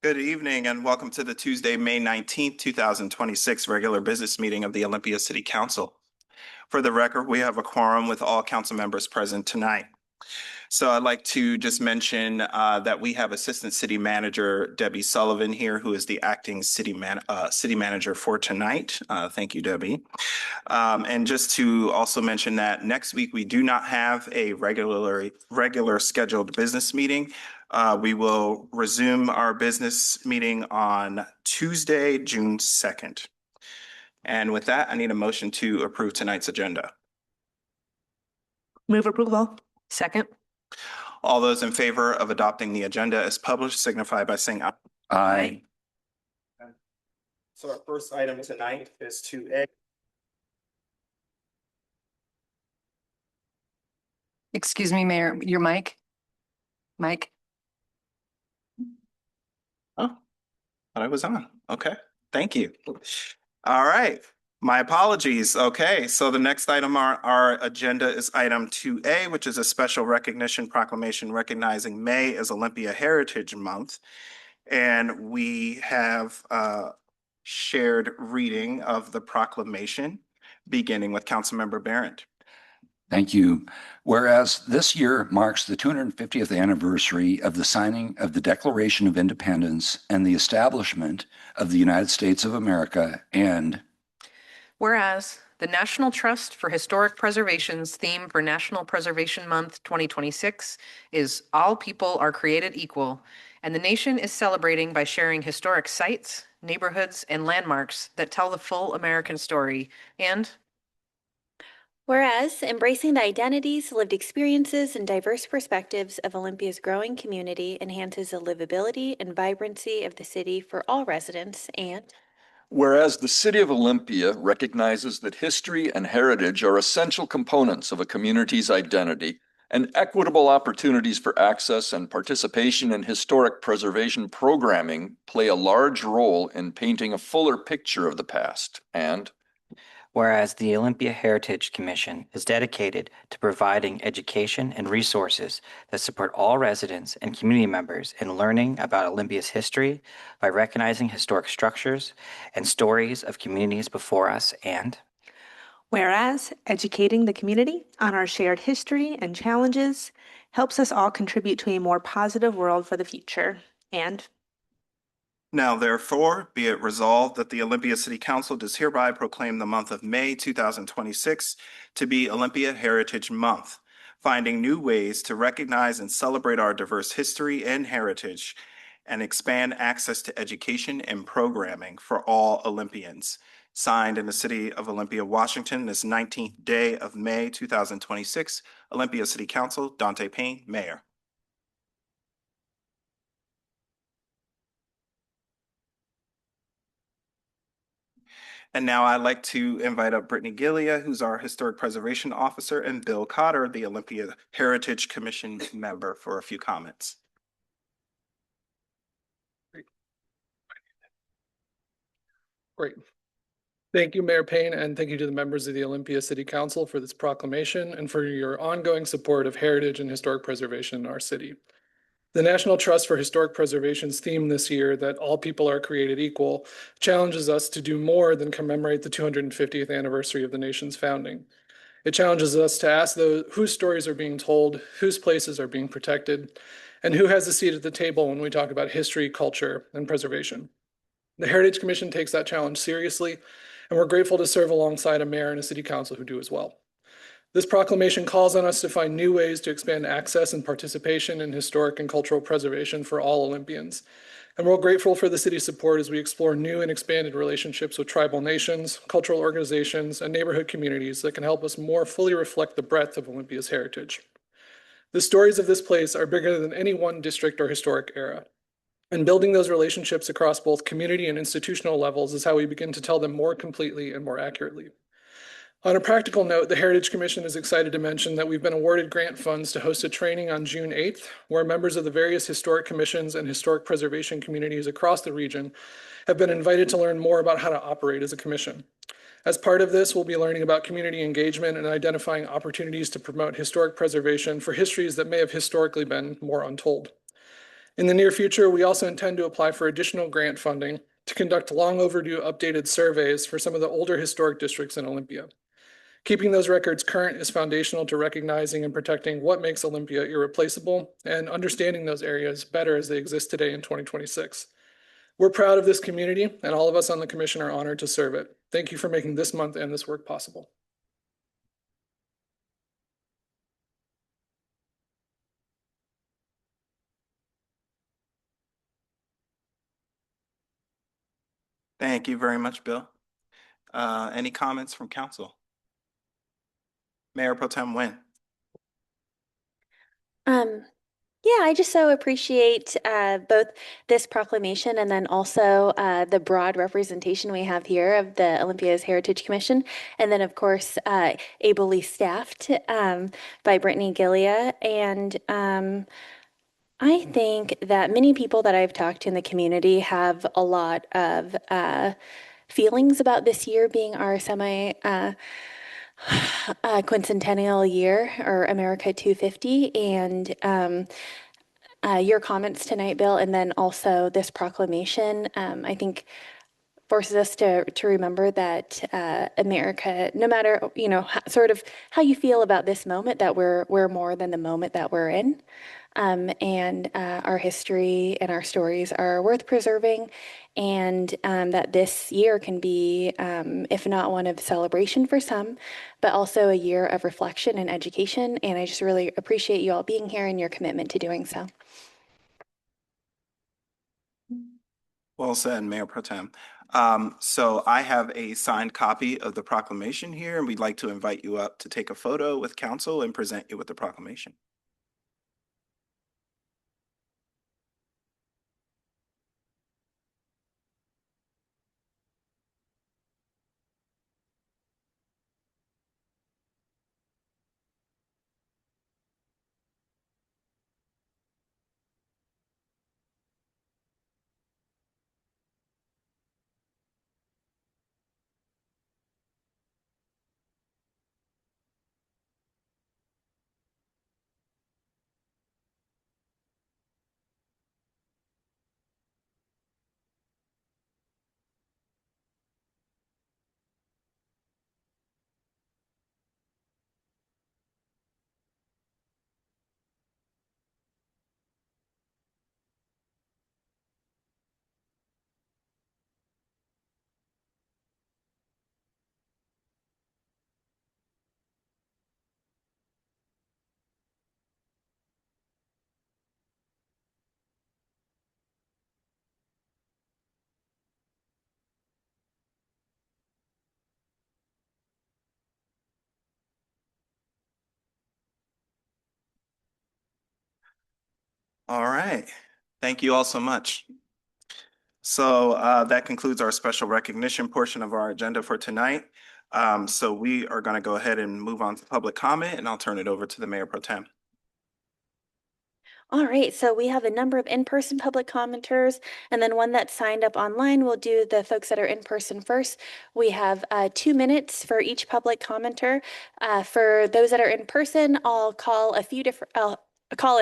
Good evening and welcome to the Tuesday, May 19th, 2026 regular business meeting of the Olympia City Council. For the record, we have a quorum with all council members present tonight. So I'd like to just mention that we have Assistant City Manager Debbie Sullivan here, who is the acting city manager for tonight. Thank you, Debbie. And just to also mention that next week we do not have a regular scheduled business meeting. We will resume our business meeting on Tuesday, June 2nd. And with that, I need a motion to approve tonight's agenda. Move approval. Second. All those in favor of adopting the agenda as published signify by saying aye. Aye. So our first item tonight is 2A. Excuse me, Mayor, your mic? Mike? Oh, thought I was on. Okay, thank you. All right, my apologies. Okay, so the next item on our agenda is item 2A, which is a special recognition proclamation recognizing May as Olympia Heritage Month. And we have a shared reading of the proclamation, beginning with Councilmember Barrett. Thank you. Whereas this year marks the 250th anniversary of the signing of the Declaration of Independence and the establishment of the United States of America, and whereas the National Trust for Historic Preservation's theme for National Preservation Month 2026 is All People Are Created Equal, and the nation is celebrating by sharing historic sites, neighborhoods, and landmarks that tell the full American story, and whereas embracing the identities, lived experiences, and diverse perspectives of Olympia's growing community enhances the livability and vibrancy of the city for all residents, and whereas the City of Olympia recognizes that history and heritage are essential components of a community's identity, and equitable opportunities for access and participation in historic preservation programming play a large role in painting a fuller picture of the past, and whereas the Olympia Heritage Commission is dedicated to providing education and resources that support all residents and community members in learning about Olympia's history by recognizing historic structures and stories of communities before us, and whereas educating the community on our shared history and challenges helps us all contribute to a more positive world for the future, and now, therefore, be it resolved that the Olympia City Council does hereby proclaim the month of May 2026 to be Olympia Heritage Month, finding new ways to recognize and celebrate our diverse history and heritage, and expand access to education and programming for all Olympians. Signed in the city of Olympia, Washington, this 19th day of May 2026, Olympia City Council, Dante Payne, Mayor. And now I'd like to invite up Brittany Gillia, who's our Historic Preservation Officer, and Bill Cotter, the Olympia Heritage Commission member, for a few comments. Great. Thank you, Mayor Payne, and thank you to the members of the Olympia City Council for this proclamation and for your ongoing support of heritage and historic preservation in our city. The National Trust for Historic Preservation's theme this year, that all people are created equal, challenges us to do more than commemorate the 250th anniversary of the nation's founding. It challenges us to ask whose stories are being told, whose places are being protected, and who has a seat at the table when we talk about history, culture, and preservation. The Heritage Commission takes that challenge seriously, and we're grateful to serve alongside a mayor and a city council who do as well. This proclamation calls on us to find new ways to expand access and participation in historic and cultural preservation for all Olympians. And we're grateful for the city's support as we explore new and expanded relationships with tribal nations, cultural organizations, and neighborhood communities that can help us more fully reflect the breadth of Olympia's heritage. The stories of this place are bigger than any one district or historic era. And building those relationships across both community and institutional levels is how we begin to tell them more completely and more accurately. On a practical note, the Heritage Commission is excited to mention that we've been awarded grant funds to host a training on June 8th, where members of the various historic commissions and historic preservation communities across the region have been invited to learn more about how to operate as a commission. As part of this, we'll be learning about community engagement and identifying opportunities to promote historic preservation for histories that may have historically been more untold. In the near future, we also intend to apply for additional grant funding to conduct long overdue updated surveys for some of the older historic districts in Olympia. Keeping those records current is foundational to recognizing and protecting what makes Olympia irreplaceable and understanding those areas better as they exist today in 2026. We're proud of this community, and all of us on the commission are honored to serve it. Thank you for making this month and this work possible. Thank you very much, Bill. Any comments from council? Mayor Pro Tem Nguyen. Yeah, I just so appreciate both this proclamation and then also the broad representation we have here of the Olympia's Heritage Commission. And then, of course, ably staffed by Brittany Gillia. And I think that many people that I've talked to in the community have a lot of feelings about this year being our quincentennial year, or America 250. And your comments tonight, Bill, and then also this proclamation, I think forces us to remember that America, no matter, sort of how you feel about this moment, that we're more than the moment that we're in. And our history and our stories are worth preserving, and that this year can be, if not one of celebration for some, but also a year of reflection and education. And I just really appreciate you all being here and your commitment to doing so. Well said, Mayor Pro Tem. So I have a signed copy of the proclamation here, and we'd like to invite you up to take a photo with council and present you with the proclamation. All right. Thank you all so much. So that concludes our special recognition portion of our agenda for tonight. So we are going to go ahead and move on to public comment, and I'll turn it over to the Mayor Pro Tem. All right, so we have a number of in-person public commenters, and then one that's signed up online. We'll do the folks that are in person first. We have 2 minutes for each public commenter. For those that are in person, I'll call a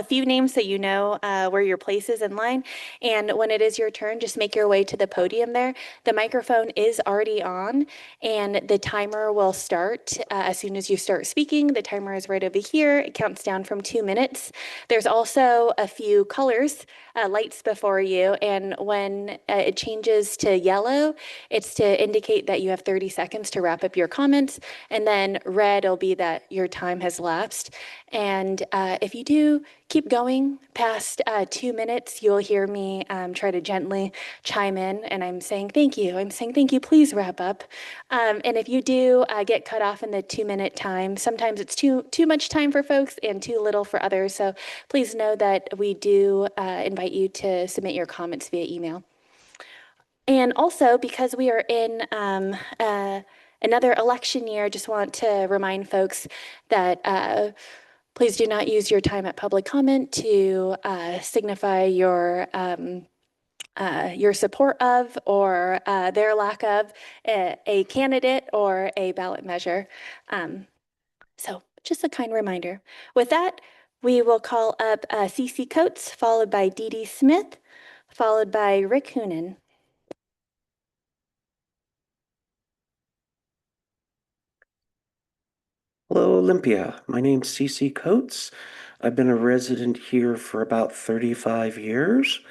few names so you know where your place is in line. And when it is your turn, just make your way to the podium there. The microphone is already on, and the timer will start as soon as you start speaking. The timer is right over here. It counts down from 2 minutes. There's also a few colors, lights before you, and when it changes to yellow, it's to indicate that you have 30 seconds to wrap up your comments, and then red will be that your time has lapsed. And if you do keep going past 2 minutes, you'll hear me try to gently chime in, and I'm saying thank you. I'm saying thank you, please wrap up. And if you do get cut off in the 2-minute time, sometimes it's too much time for folks and too little for others. So please know that we do invite you to submit your comments via email. And also, because we are in another election year, just want to remind folks that please do not use your time at public comment to signify your support of or their lack of a candidate or a ballot measure. So just a kind reminder. With that, We will call up Cece Coates, followed by Dee Dee Smith, followed by Rick Hoonan. Hello, Olympia. My name's CC Coates. I've been a resident here for about 35 years.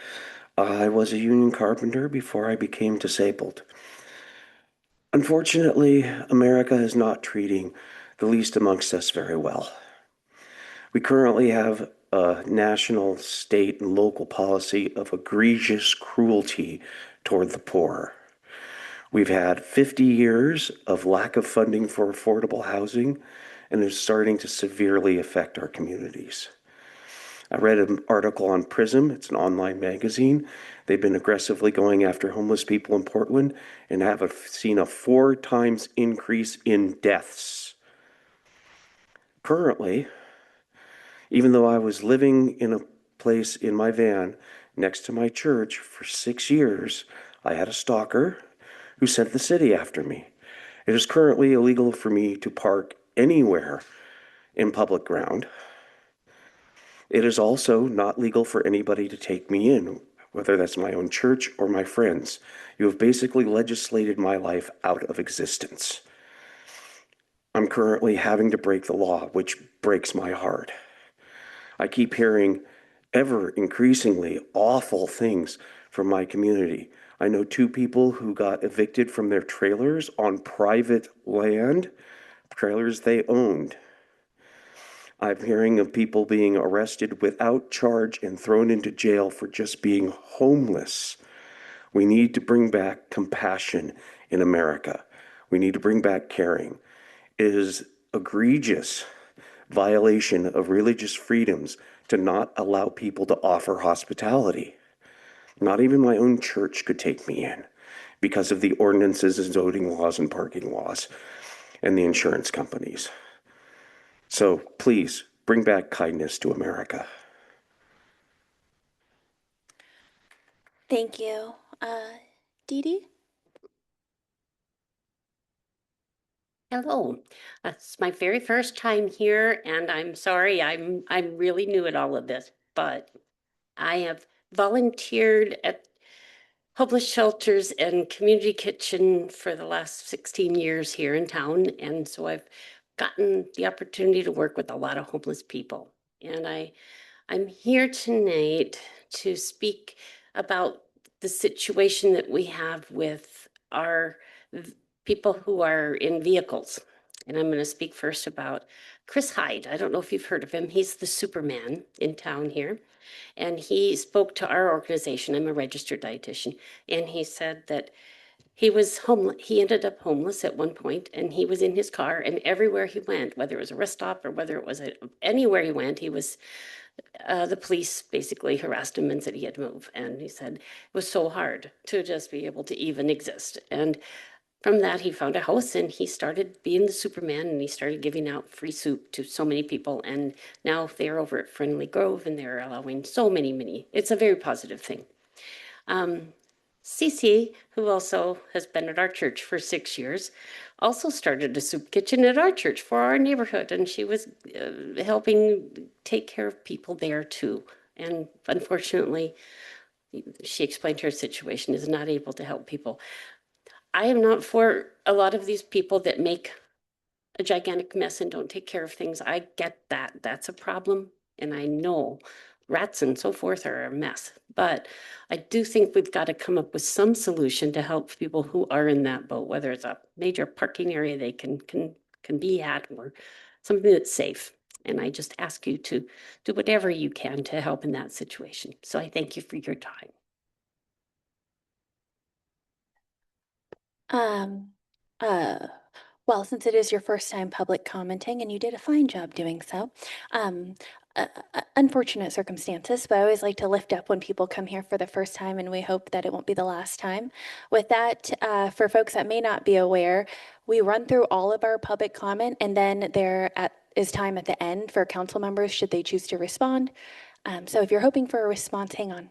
I was a union carpenter before I became disabled. Unfortunately, America is not treating the least amongst us very well. We currently have a national, state, and local policy of egregious cruelty toward the poor. We've had 50 years of lack of funding for affordable housing, and it's starting to severely affect our communities. I read an article on Prism, it's an online magazine. They've been aggressively going after homeless people in Portland and have seen a 4 times increase in deaths. Currently, even though I was living in a place in my van next to my church for 6 years, I had a stalker who sent the city after me. It is currently illegal for me to park anywhere in public ground. It is also not legal for anybody to take me in, whether that's my own church or my friends. You have basically legislated my life out of existence. I'm currently having to break the law, which breaks my heart. I keep hearing ever increasingly awful things from my community. I know 2 people who got evicted from their trailers on private land, trailers they owned. I'm hearing of people being arrested without charge and thrown into jail for just being homeless. We need to bring back compassion in America. We need to bring back caring. It is egregious violation of religious freedoms to not allow people to offer hospitality. Not even my own church could take me in because of the ordinances and zoning laws and parking laws and the insurance companies. So please bring back kindness to America. Thank you. Dee Dee? Hello. It's my very first time here, and I'm sorry, I'm really new at all of this, but I have volunteered at homeless shelters and community kitchen for the last 16 years here in town, and so I've gotten the opportunity to work with a lot of homeless people. And I'm here tonight to speak about the situation that we have with our people who are in vehicles. And I'm going to speak first about Chris Hyde. I don't know if you've heard of him. He's the Superman in town here. And he spoke to our organization. I'm a registered dietitian. And he said that he was homeless. He ended up homeless at one point, and he was in his car, and everywhere he went, whether it was a rest stop or whether it was anywhere he went, he was the police basically harassed him and said he had to move. And he said it was so hard to just be able to even exist. And from that, he found a house and he started being the Superman, and he started giving out free soup to so many people. And now they're over at Friendly Grove and they're allowing so many. It's a very positive thing. Cece, who also has been at our church for 6 years, also started a soup kitchen at our church for our neighborhood, and she was helping take care of people there too. And unfortunately, she explained her situation, is not able to help people. I am not for a lot of these people that make a gigantic mess and don't take care of things. I get that. That's a problem. And I know rats and so forth are a mess. But I do think we've got to come up with some solution to help people who are in that boat, whether it's a major parking area they can be at or something that's safe. And I just ask you to do whatever you can to help in that situation. So I thank you for your time. Well, since it is your first time public commenting, and you did a fine job doing so, unfortunate circumstances, but I always like to lift up when people come here for the first time, and we hope that it won't be the last time. With that, for folks that may not be aware, we run through all of our public comment, and then there is time at the end for council members should they choose to respond. So if you're hoping for a response, hang on.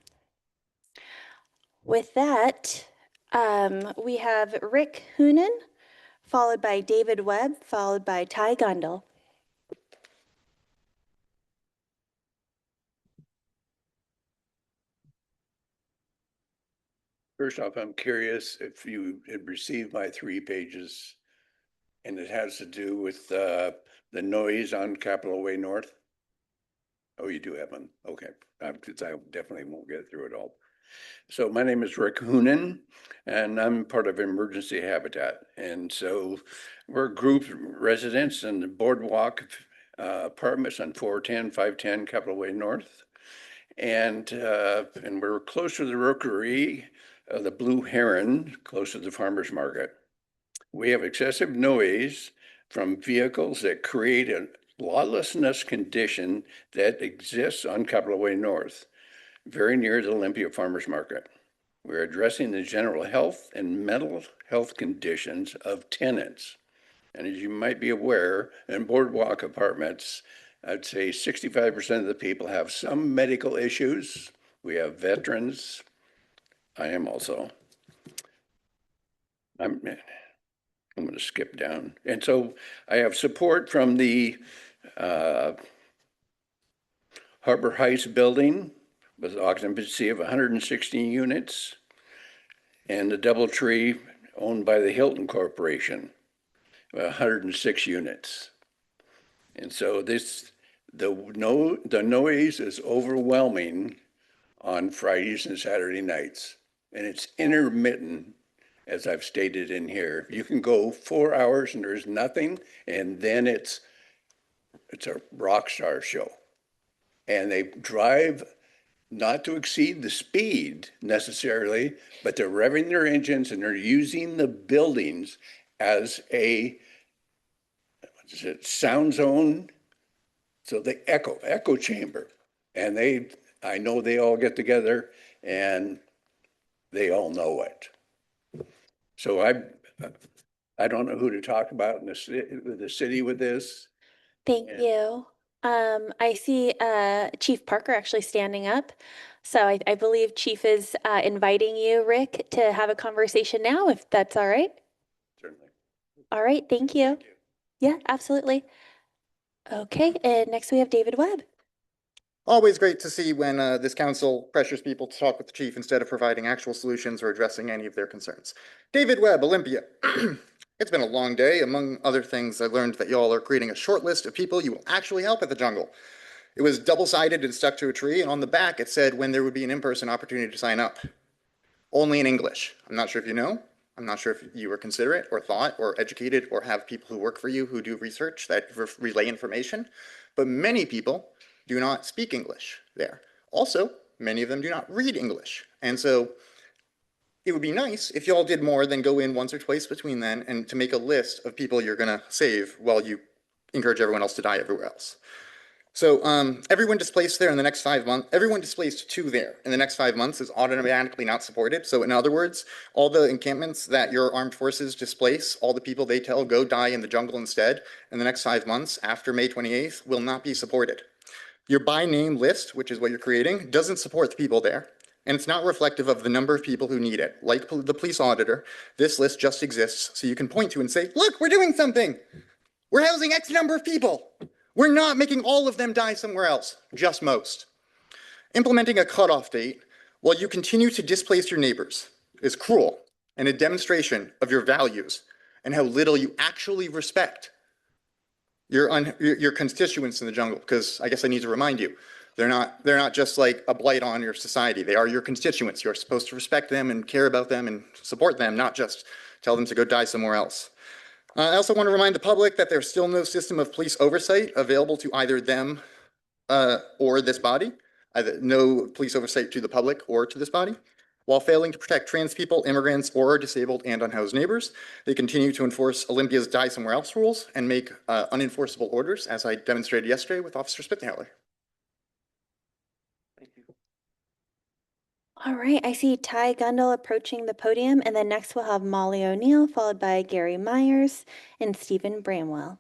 With that, we have Rick Hoonan, followed by David Webb, followed by Ty Gundel. First off, I'm curious if you had received my 3 pages, and it has to do with the noise on Capitol Way North. Oh, you do have one. Okay, because I definitely won't get through it all. So my name is Rick Hoonan, and I'm part of Emergency Habitat. And so we're a group of residents in the Boardwalk apartments on 410, 510 Capitol Way North. And we're close to the rookery of the Blue Heron, close to the farmer's market. We have excessive noise from vehicles that create a lawlessness condition that exists on Capitol Way North, very near the Olympia Farmers Market. We're addressing the general health and mental health conditions of tenants. And as you might be aware, in Boardwalk apartments, I'd say 65% of the people have some medical issues. We have veterans. I am also. I'm going to skip down. And so I have support from the Harbor Heights building with occupancy of 116 units, and the DoubleTree owned by the Hilton Corporation, 106 units. And so the noise is overwhelming on Fridays and Saturday nights, and it's intermittent, as I've stated in here. You can go 4 hours and there's nothing, and then it's a rock star show. And they drive not to exceed the speed necessarily, but they're revving their engines and they're using the buildings as a sound zone. So the echo chamber. And I know they all get together and they all know it. So I don't know who to talk about in the city with this. Thank you. I see Chief Parker actually standing up. So I believe Chief is inviting you, Rick, to have a conversation now, if that's all right. Certainly. All right, thank you. Yeah, absolutely. Okay, and next we have David Webb. Always great to see when this council pressures people to talk with the chief instead of providing actual solutions or addressing any of their concerns. David Webb, Olympia. It's been a long day. Among other things, I learned that y'all are creating a short list of people you will actually help at the jungle. It was double-sided and stuck to a tree, and on the back it said when there would be an in-person opportunity to sign up. Only in English. I'm not sure if you know. I'm not sure if you were considerate or thought or educated or have people who work for you who do research that relay information, but many people do not speak English there. Also, many of them do not read English. And so it would be nice if y'all did more than go in once or twice between then and to make a list of people you're gonna save while you encourage everyone else to die everywhere else. So everyone displaced there in the next 5 months, everyone displaced to there in the next 5 months is automatically not supported. So in other words, all the encampments that your armed forces displace, all the people they tell go die in the jungle instead in the next 5 months after May 28th will not be supported. Your by name list, which is what you're creating, doesn't support the people there. And it's not reflective of the number of people who need it. Like the police auditor, this list just exists so you can point to and say, look, we're doing something. We're housing X number of people. We're not making all of them die somewhere else, just most. Implementing a cutoff date while you continue to displace your neighbors is cruel and a demonstration of your values and how little you actually respect your constituents in the jungle. Because I guess I need to remind you, they're not just like a blight on your society. They are your constituents. You're supposed to respect them and care about them and support them, not just tell them to go die somewhere else. I also want to remind the public that there's still no system of police oversight available to either them or this body, either no police oversight to the public or to this body. While failing to protect trans people, immigrants, or disabled and unhoused neighbors, they continue to enforce Olympia's die somewhere else rules and make unenforceable orders, as I demonstrated yesterday with Officer Spitzenhaler. Thank you. All right, I see Ty Gundel approaching the podium, and then next we'll have Molly O'Neill, followed by Gary Myers and Stephen Bramwell.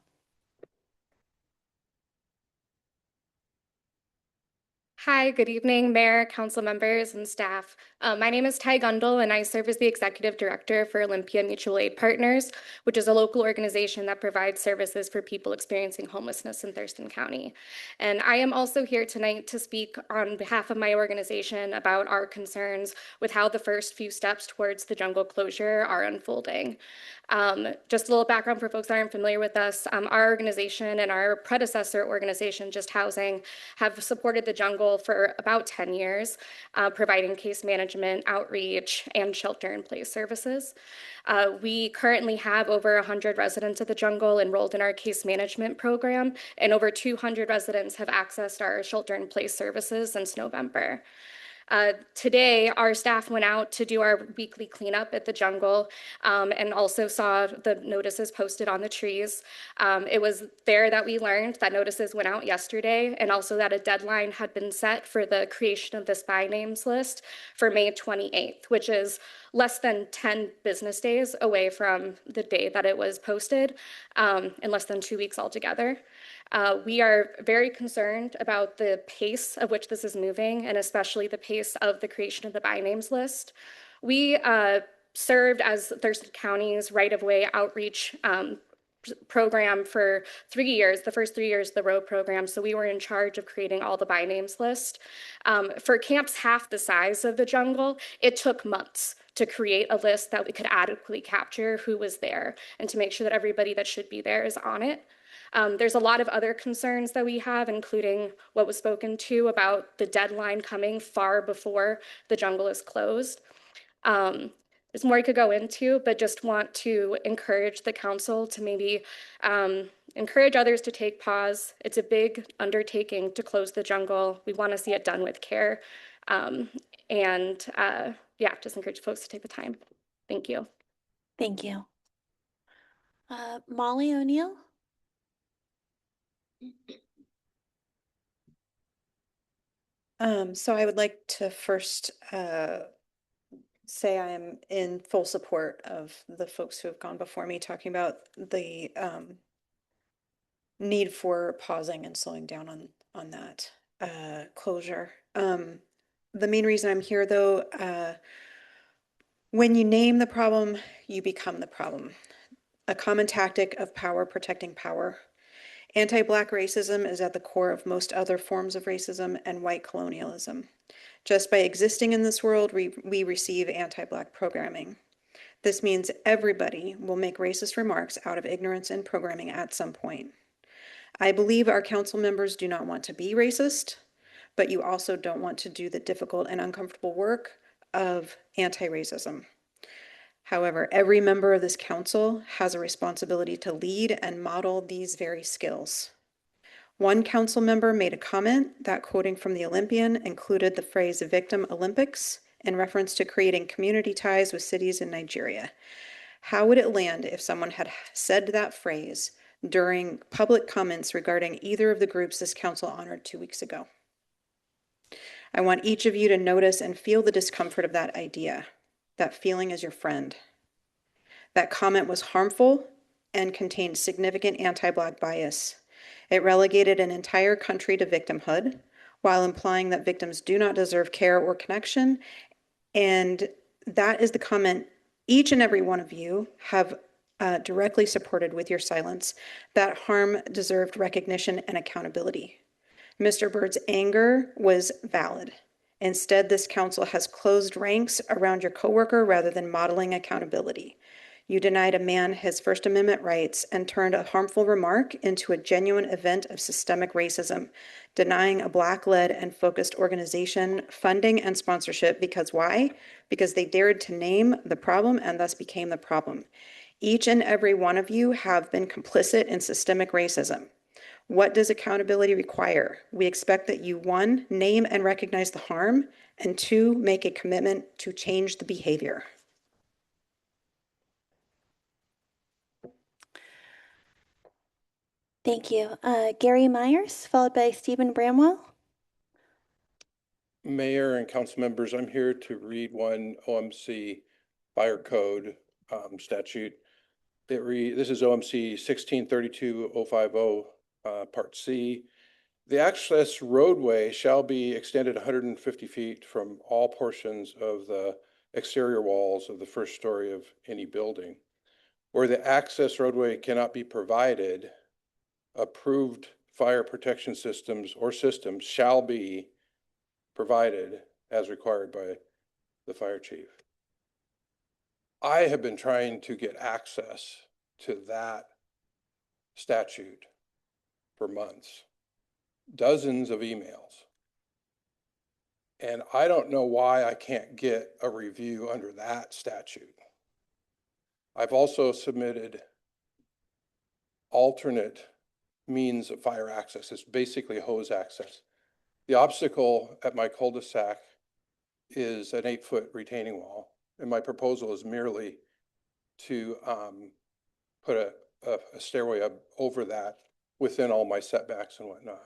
Hi, good evening, Mayor, council members, and staff. My name is Ty Gundel, and I serve as the Executive Director for Olympia Mutual Aid Partners, which is a local organization that provides services for people experiencing homelessness in Thurston County. And I am also here tonight to speak on behalf of my organization about our concerns with how the first few steps towards the jungle closure are unfolding. Just a little background for folks that aren't familiar with us. Our organization and our predecessor organization, Just Housing, have supported the jungle for about 10 years, providing case management, outreach, and shelter-in-place services. We currently have over 100 residents of the jungle enrolled in our case management program, and over 200 residents have accessed our shelter-in-place services since November. Today, our staff went out to do our weekly cleanup at the jungle and also saw the notices posted on the trees. It was there that we learned that notices went out yesterday and also that a deadline had been set for the creation of this by names list for May 28th, which is less than 10 business days away from the day that it was posted, and less than 2 weeks altogether. We are very concerned about the pace of which this is moving, and especially the pace of the creation of the by names list. We served as Thurston County's right-of-way outreach program for 3 years, the first 3 years of the road program, so we were in charge of creating all the by names list. For camps half the size of the jungle, it took months to create a list that we could adequately capture who was there and to make sure that everybody that should be there is on it. There's a lot of other concerns that we have, including what was spoken to about the deadline coming far before the jungle is closed. There's more I could go into, but just want to encourage the council to maybe encourage others to take pause. It's a big undertaking to close the jungle. We want to see it done with care. Yeah, just encourage folks to take the time. Thank you. Thank you. Molly O'Neill? So I would like to first say I am in full support of the folks who have gone before me talking about the need for pausing and slowing down on that closure. The main reason I'm here though, when you name the problem, you become the problem. A common tactic of power protecting power. Anti-Black racism is at the core of most other forms of racism and white colonialism. Just by existing in this world, we receive anti-Black programming. This means everybody will make racist remarks out of ignorance and programming at some point. I believe our council members do not want to be racist, but you also don't want to do the difficult and uncomfortable work of anti-racism. However, every member of this council has a responsibility to lead and model these very skills. One council member made a comment that, quoting from the Olympian, included the phrase "Victim Olympics" in reference to creating community ties with cities in Nigeria. How would it land if someone had said that phrase during public comments regarding either of the groups this council honored 2 weeks ago? I want each of you to notice and feel the discomfort of that idea. That feeling is your friend. That comment was harmful and contained significant anti-Black bias. It relegated an entire country to victimhood while implying that victims do not deserve care or connection. And that is the comment each and every one of you have directly supported with your silence. That harm deserved recognition and accountability. Mr. Bird's anger was valid. Instead, this council has closed ranks around your coworker rather than modeling accountability. You denied a man his First Amendment rights and turned a harmful remark into a genuine event of systemic racism, denying a Black-led and focused organization funding and sponsorship because why? Because they dared to name the problem and thus became the problem. Each and every one of you have been complicit in systemic racism. What does accountability require? We expect that you, 1, name and recognize the harm, and 2, make a commitment to change the behavior. Thank you. Gary Myers, followed by Stephen Bramwell. Mayor and council members, I'm here to read one OMC fire code statute. This is OMC 1632-050, Part C. The access roadway shall be extended 150 feet from all portions of the exterior walls of the first story of any building. Where the access roadway cannot be provided, approved fire protection systems or systems shall be provided as required by the fire chief. I have been trying to get access to that statute for months, dozens of emails. And I don't know why I can't get a review under that statute. I've also submitted alternate means of fire access. It's basically hose access. The obstacle at my cul-de-sac is an 8-foot retaining wall. And my proposal is merely to put a stairway up over that within all my setbacks and whatnot.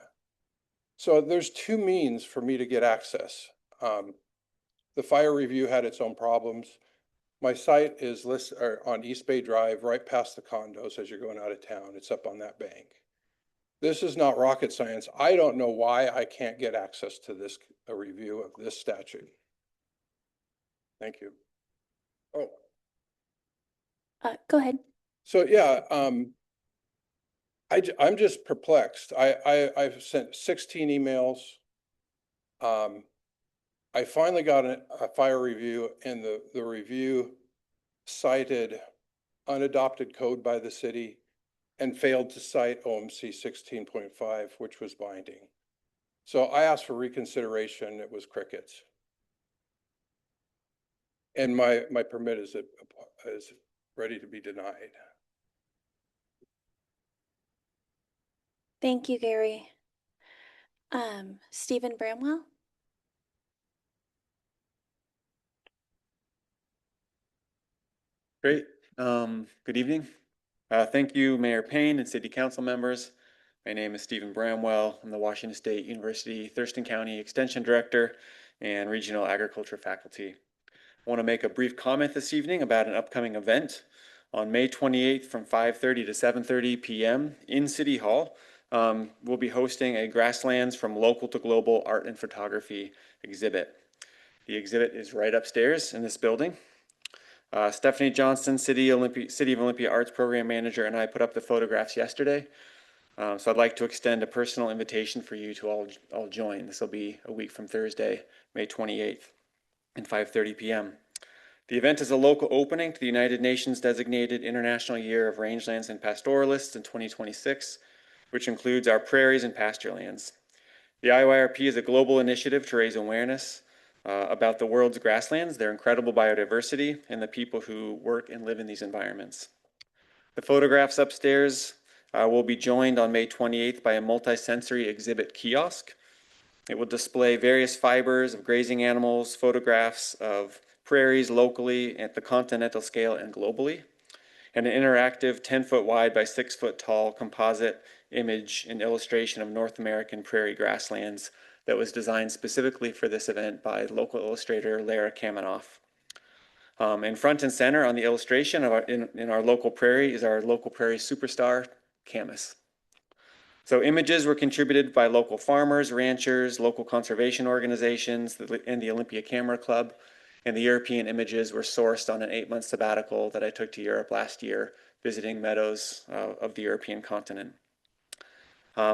So there's two means for me to get access. The fire review had its own problems. My site is listed on East Bay Drive, right past the condos as you're going out of town. It's up on that bank. This is not rocket science. I don't know why I can't get access to this, a review of this statute. Thank you. Oh, Go ahead. so yeah, I'm just perplexed. I've sent 16 emails. I finally got a fire review, and the review cited unadopted code by the city and failed to cite OMC 16.5, which was binding. So I asked for reconsideration. It was crickets. And my permit is ready to be denied. Thank you, Gary. Stephen Bramwell? Great. Good evening. Thank you, Mayor Payne and City Council members. My name is Stephen Bramwell. I'm the Washington State University Thurston County Extension Director and Regional Agriculture Faculty. I want to make a brief comment this evening about an upcoming event. On May 28th from 5:30 to 7:30 p.m. in City Hall, we'll be hosting a Grasslands from Local to Global Art and Photography exhibit. The exhibit is right upstairs in this building. Stephanie Johnston, City of Olympia Arts Program Manager, and I put up the photographs yesterday. So I'd like to extend a personal invitation for you to all join. This will be a week from Thursday, May 28th at 5:30 p.m. The event is a local opening to the United Nations designated International Year of Rangelands and Pastoralists in 2026, which includes our prairies and pasture lands. The IYRP is a global initiative to raise awareness about the world's grasslands, their incredible biodiversity, and the people who work and live in these environments. The photographs upstairs will be joined on May 28th by a multi-sensory exhibit kiosk. It will display various fibers of grazing animals, photographs of prairies locally, at the continental scale, and globally, and an interactive 10-foot wide by 6-foot tall composite image and illustration of North American prairie grasslands that was designed specifically for this event by local illustrator Lara Kamenoff. And front and center on the illustration of in our local prairie is our local prairie superstar, Camas. So images were contributed by local farmers, ranchers, local conservation organizations, and the Olympia Camera Club. And the European images were sourced on an 8-month sabbatical that I took to Europe last year, visiting meadows of the European continent.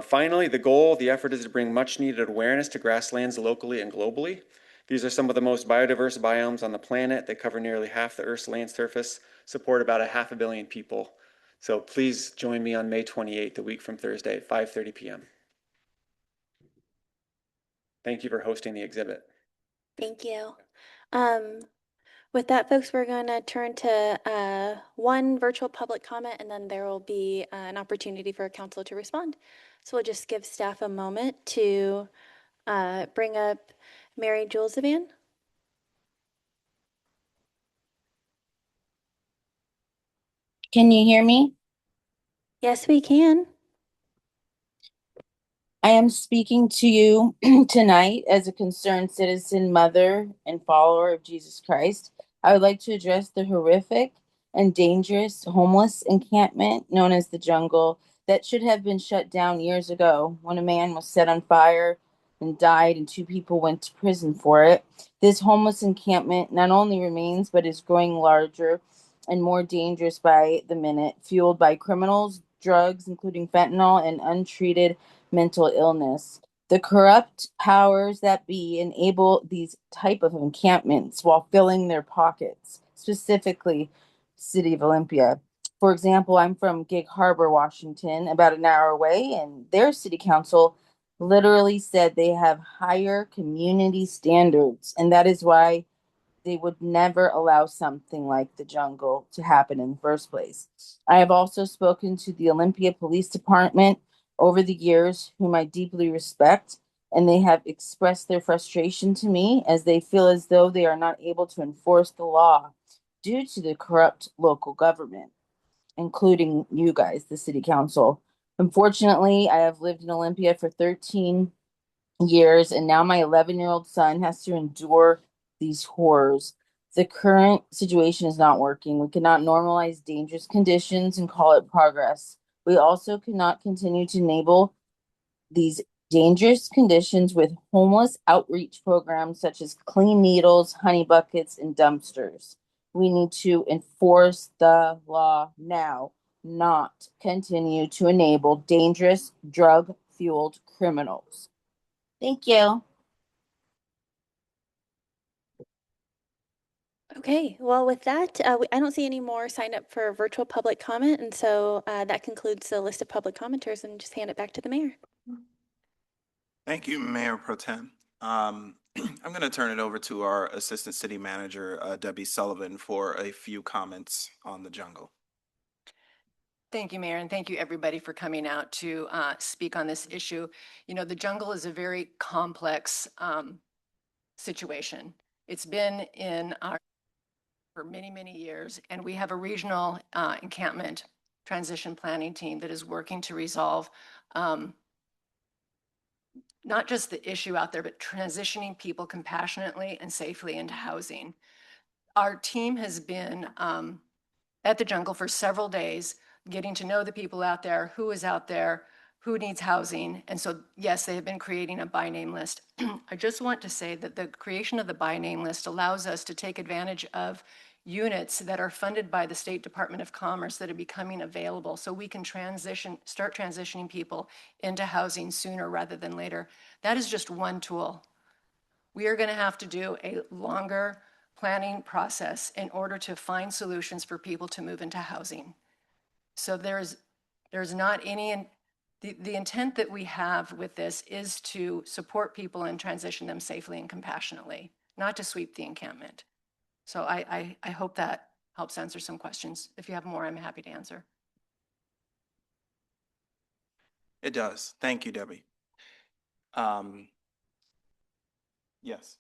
Finally, the effort is to bring much needed awareness to grasslands locally and globally. These are some of the most biodiverse biomes on the planet. They cover nearly half the Earth's land surface, support about 500 million people. So please join me on May 28th, a week from Thursday at 5:30 p.m. Thank you for hosting the exhibit. Thank you. With that, folks, we're going to turn to one virtual public comment, and then there will be an opportunity for council to respond. So we'll just give staff a moment to bring up Mary Jules Zavan. Can you hear me? Yes, we can. I am speaking to you tonight as a concerned citizen, mother, and follower of Jesus Christ. I would like to address the horrific and dangerous homeless encampment known as the Jungle that should have been shut down years ago when a man was set on fire and died and 2 people went to prison for it. This homeless encampment not only remains but is growing larger and more dangerous by the minute, fueled by criminals, drugs, including fentanyl, and untreated mental illness. The corrupt powers that be enable these type of encampments while filling their pockets, specifically City of Olympia. For example, I'm from Gig Harbor, Washington, about an hour away, and their city council literally said they have higher community standards, and that is why they would never allow something like the jungle to happen in the first place. I have also spoken to the Olympia Police Department over the years, whom I deeply respect, and they have expressed their frustration to me as they feel as though they are not able to enforce the law due to the corrupt local government, including you guys, the city council. Unfortunately, I have lived in Olympia for 13 years, and now my 11-year-old son has to endure these horrors. The current situation is not working. We cannot normalize dangerous conditions and call it progress. We also cannot continue to enable these dangerous conditions with homeless outreach programs such as clean needles, honey buckets, and dumpsters. We need to enforce the law now, not continue to enable dangerous drug fueled criminals. Thank you. Okay, well, with that, I don't see any more signed up for virtual public comment, and so that concludes the list of public commenters, and just hand it back to the mayor. Thank you, Mayor Pro Tem. I'm going to turn it over to our Assistant City Manager, Debbie Sullivan, for a few comments on the jungle. Thank you, Mayor, and thank you, everybody, for coming out to speak on this issue. You know, the jungle is a very complex situation. It's been in our for many, many years, and we have a regional encampment transition planning team that is working to resolve not just the issue out there, but transitioning people compassionately and safely into housing. Our team has been at the jungle for several days, getting to know the people out there, who is out there, who needs housing. And so, yes, they have been creating a by name list. I just want to say that the creation of the by name list allows us to take advantage of units that are funded by the State Department of Commerce that are becoming available, so we can start transitioning people into housing sooner rather than later. That is just one tool. We are going to have to do a longer planning process in order to find solutions for people to move into housing. So there's not any, the intent that we have with this is to support people and transition them safely and compassionately, not to sweep the encampment. So I hope that helps answer some questions. If you have more, I'm happy to answer. It does. Thank you, Debbie. Yes.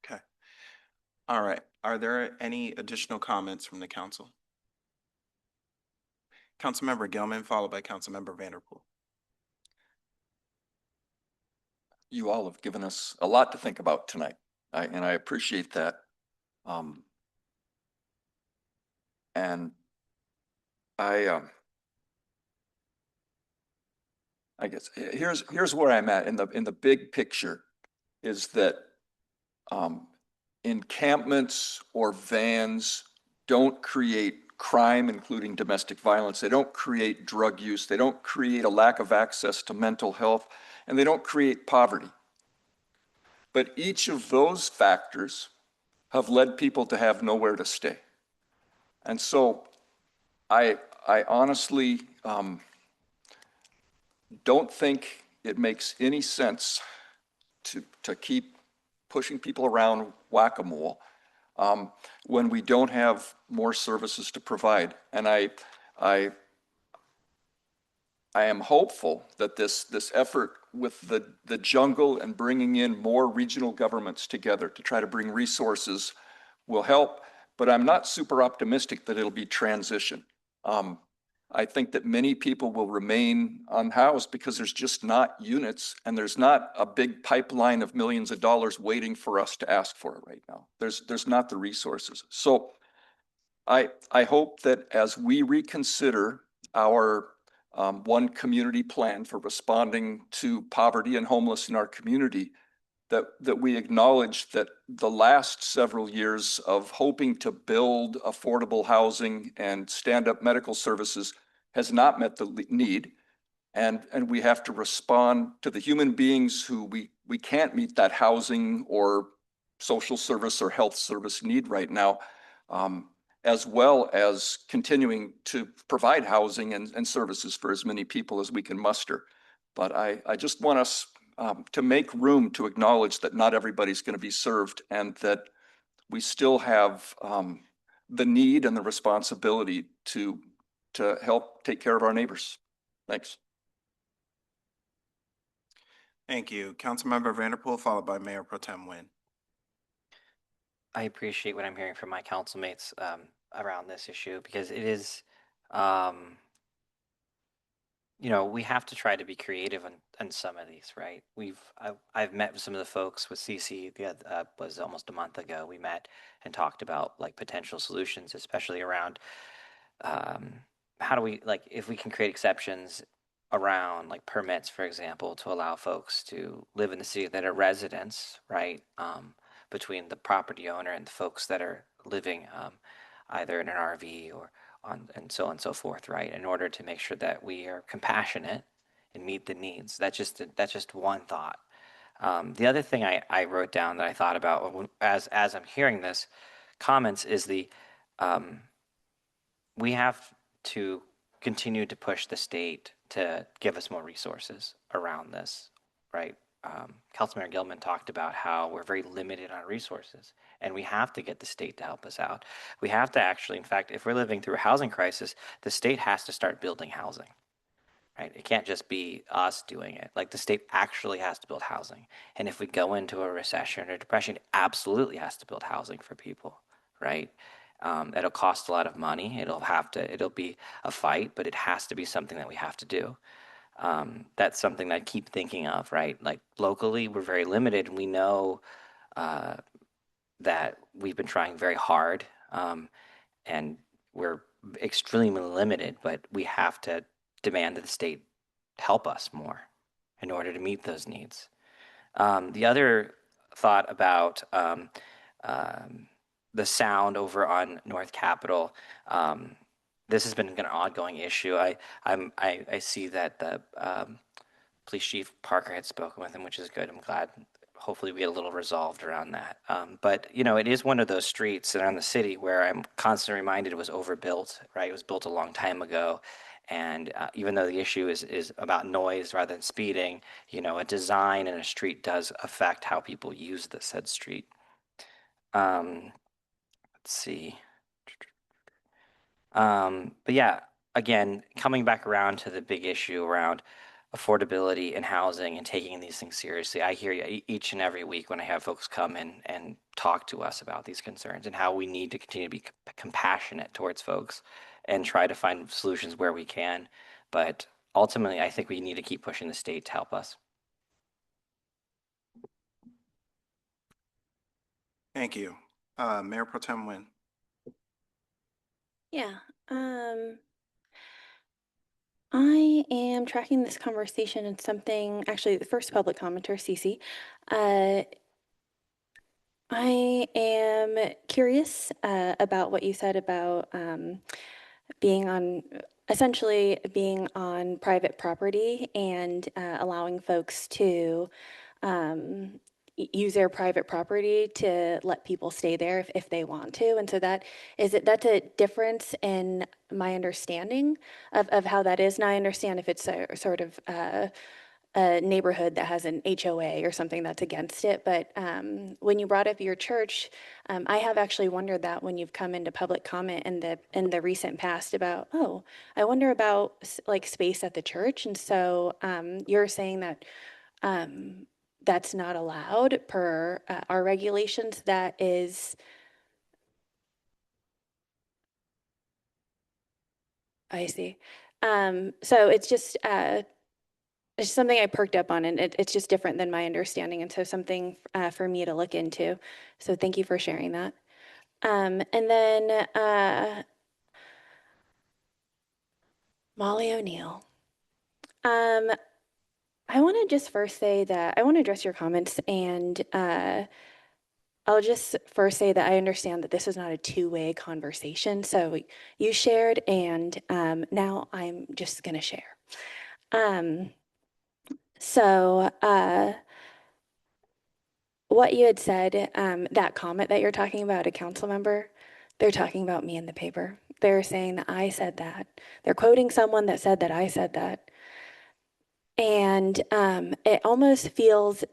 Okay. All right. Are there any additional comments from the council? Councilmember Gilman, followed by Councilmember Vanderpool. You all have given us a lot to think about tonight, and I appreciate that. And I guess here's where I'm at in the big picture is that encampments or vans don't create crime, including domestic violence. They don't create drug use. They don't create a lack of access to mental health, and they don't create poverty. But each of those factors have led people to have nowhere to stay. And so I honestly don't think it makes any sense to keep pushing people around whack-a-mole when we don't have more services to provide. And I am hopeful that this effort with the jungle and bringing in more regional governments together to try to bring resources will help, but I'm not super optimistic that it'll be transition. I think that many people will remain unhoused because there's just not units and there's not a big pipeline of millions of dollars waiting for us to ask for it right now. There's not the resources. So I hope that as we reconsider our one community plan for responding to poverty and homeless in our community, that we acknowledge that the last several years of hoping to build affordable housing and stand-up medical services has not met the need. And we have to respond to the human beings who we can't meet that housing or social service or health service need right now, as well as continuing to provide housing and services for as many people as we can muster. But I just want us to make room to acknowledge that not everybody's going to be served and that we still have the need and the responsibility to help take care of our neighbors. Thanks. Thank you. Councilmember Vanderpool, followed by Mayor Pro Tem Nguyen. I appreciate what I'm hearing from my councilmates around this issue because it is, we have to try to be creative on some of these, right? I've met with some of the folks with CC. Was almost a month ago. We met and talked about like potential solutions, especially around how do we if we can create exceptions around like permits, for example, to allow folks to live in the city that are residents, right? Between the property owner and the folks that are living either in an RV or and so on and so forth, right? In order to make sure that we are compassionate and meet the needs. That's just one thought. The other thing I wrote down that I thought about as I'm hearing this comments is we have to continue to push the state to give us more resources around this, right? Councilmember Gilman talked about how we're very limited on resources and we have to get the state to help us out. We have to actually, in fact, if we're living through a housing crisis, the state has to start building housing, right? It can't just be us doing it. Like the state actually has to build housing. And if we go into a recession or depression, it absolutely has to build housing for people, right? It'll cost a lot of money. It'll be a fight, but it has to be something that we have to do. That's something that I keep thinking of, right? Like locally, we're very limited. And we know that we've been trying very hard and we're extremely limited, but we have to demand that the state help us more in order to meet those needs. The other thought about the sound over on North Capitol, this has been an ongoing issue. I see that the police chief Parker had spoken with him, which is good. I'm glad. Hopefully we get a little resolved around that. But it is one of those streets around the city where I'm constantly reminded it was overbuilt, right? It was built a long time ago. And even though the issue is about noise rather than speeding, a design in a street does affect how people use the said street. Let's see. But yeah, again, coming back around to the big issue around affordability and housing and taking these things seriously. I hear you each and every week when I have folks come in and talk to us about these concerns and how we need to continue to be compassionate towards folks and try to find solutions where we can. But ultimately, I think we need to keep pushing the state to help us. Thank you. Mayor Pro Tem Nguyen. Yeah. I am tracking this conversation and something, actually the first public commenter, Cece. I am curious about what you said about essentially being on private property and allowing folks to use their private property to let people stay there if they want to. And so that's a difference in my understanding of how that is. And I understand if it's a sort of a neighborhood that has an HOA or something that's against it. But when you brought up your church, I have actually wondered that when you've come into public comment in the recent past about, oh, I wonder about like space at the church. And so you're saying that that's not allowed per our regulations. That is, I see. So it's just something I perked up on, and it's just different than my understanding, and so something for me to look into. So thank you for sharing that. And then Molly O'Neill. I want to just first say that I want to address your comments, and I'll just first say that I understand that this is not a two-way conversation. So you shared, and now I'm just going to share. So what you had said, that comment that you're talking about, a council member, they're talking about me in the paper. They're saying that I said that. They're quoting someone that said that I said that. And it almost feels,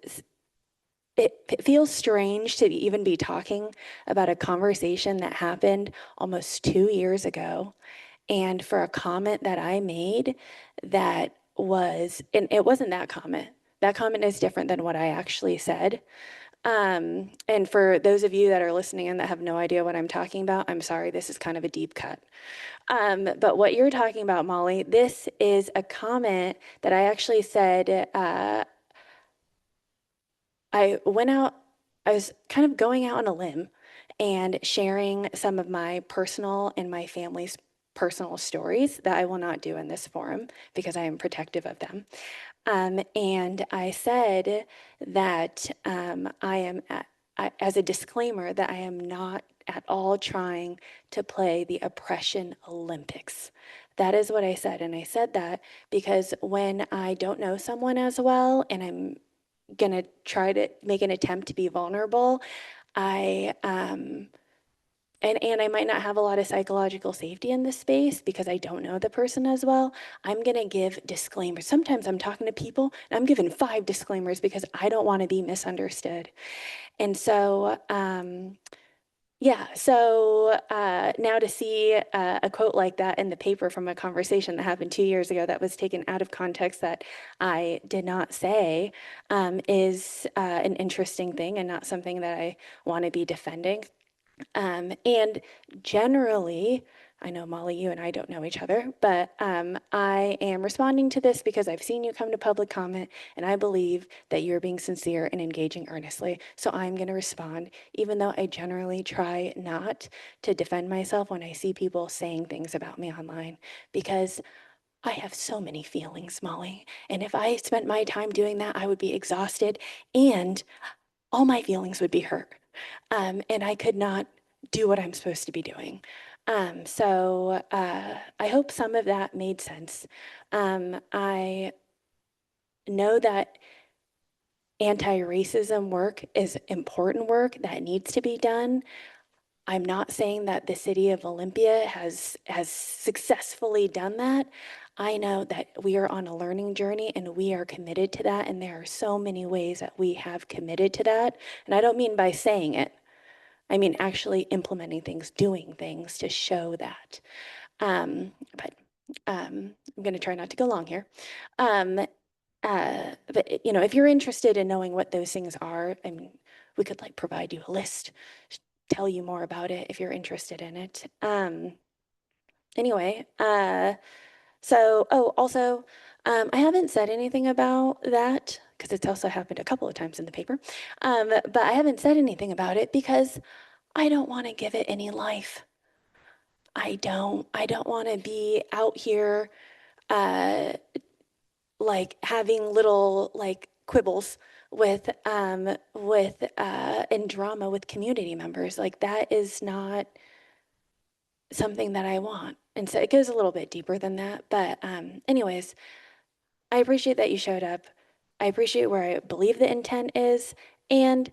it feels strange to even be talking about a conversation that happened almost 2 years ago. And for a comment that I made that was, and it wasn't that comment. That comment is different than what I actually said. And for those of you that are listening and that have no idea what I'm talking about, I'm sorry, this is kind of a deep cut. But what you're talking about, Molly, this is a comment that I actually said, I was kind of going out on a limb and sharing some of my personal and my family's personal stories that I will not do in this forum because I am protective of them. And I said that as a disclaimer, that I am not at all trying to play the oppression Olympics. That is what I said. And I said that because when I don't know someone as well and I'm going to try to make an attempt to be vulnerable, and I might not have a lot of psychological safety in this space because I don't know the person as well. I'm going to give disclaimers. Sometimes I'm talking to people and I'm giving 5 disclaimers because I don't want to be misunderstood. And so, now to see a quote like that in the paper from a conversation that happened 2 years ago that was taken out of context that I did not say is an interesting thing and not something that I want to be defending. And generally, I know Molly, you and I don't know each other, but I am responding to this because I've seen you come to public comment and I believe that you're being sincere and engaging earnestly. So I'm going to respond, even though I generally try not to defend myself when I see people saying things about me online, because I have so many feelings, Molly. And if I spent my time doing that, I would be exhausted and all my feelings would be hurt. And I could not do what I'm supposed to be doing. So I hope some of that made sense. I know that anti-racism work is important work that needs to be done. I'm not saying that the city of Olympia has successfully done that. I know that we are on a learning journey and we are committed to that. And there are so many ways that we have committed to that. And I don't mean by saying it. I mean actually implementing things, doing things to show that. But I'm going to try not to go long here. But you know, if you're interested in knowing what those things are, I mean, we could like provide you a list, tell you more about it if you're interested in it. Anyway, also, I haven't said anything about that because it's also happened a couple of times in the paper. But I haven't said anything about it because I don't want to give it any life. I don't want to be out here like having little like quibbles with and drama with community members. Like that is not something that I want. And so it goes a little bit deeper than that. But anyways, I appreciate that you showed up. I appreciate where I believe the intent is. And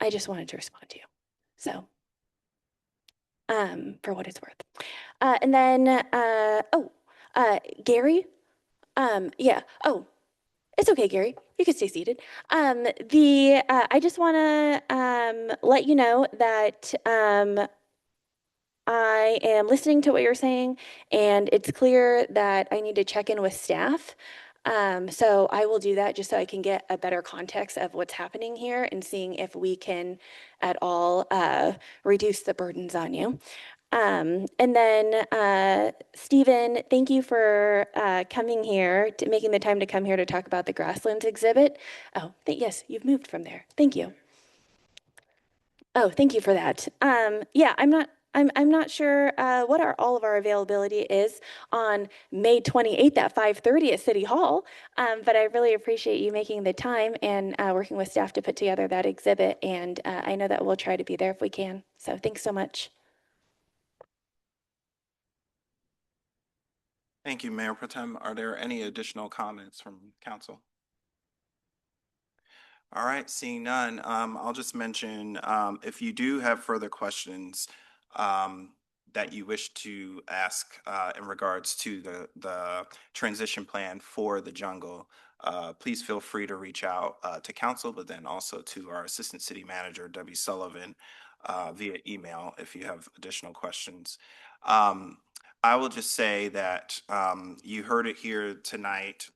I just wanted to respond to you. So for what it's worth. And then, Gary, yeah, oh, it's okay, Gary, you can stay seated. I just want to let you know that I am listening to what you're saying, and it's clear that I need to check in with staff. So I will do that just so I can get a better context of what's happening here and seeing if we can at all reduce the burdens on you. And then, Stephen, thank you for coming here, making the time to come here to talk about the grasslands exhibit. Oh, yes, you've moved from there. Thank you. Oh, thank you for that. Yeah, I'm not sure what all of our availability is on May 28th at 5:30 at City Hall, but I really appreciate you making the time and working with staff to put together that exhibit. And I know that we'll try to be there if we can. So thanks so much. Thank you, Mayor Pro Tem. Are there any additional comments from council? All right, seeing none, I'll just mention, if you do have further questions that you wish to ask in regards to the transition plan for the jungle, please feel free to reach out to council, but then also to our Assistant City Manager, Debbie Sullivan, via email if you have additional questions. I will just say that you heard it here tonight,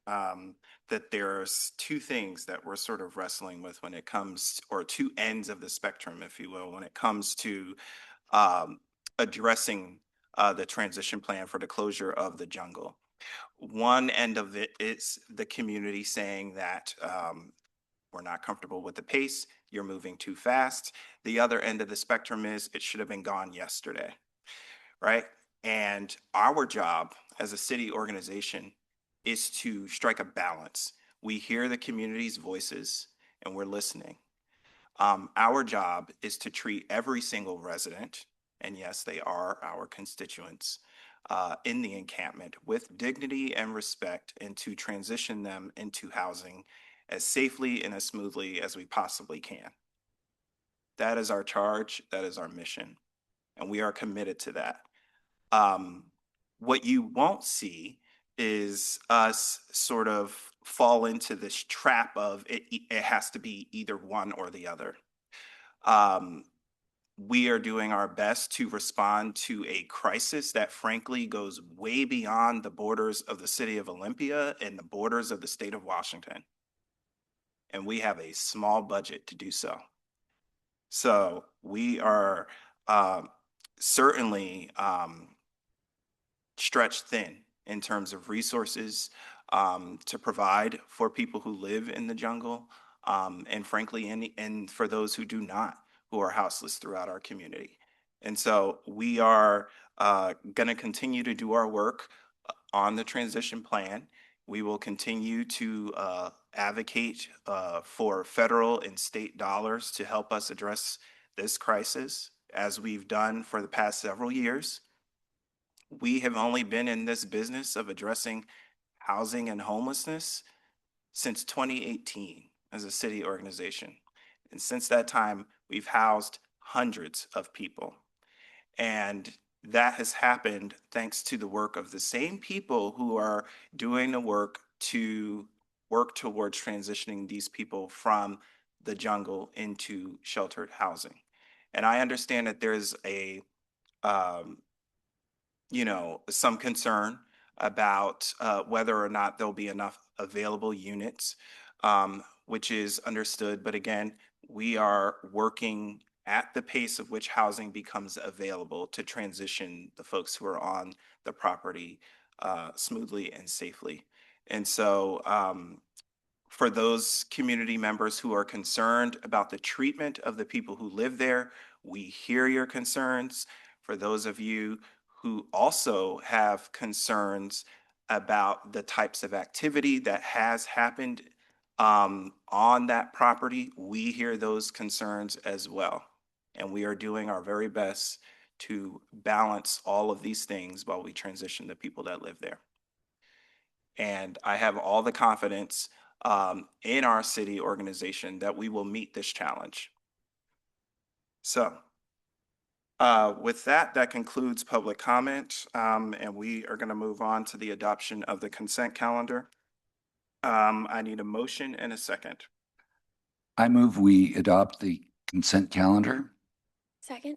that there's two things that we're sort of wrestling with when it comes, or two ends of the spectrum, if you will, when it comes to addressing the transition plan for the closure of the jungle. One end of it is the community saying that we're not comfortable with the pace, you're moving too fast. The other end of the spectrum is it should have been gone yesterday, right? And our job as a city organization is to strike a balance. We hear the community's voices and we're listening. Our job is to treat every single resident, and yes, they are our constituents, in the encampment with dignity and respect, and to transition them into housing as safely and as smoothly as we possibly can. That is our charge, that is our mission, and we are committed to that. What you won't see is us sort of fall into this trap of it has to be either one or the other. We are doing our best to respond to a crisis that frankly goes way beyond the borders of the city of Olympia and the borders of the state of Washington. And we have a small budget to do so. So we are certainly stretched thin in terms of resources to provide for people who live in the jungle, and frankly, and for those who do not, who are houseless throughout our community. And so we are going to continue to do our work on the transition plan. We will continue to advocate for federal and state dollars to help us address this crisis, as we've done for the past several years. We have only been in this business of addressing housing and homelessness since 2018 as a city organization. And since that time, we've housed hundreds of people. And that has happened thanks to the work of the same people who are doing the work to work towards transitioning these people from the jungle into sheltered housing. And I understand that there's a some concern about whether or not there'll be enough available units, which is understood. But again, we are working at the pace of which housing becomes available to transition the folks who are on the property smoothly and safely. And so for those community members who are concerned about the treatment of the people who live there, we hear your concerns. For those of you who also have concerns about the types of activity that has happened on that property, we hear those concerns as well. And we are doing our very best to balance all of these things while we transition the people that live there. And I have all the confidence in our city organization that we will meet this challenge. So with that, that concludes public comment, and we are going to move on to the adoption of the consent calendar. I need a motion and a second. I move we adopt the consent calendar. Second.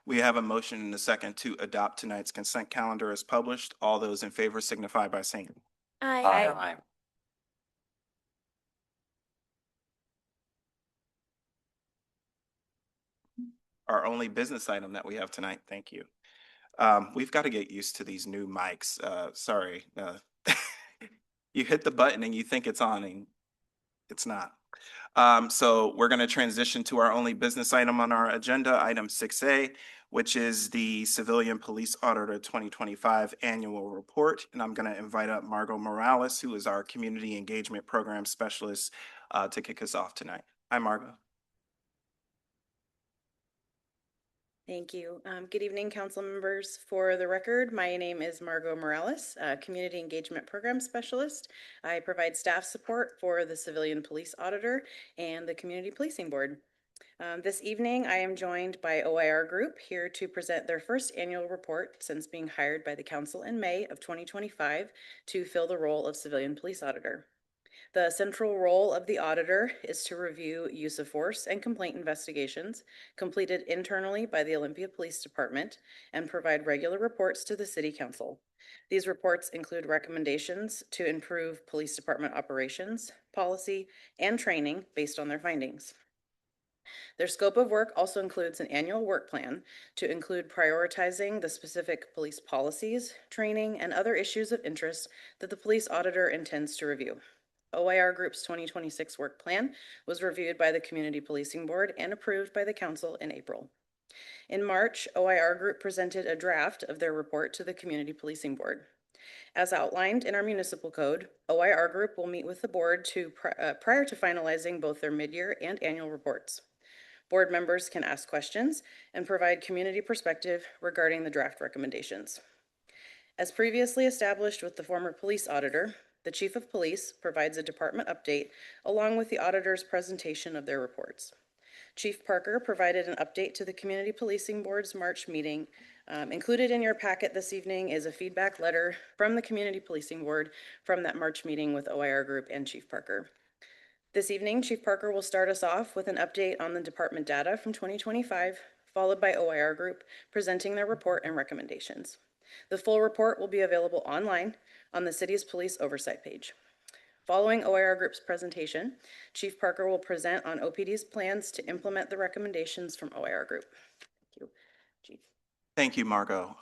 We have a motion and a second to adopt tonight's consent calendar as published. All those in favor signify by saying Aye. Aye. our only business item that we have tonight. Thank you. We've got to get used to these new mics. Sorry. You hit the button and you think it's on and it's not. So we're going to transition to our only business item on our agenda, item 6A, which is the Civilian Police Auditor 2025 Annual Report. And I'm going to invite up Margot Morales, who is our Community Engagement Program Specialist, to kick us off tonight. Hi, Margot. Thank you. Good evening, council members. For the record, my name is Margot Morales, Community Engagement Program Specialist. I provide staff support for the Civilian Police Auditor and the Community Policing Board. This evening, I am joined by OIR Group here to present their first annual report since being hired by the council in May of 2025 to fill the role of Civilian Police Auditor. The central role of the auditor is to review use of force and complaint investigations completed internally by the Olympia Police Department and provide regular reports to the City Council. These reports include recommendations to improve police department operations, policy, and training based on their findings. Their scope of work also includes an annual work plan to include prioritizing the specific police policies, training, and other issues of interest that the police auditor intends to review. OIR Group's 2026 work plan was reviewed by the Community Policing Board and approved by the Council in April. In March, OIR Group presented a draft of their report to the Community Policing Board. As outlined in our municipal code, OIR Group will meet with the board prior to finalizing both their mid-year and annual reports. Board members can ask questions and provide community perspective regarding the draft recommendations. As previously established with the former police auditor, the Chief of Police provides a department update along with the auditor's presentation of their reports. Chief Parker provided an update to the Community Policing Board's March meeting. Included in your packet this evening is a feedback letter from the Community Policing Board from that March meeting with OIR Group and Chief Parker. This evening, Chief Parker will start us off with an update on the department data from 2025, followed by OIR Group presenting their report and recommendations. The full report will be available online on the city's police oversight page. Following OIR Group's presentation, Chief Parker will present on OPD's plans to implement the recommendations from OIR Group. Thank you, Chief. Thank you, Margot.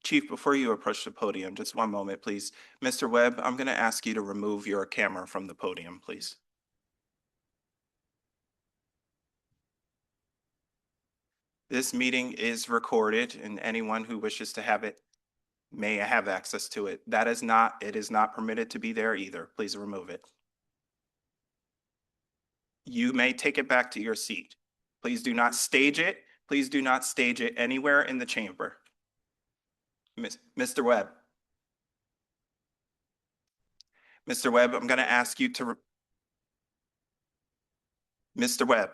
Chief, before you approach the podium, just one moment, please. Mr. Webb, I'm going to ask you to remove your camera from the podium, please. This meeting is recorded, and anyone who wishes to have it may have access to it. It is not permitted to be there either. Please remove it. You may take it back to your seat. Please do not stage it. Please do not stage it anywhere in the chamber. Mr. Webb. Mr. Webb, I'm going to ask you to... Mr. Webb,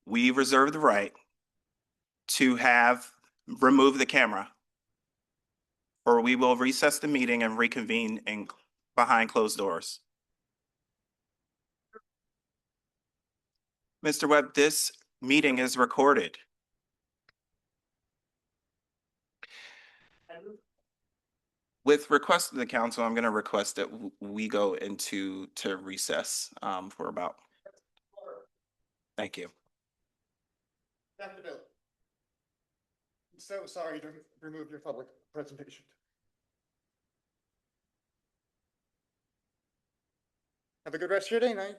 we reserve the right to remove the camera, or we will recess the meeting and reconvene behind closed doors. Mr. Webb, this meeting is recorded. With request of the council, I'm going to request that we go into recess for about. Thank you. Dr. Bill, I'm so sorry to remove your public presentation. Have a good rest of your day, night.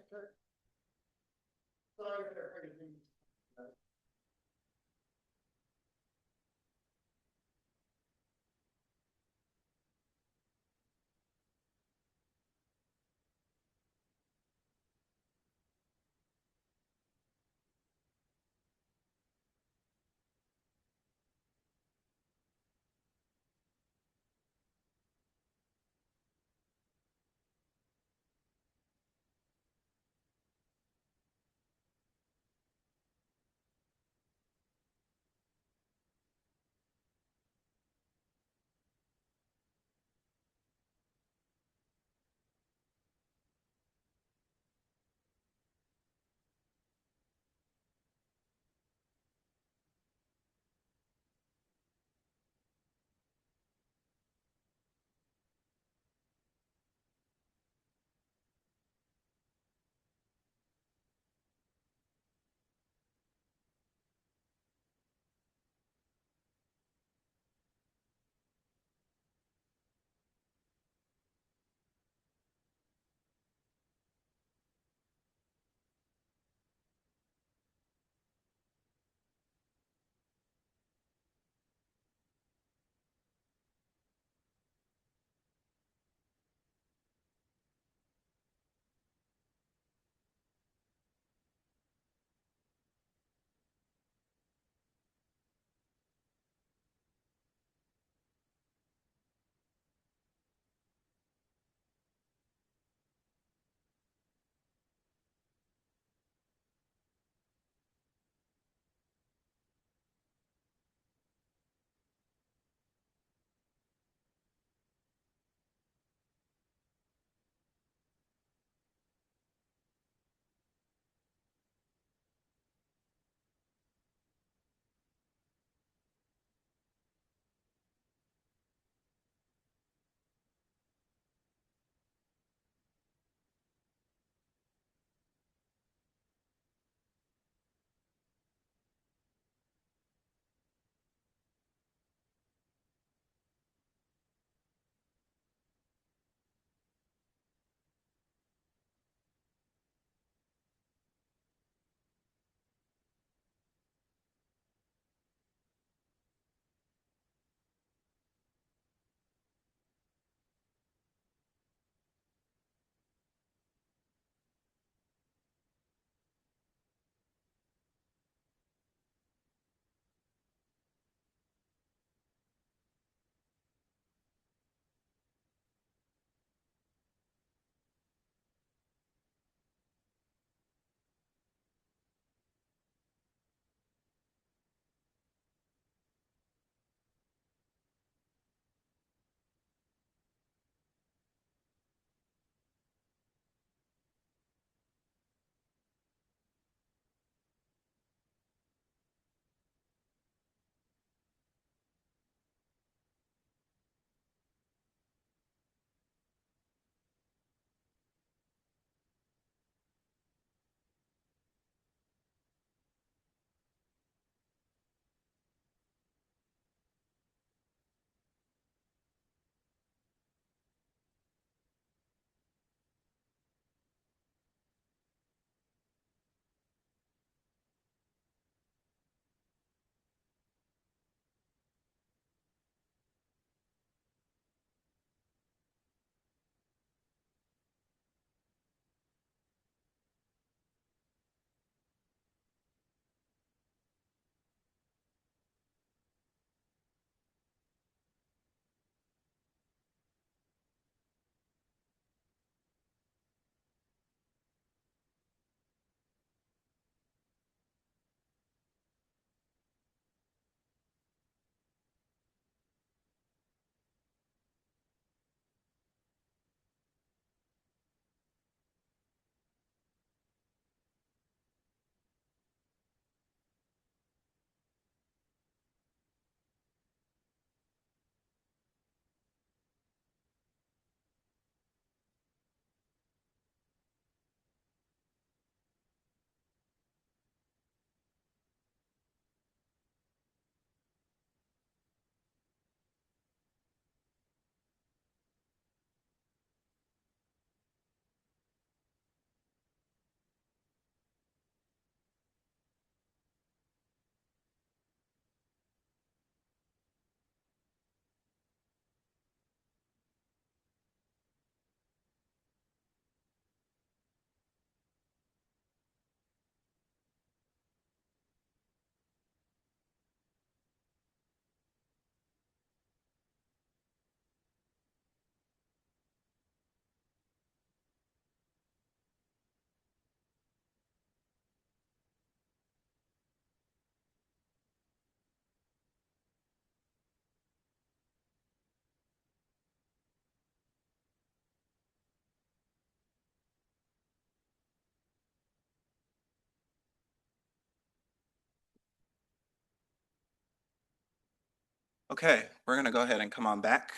Okay, we're going to go ahead and come on back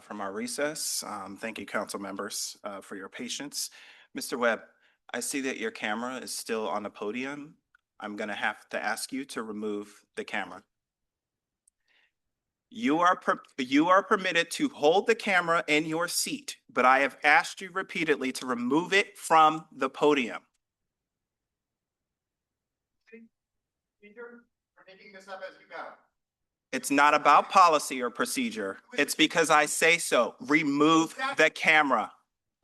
from our recess. Thank you, council members, for your patience. Mr. Webb, I see that your camera is still on the podium. I'm going to have to ask you to remove the camera. You are permitted to hold the camera in your seat, but I have asked you repeatedly to remove it from the podium. It's not about policy or procedure. It's because I say so. Remove the camera.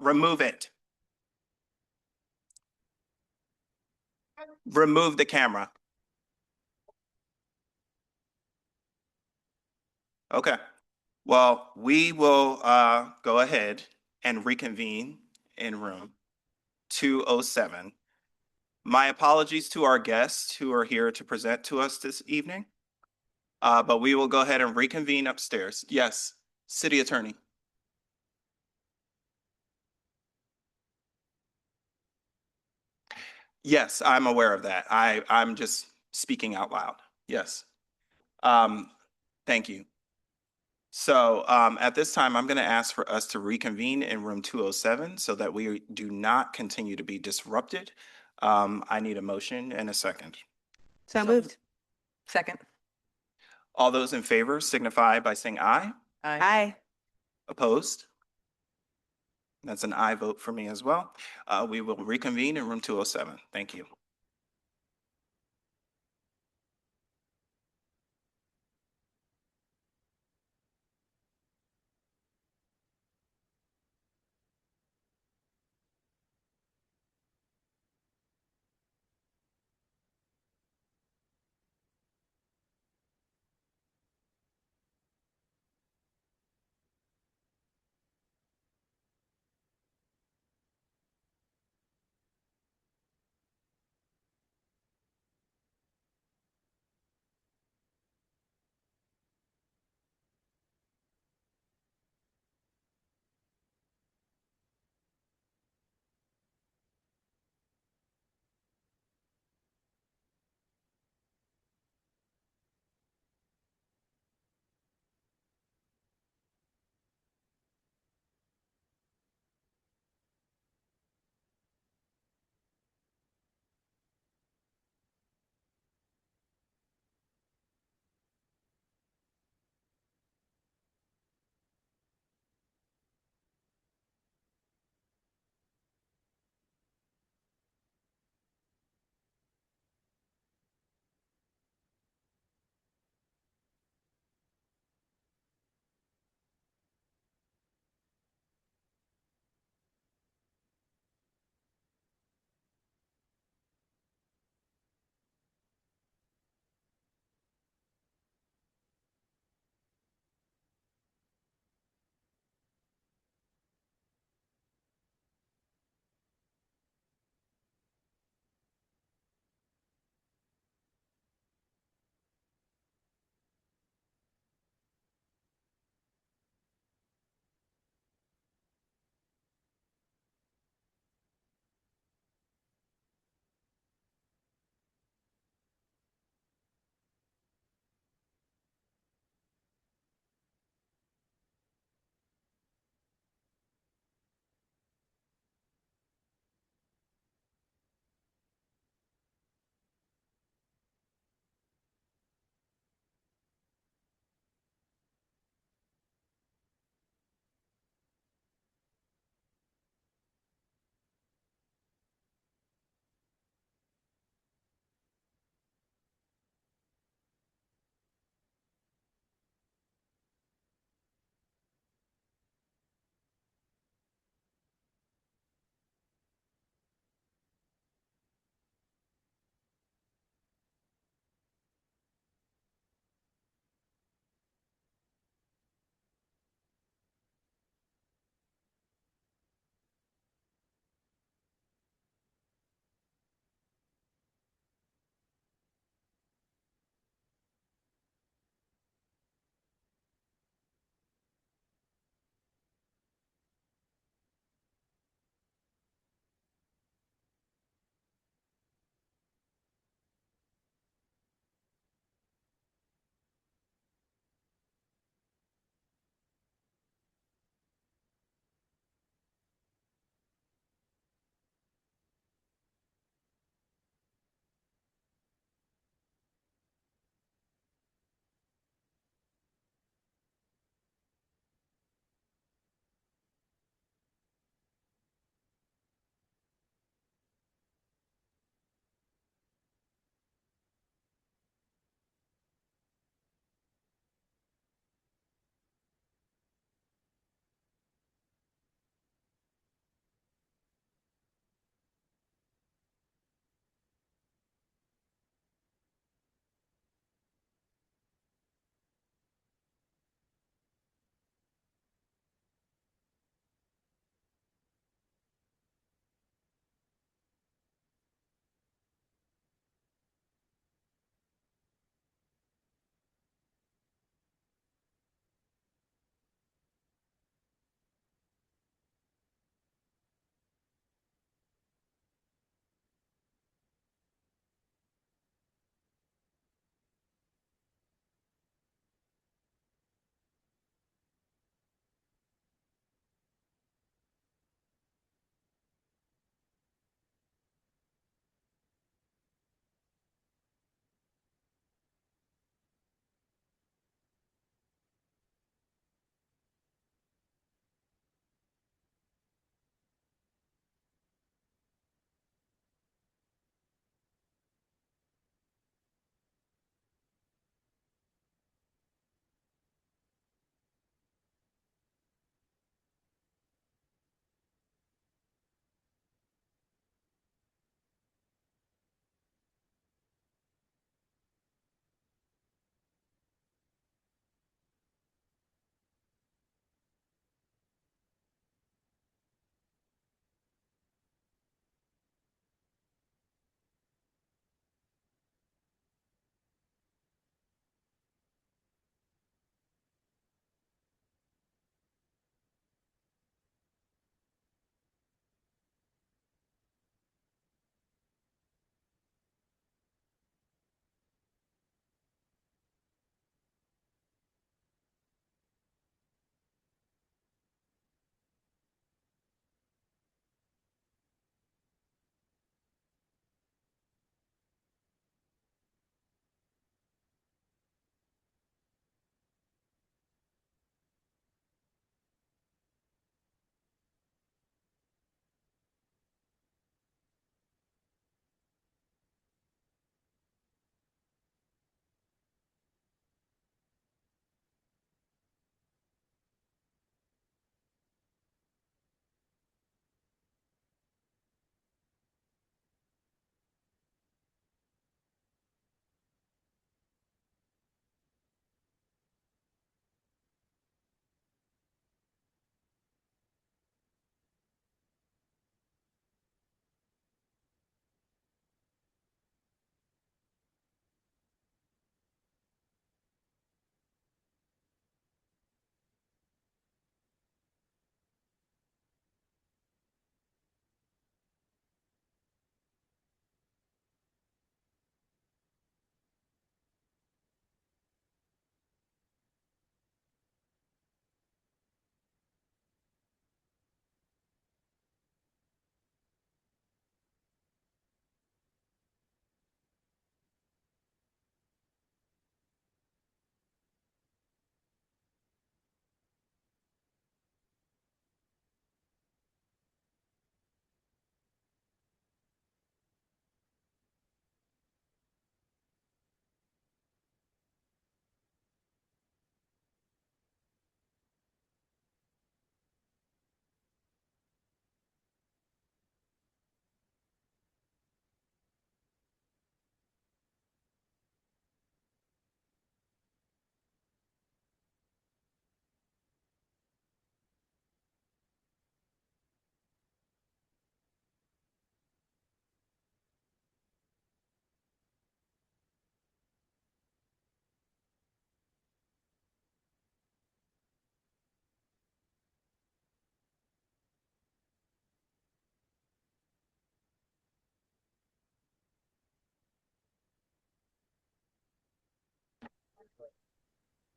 Remove it. Remove the camera. Okay. Well, we will go ahead and reconvene in room 207. My apologies to our guests who are here to present to us this evening, but we will go ahead and reconvene upstairs. Yes, City Attorney. Yes, I'm aware of that. I'm just speaking out loud. Yes. Thank you. So at this time, I'm going to ask for us to reconvene in room 207 so that we do not continue to be disrupted. I need a motion and a second. So moved. Second. All those in favor signify by saying aye. Aye. Opposed? That's an aye vote for me as well. We will reconvene in room 207. Thank you.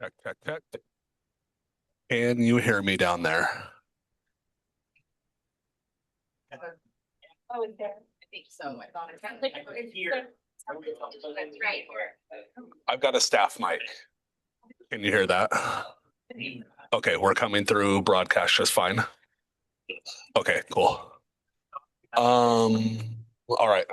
Check, check, check. Can you hear me down there? Oh, is there? I think so. I thought it sounded like here. That's right. I've got a staff mic. Can you hear that? Okay, we're coming through broadcast just fine. Okay, cool. All right.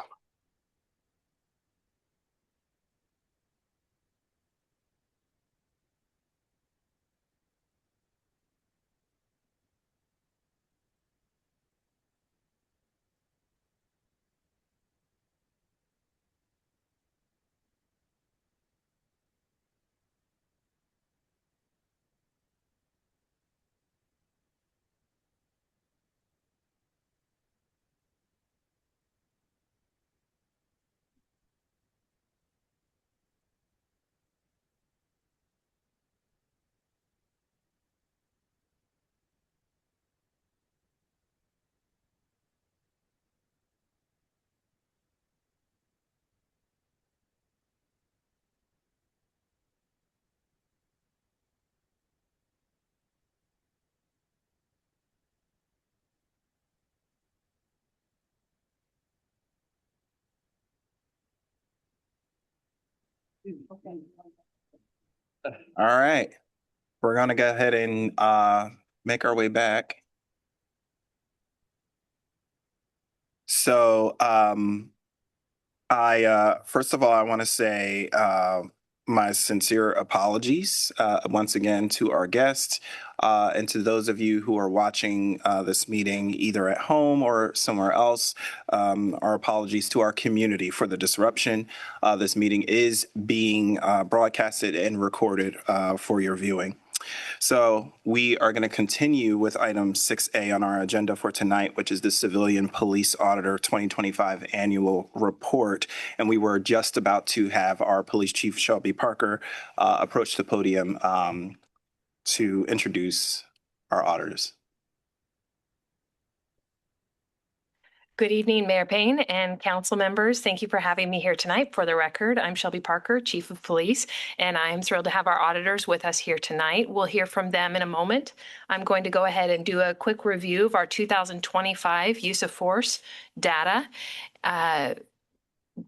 All right, we're gonna go ahead and make our way back. So I first of all, I want to say my sincere apologies once again to our guests and to those of you who are watching this meeting either at home or somewhere else. Our apologies to our community for the disruption. This meeting is being broadcasted and recorded for your viewing. So we are going to continue with item 6A on our agenda for tonight, which is the Civilian Police Auditor 2025 Annual Report. And we were just about to have our Police Chief Shelby Parker approach the podium to introduce our auditors. Good evening, Mayor Payne and council members. Thank you for having me here tonight. For the record, I'm Shelby Parker, Chief of Police, and I am thrilled to have our auditors with us here tonight. We'll hear from them in a moment. I'm going to go ahead and do a quick review of our 2025 use of force data.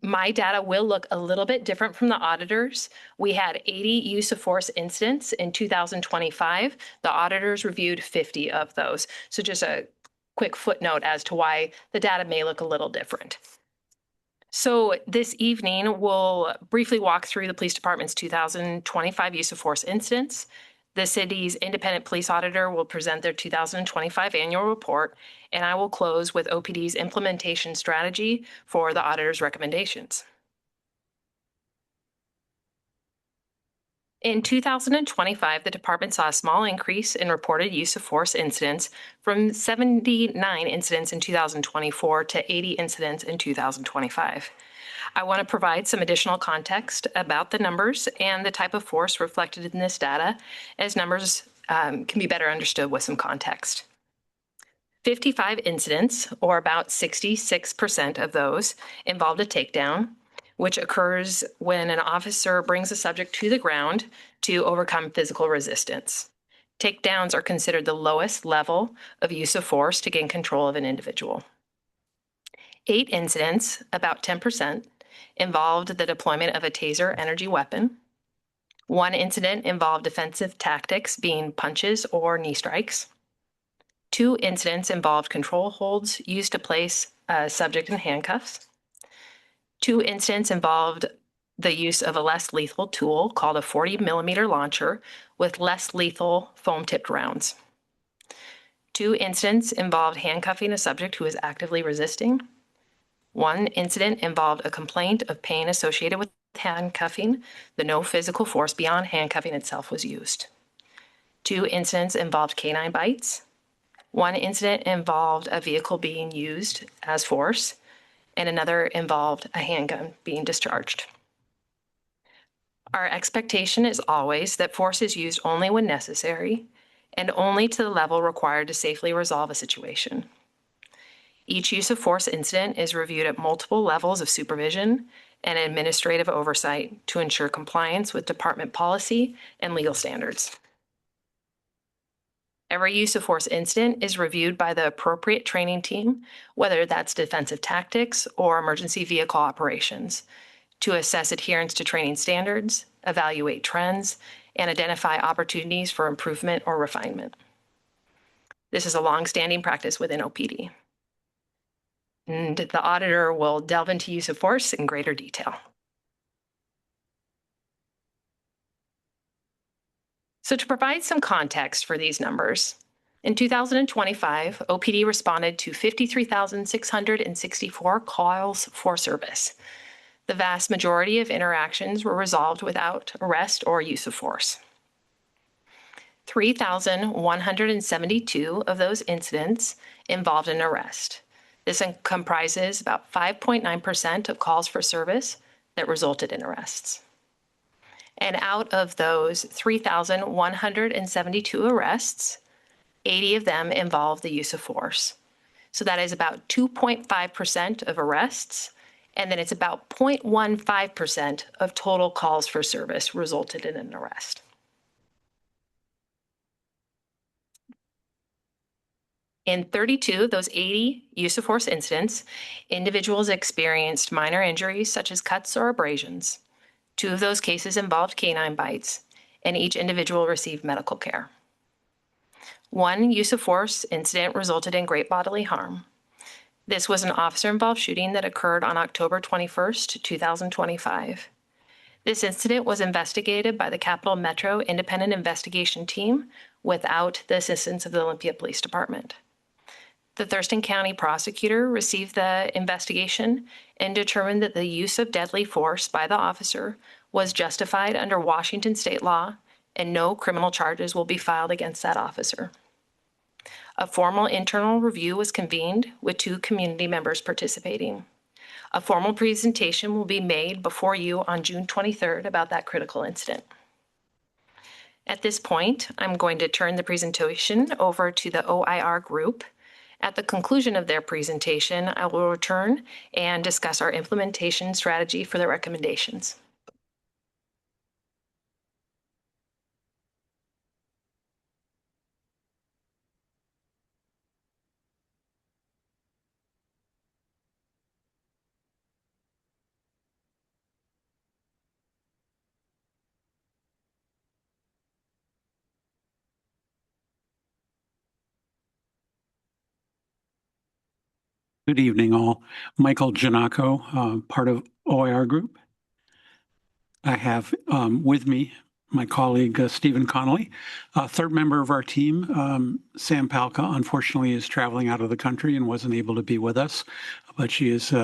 My data will look a little bit different from the auditors. We had 80 use of force incidents in 2025. The auditors reviewed 50 of those. So just a quick footnote as to why the data may look a little different. So this evening, we'll briefly walk through the police department's 2025 use of force incidents. The city's independent police auditor will present their 2025 annual report, and I will close with OPD's implementation strategy for the auditor's recommendations. In 2025, the department saw a small increase in reported use of force incidents from 79 incidents in 2024 to 80 incidents in 2025. I want to provide some additional context about the numbers and the type of force reflected in this data, as numbers can be better understood with some context. 55 incidents, or about 66% of those, involved a takedown, which occurs when an officer brings a subject to the ground to overcome physical resistance. Takedowns are considered the lowest level of use of force to gain control of an individual. 8 incidents, about 10%, involved the deployment of a taser energy weapon. 1 incident involved defensive tactics, being punches or knee strikes. 2 incidents involved control holds used to place a subject in handcuffs. 2 incidents involved the use of a less lethal tool called a 40-millimeter launcher with less lethal foam-tipped rounds. 2 incidents involved handcuffing a subject who was actively resisting. 1 incident involved a complaint of pain associated with handcuffing, though no physical force beyond handcuffing itself was used. 2 incidents involved canine bites. 1 incident involved a vehicle being used as force, and another involved a handgun being discharged. Our expectation is always that force is used only when necessary and only to the level required to safely resolve a situation. Each use of force incident is reviewed at multiple levels of supervision and administrative oversight to ensure compliance with department policy and legal standards. Every use of force incident is reviewed by the appropriate training team, whether that's defensive tactics or emergency vehicle operations, to assess adherence to training standards, evaluate trends, and identify opportunities for improvement or refinement. This is a long-standing practice within OPD. And the auditor will delve into use of force in greater detail. So to provide some context for these numbers, in 2025, OPD responded to 53,664 calls for service. The vast majority of interactions were resolved without arrest or use of force. 3,172 of those incidents involved an arrest. This comprises about 5.9% of calls for service that resulted in arrests. And out of those 3,172 arrests, 80 of them involve the use of force. So that is about 2.5% of arrests, and then it's about 0.15% of total calls for service resulted in an arrest. In 32 of those 80 use of force incidents, individuals experienced minor injuries such as cuts or abrasions. 2 of those cases involved canine bites, and each individual received medical care. 1 use of force incident resulted in great bodily harm. This was an officer-involved shooting that occurred on October 21st, 2025. This incident was investigated by the Capital Metro Independent Investigation Team without the assistance of the Olympia Police Department. The Thurston County prosecutor received the investigation and determined that the use of deadly force by the officer was justified under Washington state law, and no criminal charges will be filed against that officer. A formal internal review was convened with 2 community members participating. A formal presentation will be made before you on June 23rd about that critical incident. At this point, I'm going to turn the presentation over to the OIR group. At the conclusion of their presentation, I will return and discuss our implementation strategy for the recommendations. Good evening, all. Michael Giannaco, part of OIR Group. I have with me my colleague, Stephen Connolly. Third member of our team, Sam Palka, unfortunately is traveling out of the country and wasn't able to be with us, but she has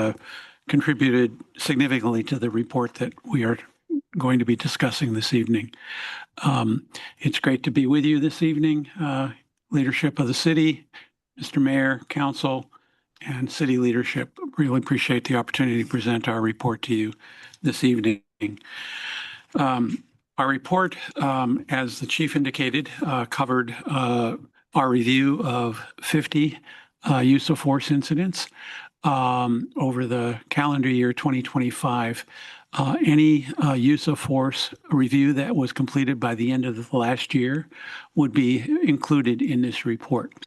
contributed significantly to the report that we are going to be discussing this evening. It's great to be with you this evening, leadership of the city, Mr. Mayor, Council, and city leadership. Really appreciate the opportunity to present our report to you this evening. Our report, as the chief indicated, covered our review of 50 use of force incidents over the calendar year 2025. Any use of force review that was completed by the end of the last year would be included in this report.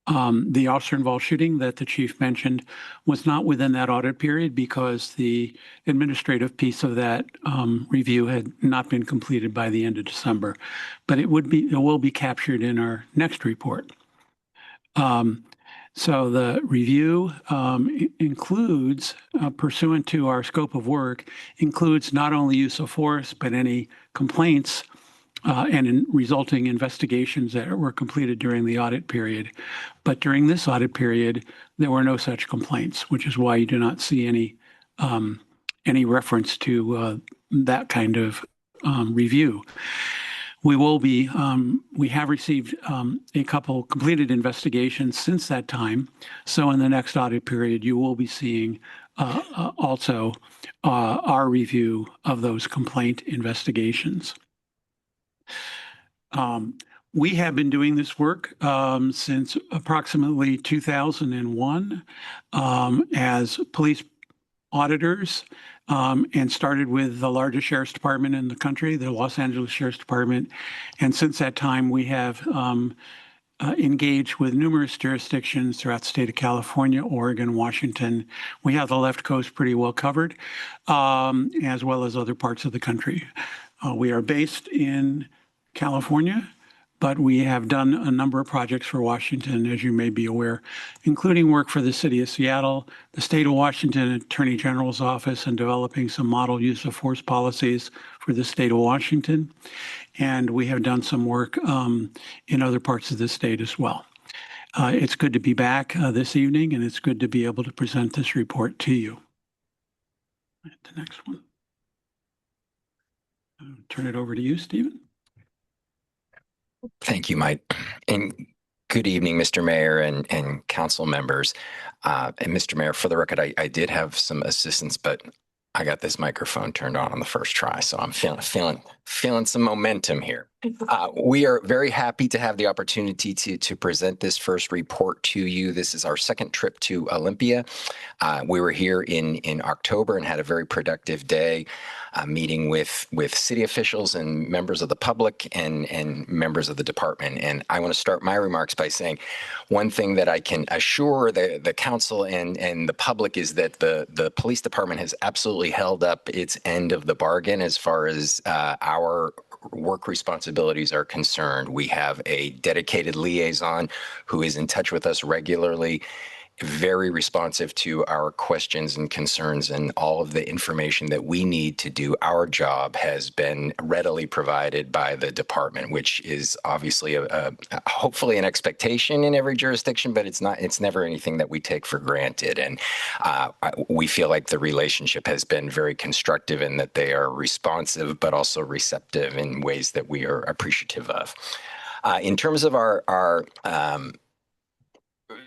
The officer-involved shooting that the chief mentioned was not within that audit period because the administrative piece of that review had not been completed by the end of December, but it will be captured in our next report. So the review includes, pursuant to our scope of work, includes not only use of force, but any complaints and resulting investigations that were completed during the audit period. But during this audit period, there were no such complaints, which is why you do not see any reference to that kind of review. We have received a couple completed investigations since that time. So in the next audit period, you will be seeing also our review of those complaint investigations. We have been doing this work since approximately 2001 as police auditors, and started with the largest sheriff's department in the country, the Los Angeles Sheriff's Department. And since that time, we have engaged with numerous jurisdictions throughout the state of California, Oregon, Washington. We have the left coast pretty well covered, as well as other parts of the country. We are based in California, but we have done a number of projects for Washington, as you may be aware, including work for the city of Seattle, the state of Washington Attorney General's office, and developing some model use of force policies for the state of Washington. And we have done some work in other parts of the state as well. It's good to be back this evening, and it's good to be able to present this report to you. The next one. I'll turn it over to you, Stephen. Thank you, Mike. And good evening, Mr. Mayor and council members. And Mr. Mayor, for the record, I did have some assistance, but I got this microphone turned on the first try, so I'm feeling some momentum here. We are very happy to have the opportunity to present this first report to you. This is our second trip to Olympia. We were here in October and had a very productive day, meeting with city officials and members of the public and members of the department. And I want to start my remarks by saying one thing that I can assure the council and the public is that the police department has absolutely held up its end of the bargain as far as our work responsibilities are concerned. We have a dedicated liaison who is in touch with us regularly, very responsive to our questions and concerns, and all of the information that we need to do our job has been readily provided by the department, which is obviously hopefully an expectation in every jurisdiction, but it's never anything that we take for granted. And we feel like the relationship has been very constructive and that they are responsive, but also receptive in ways that we are appreciative of. In terms of our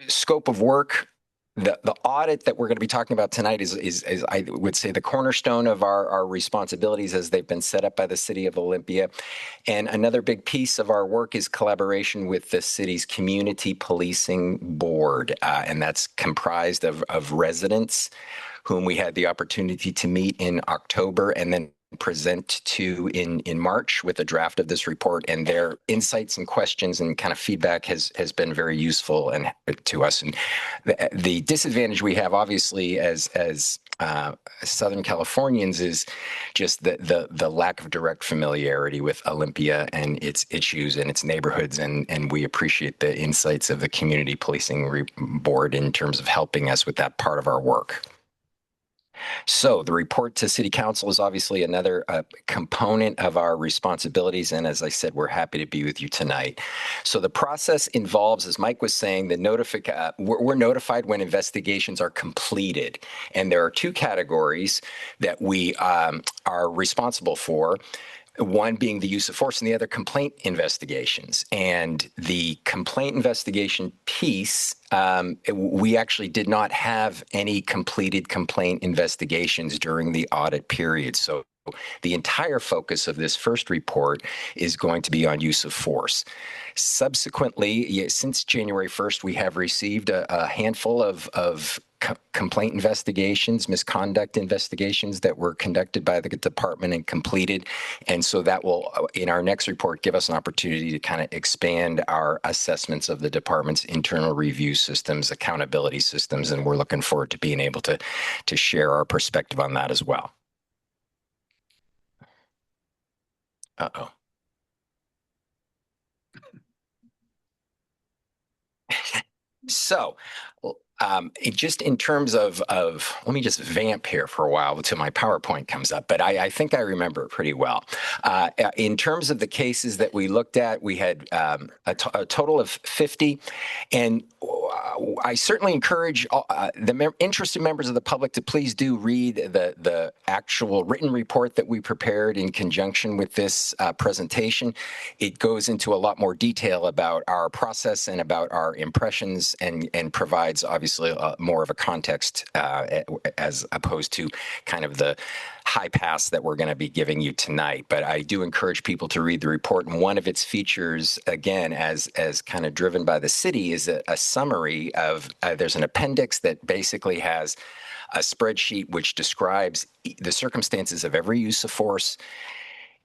scope of work, the audit that we're going to be talking about tonight is I would say the cornerstone of our responsibilities as they've been set up by the city of Olympia. And another big piece of our work is collaboration with the city's community policing board. And that's comprised of residents whom we had the opportunity to meet in October and then present to in March with a draft of this report, and their insights and questions and kind of feedback has been very useful and to us. And the disadvantage we have, obviously, as Southern Californians, is just the lack of direct familiarity with Olympia and its issues and its neighborhoods, and we appreciate the insights of the community policing board in terms of helping us with that part of our work. So the report to City Council is obviously another component of our responsibilities. And as I said, we're happy to be with you tonight. So the process involves, as Mike was saying, we're notified when investigations are completed. And there are two categories that we are responsible for. One being the use of force and the other complaint investigations. And the complaint investigation piece, we actually did not have any completed complaint investigations during the audit period. So the entire focus of this first report is going to be on use of force. Subsequently, since January 1st, we have received a handful of complaint investigations, misconduct investigations that were conducted by the department and completed. And so that will, in our next report, give us an opportunity to kind of expand our assessments of the department's internal review systems, accountability systems, and we're looking forward to being able to share our perspective on that as well. Uh-oh. So, just in terms of let me just vamp here for a while until my PowerPoint comes up, but I think I remember it pretty well. In terms of the cases that we looked at, we had a total of 50, and I certainly encourage the interested members of the public to please do read the actual written report that we prepared in conjunction with this presentation. It goes into a lot more detail about our process and about our impressions and provides obviously more of a context as opposed to kind of the high pass that we're going to be giving you tonight. But I do encourage people to read the report. And one of its features, again, as kind of driven by the city, is a summary of, there's an appendix that basically has a spreadsheet which describes the circumstances of every use of force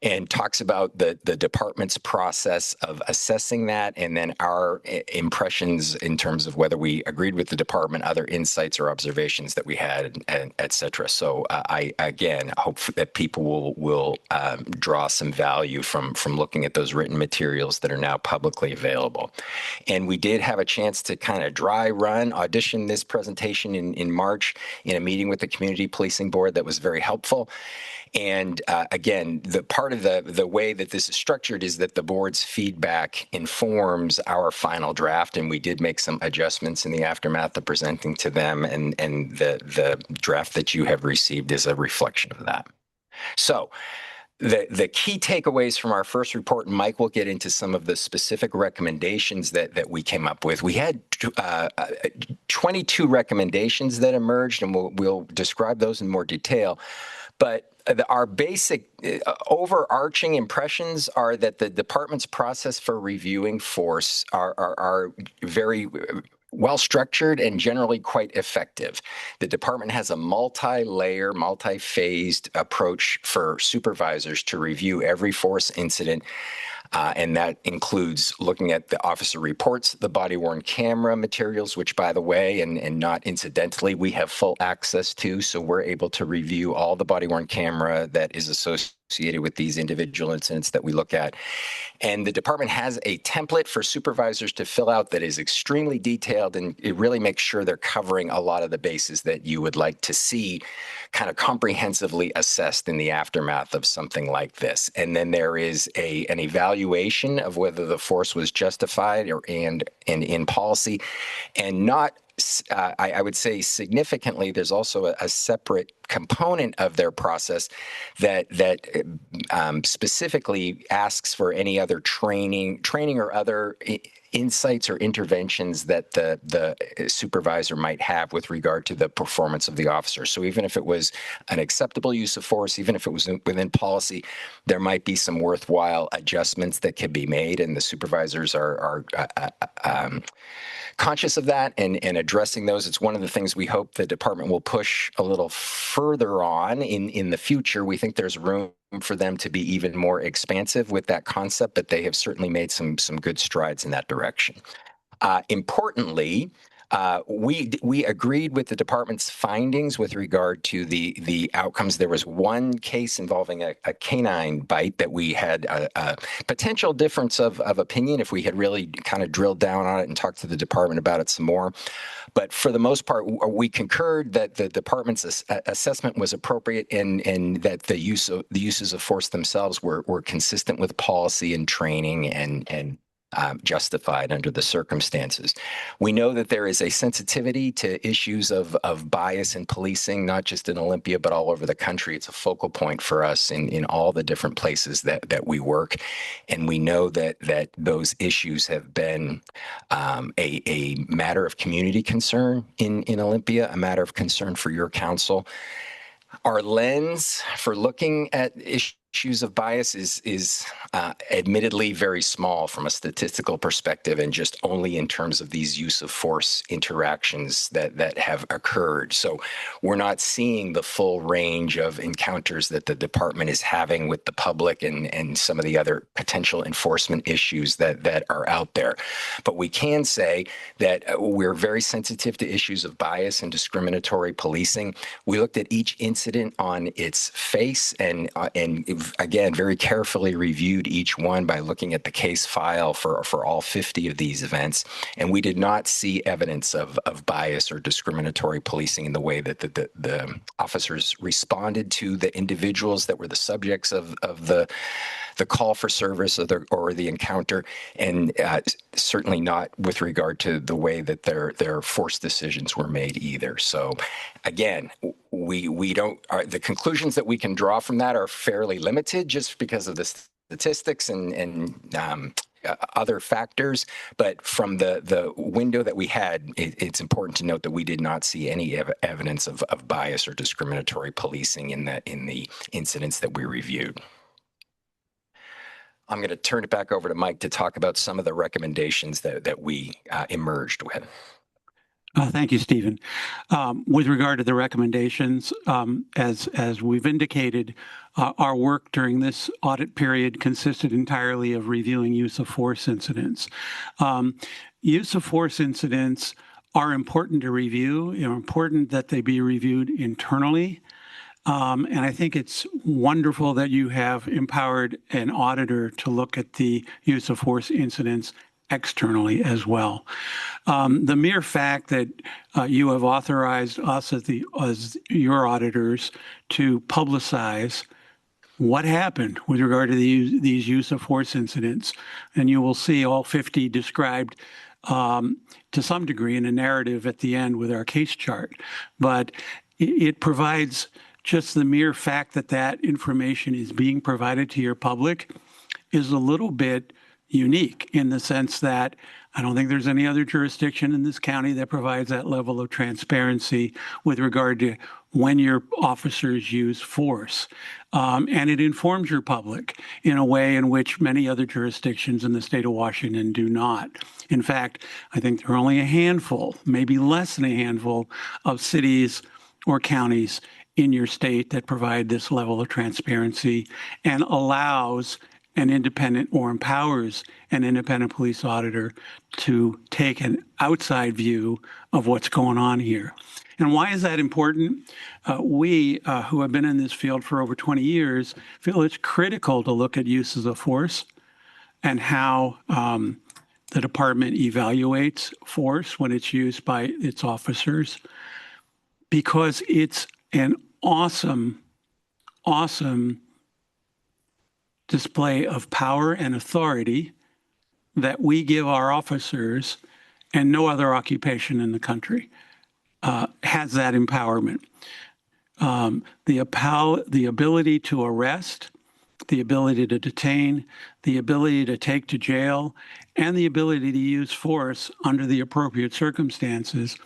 and talks about the department's process of assessing that, and then our impressions in terms of whether we agreed with the department, other insights or observations that we had, and et cetera. So I, again, hope that people will draw some value from looking at those written materials that are now publicly available. And we did have a chance to kind of dry run, audition this presentation in March in a meeting with the Community Policing Board that was very helpful. And again, the part of the way that this is structured is that the board's feedback informs our final draft, and we did make some adjustments in the aftermath of presenting to them, and the draft that you have received is a reflection of that. So the key takeaways from our first report, and Mike will get into some of the specific recommendations that we came up with. We had 22 recommendations that emerged, and we'll describe those in more detail. But our basic overarching impressions are that the department's process for reviewing force are very well structured and generally quite effective. The department has a multi-layer, multi-phased approach for supervisors to review every force incident. And that includes looking at the officer reports, the body-worn camera materials, which, by the way, and not incidentally, we have full access to. So we're able to review all the body-worn camera that is associated with these individual incidents that we look at. And the department has a template for supervisors to fill out that is extremely detailed, and it really makes sure they're covering a lot of the bases that you would like to see kind of comprehensively assessed in the aftermath of something like this. And then there is an evaluation of whether the force was justified and in policy, and not I would say significantly, there's also a separate component of their process that specifically asks for any other training or other insights or interventions that the supervisor might have with regard to the performance of the officer. So even if it was an acceptable use of force, even if it was within policy, there might be some worthwhile adjustments that can be made, and the supervisors are conscious of that and addressing those. It's one of the things we hope the department will push a little further on in the future. We think there's room for them to be even more expansive with that concept, but they have certainly made some good strides in that direction. Importantly, we agreed with the department's findings with regard to the outcomes. There was one case involving a canine bite that we had a potential difference of opinion if we had really kind of drilled down on it and talked to the department about it some more. But for the most part, we concurred that the department's assessment was appropriate, and that the uses of force themselves were consistent with policy and training and justified under the circumstances. We know that there is a sensitivity to issues of bias in policing, not just in Olympia, but all over the country. It's a focal point for us in all the different places that we work. And we know that those issues have been a matter of community concern in Olympia, a matter of concern for your council. Our lens for looking at issues of bias is admittedly very small from a statistical perspective, and just only in terms of these use of force interactions that have occurred. So we're not seeing the full range of encounters that the department is having with the public and some of the other potential enforcement issues that are out there. But we can say that we're very sensitive to issues of bias and discriminatory policing. We looked at each incident on its face and again, very carefully reviewed each one by looking at the case file for all 50 of these events. And we did not see evidence of bias or discriminatory policing in the way that the officers responded to the individuals that were the subjects of the call for service or the encounter, and certainly not with regard to the way that their force decisions were made either. So again, we don't, the conclusions that we can draw from that are fairly limited just because of the statistics and other factors. But from the window that we had, it's important to note that we did not see any evidence of bias or discriminatory policing in the incidents that we reviewed. I'm going to turn it back over to Mike to talk about some of the recommendations that we emerged with. Thank you, Stephen. With regard to the recommendations, as we've indicated, our work during this audit period consisted entirely of reviewing use of force incidents. Use of force incidents are important to review. It's important that they be reviewed internally. And I think it's wonderful that you have empowered an auditor to look at the use of force incidents externally as well. The mere fact that you have authorized us as your auditors to publicize what happened with regard to these use of force incidents, and you will see all 50 described to some degree in a narrative at the end with our case chart. But it provides just the mere fact that that information is being provided to your public is a little bit unique in the sense that I don't think there's any other jurisdiction in this county that provides that level of transparency with regard to when your officers use force. And it informs your public in a way in which many other jurisdictions in the state of Washington do not. In fact, I think there are only a handful, maybe less than a handful, of cities or counties in your state that provide this level of transparency and allows an independent or empowers an independent police auditor to take an outside view of what's going on here. And why is that important? We, who have been in this field for over 20 years, feel it's critical to look at uses of force and how the department evaluates force when it's used by its officers, because it's an awesome display of power and authority that we give our officers, and no other occupation in the country has that empowerment. The ability to arrest, the ability to detain, the ability to take to jail, and the ability to use force under the appropriate circumstances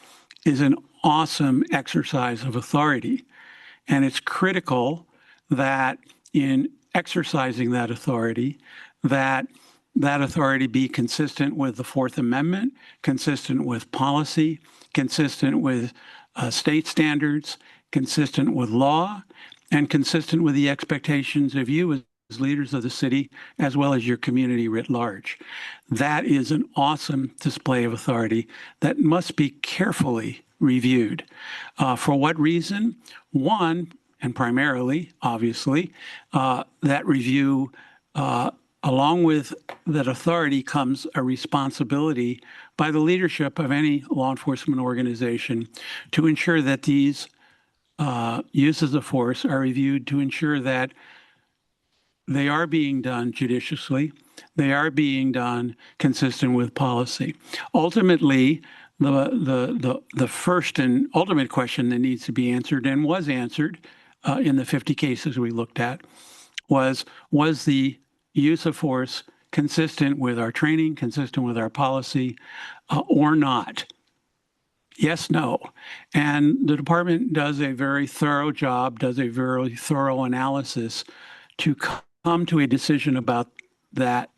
is an awesome exercise of authority. And it's critical that in exercising that authority be consistent with the Fourth Amendment, consistent with policy, consistent with state standards, consistent with law, and consistent with the expectations of you as leaders of the city, as well as your community writ large. That is an awesome display of authority that must be carefully reviewed. For what reason? One, and primarily, obviously, that review, along with that authority comes a responsibility by the leadership of any law enforcement organization to ensure that these uses of force are reviewed to ensure that they are being done judiciously, they are being done consistent with policy. Ultimately, the first and ultimate question that needs to be answered and was answered in the 50 cases we looked at was the use of force consistent with our training, consistent with our policy, or not? Yes, no. And the department does a very thorough job, does a very thorough analysis to come to a decision about that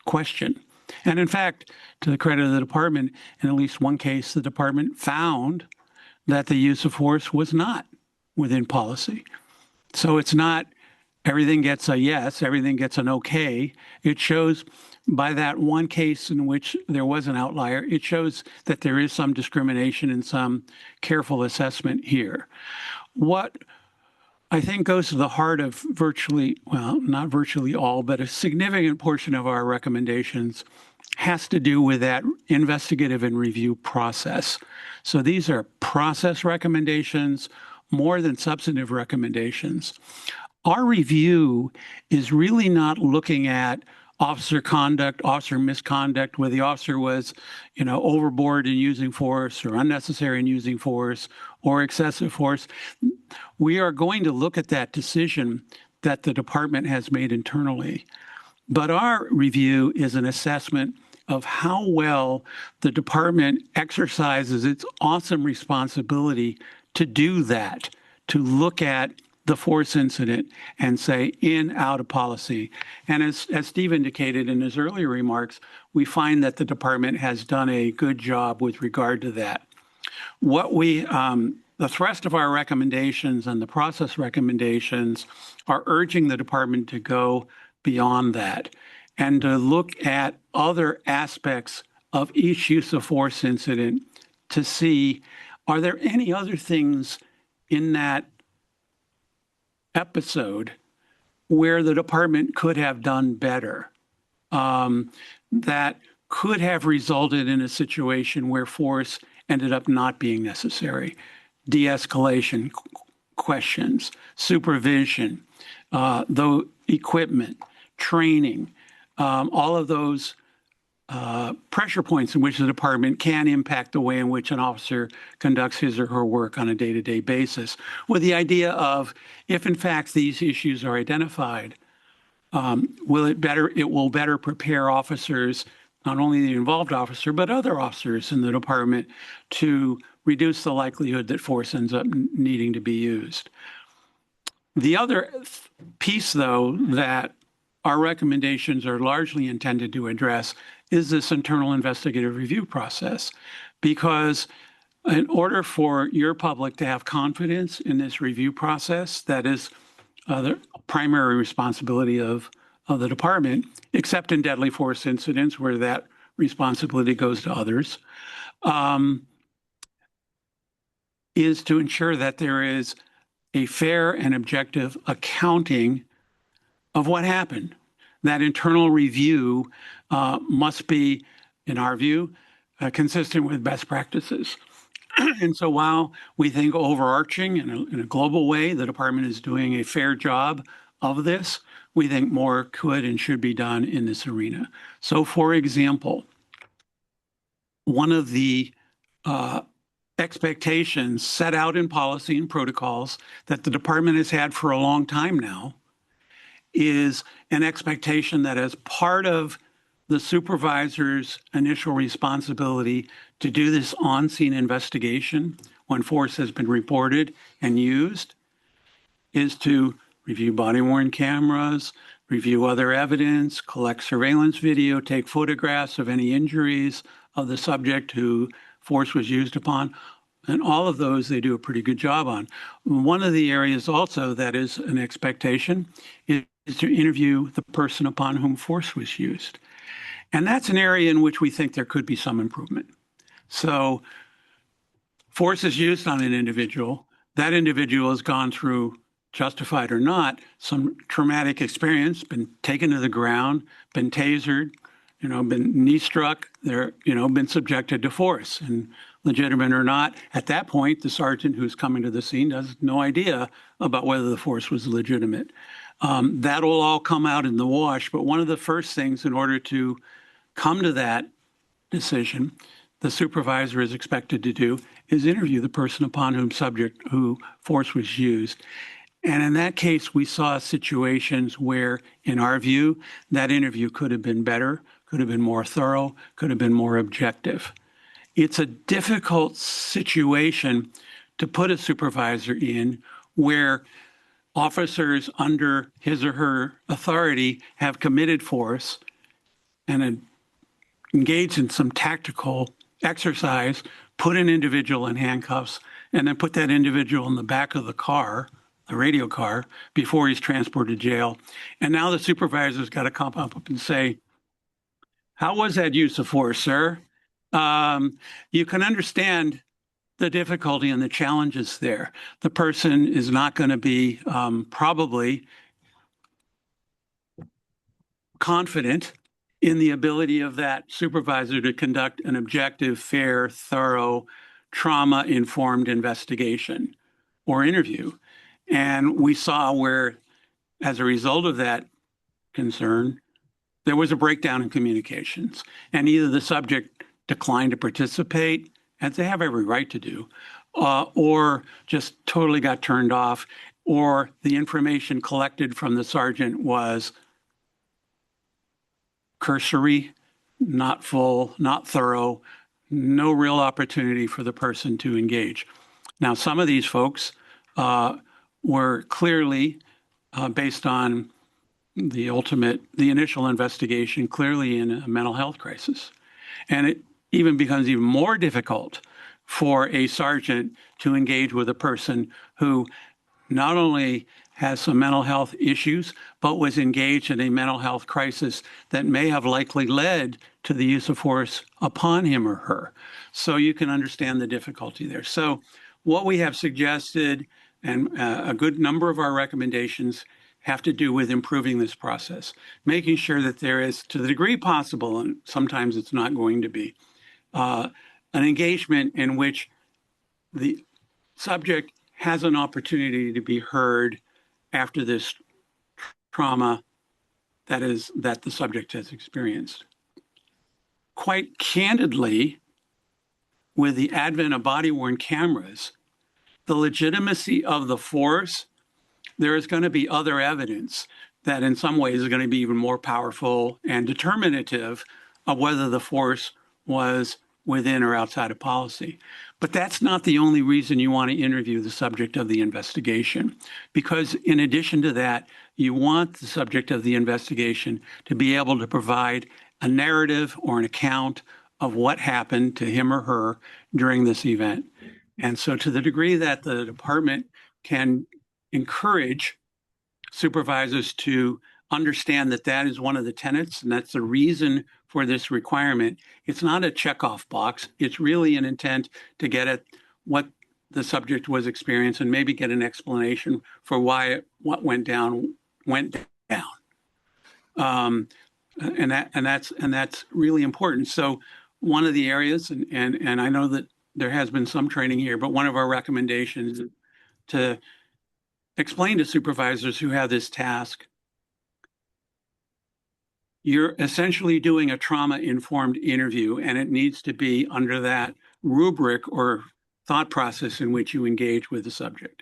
question. And in fact, to the credit of the department, in at least one case, the department found that the use of force was not within policy. So it's not everything gets a yes, everything gets an okay. It shows by that one case in which there was an outlier, it shows that there is some discrimination and some careful assessment here. What I think goes to the heart of virtually, well, not virtually all, but a significant portion of our recommendations has to do with that investigative and review process. So these are process recommendations more than substantive recommendations. Our review is really not looking at officer conduct, officer misconduct, where the officer was, overboard in using force or unnecessary in using force or excessive force. We are going to look at that decision that the department has made internally. But our review is an assessment of how well the department exercises its awesome responsibility to do that, to look at the force incident and say in, out of policy. And as Steve indicated in his earlier remarks, we find that the department has done a good job with regard to that. The thrust of our recommendations and the process recommendations are urging the department to go beyond that and to look at other aspects of each use of force incident to see, are there any other things in that episode where the department could have done better, that could have resulted in a situation where force ended up not being necessary. De-escalation questions, supervision, the equipment, training, all of those pressure points in which the department can impact the way in which an officer conducts his or her work on a day-to-day basis, with the idea of, if in fact these issues are identified, it will better prepare officers, not only the involved officer, but other officers in the department, to reduce the likelihood that force ends up needing to be used. The other piece, though, that our recommendations are largely intended to address is this internal investigative review process. Because in order for your public to have confidence in this review process, that is the primary responsibility of the department, except in deadly force incidents where that responsibility goes to others, is to ensure that there is a fair and objective accounting of what happened. That internal review must be, in our view, consistent with best practices. And so while we think overarching in a global way, the department is doing a fair job of this, we think more could and should be done in this arena. So, for example, one of the expectations set out in policy and protocols that the department has had for a long time now is an expectation that as part of the supervisor's initial responsibility to do this on-scene investigation when force has been reported and used is to review body-worn cameras, review other evidence, collect surveillance video, take photographs of any injuries of the subject who force was used upon. And all of those they do a pretty good job on. One of the areas also that is an expectation is to interview the person upon whom force was used. And that's an area in which we think there could be some improvement. So force is used on an individual. That individual has gone through, justified or not, some traumatic experience, been taken to the ground, been tasered, been knee struck, been subjected to force. And legitimate or not, at that point, the sergeant who's coming to the scene has no idea about whether the force was legitimate. That'll all come out in the wash, but one of the first things in order to come to that decision, the supervisor is expected to do is interview the person upon who force was used. And in that case, we saw situations where, in our view, that interview could have been better, could have been more thorough, could have been more objective. It's a difficult situation to put a supervisor in where officers under his or her authority have committed force and engaged in some tactical exercise, put an individual in handcuffs, and then put that individual in the back of the car, the radio car, before he's transported to jail. And now the supervisor's got to come up and say, how was that use of force, sir? You can understand the difficulty and the challenges there. The person is not going to be probably confident in the ability of that supervisor to conduct an objective, fair, thorough, trauma-informed investigation or interview. And we saw where, as a result of that concern, there was a breakdown in communications. And either the subject declined to participate, as they have every right to do, or just totally got turned off, or the information collected from the sergeant was cursory, not full, not thorough, no real opportunity for the person to engage. Now, some of these folks were clearly, based on the initial investigation, clearly in a mental health crisis. And it even becomes even more difficult for a sergeant to engage with a person who not only has some mental health issues, but was engaged in a mental health crisis that may have likely led to the use of force upon him or her. So you can understand the difficulty there. So what we have suggested, and a good number of our recommendations, have to do with improving this process, making sure that there is, to the degree possible, and sometimes it's not going to be, an engagement in which the subject has an opportunity to be heard after this trauma that the subject has experienced. Quite candidly, with the advent of body-worn cameras, the legitimacy of the force, there is going to be other evidence that in some ways is going to be even more powerful and determinative of whether the force was within or outside of policy. But that's not the only reason you want to interview the subject of the investigation, because in addition to that, you want the subject of the investigation to be able to provide a narrative or an account of what happened to him or her during this event. And so to the degree that the department can encourage supervisors to understand that that is one of the tenets, and that's the reason for this requirement. It's not a checkoff box. It's really an intent to get at what the subject was experiencing and maybe get an explanation for why what went down. And that's really important. So one of the areas, and I know that there has been some training here, but one of our recommendations is to explain to supervisors who have this task, you're essentially doing a trauma-informed interview, and it needs to be under that rubric or thought process in which you engage with the subject.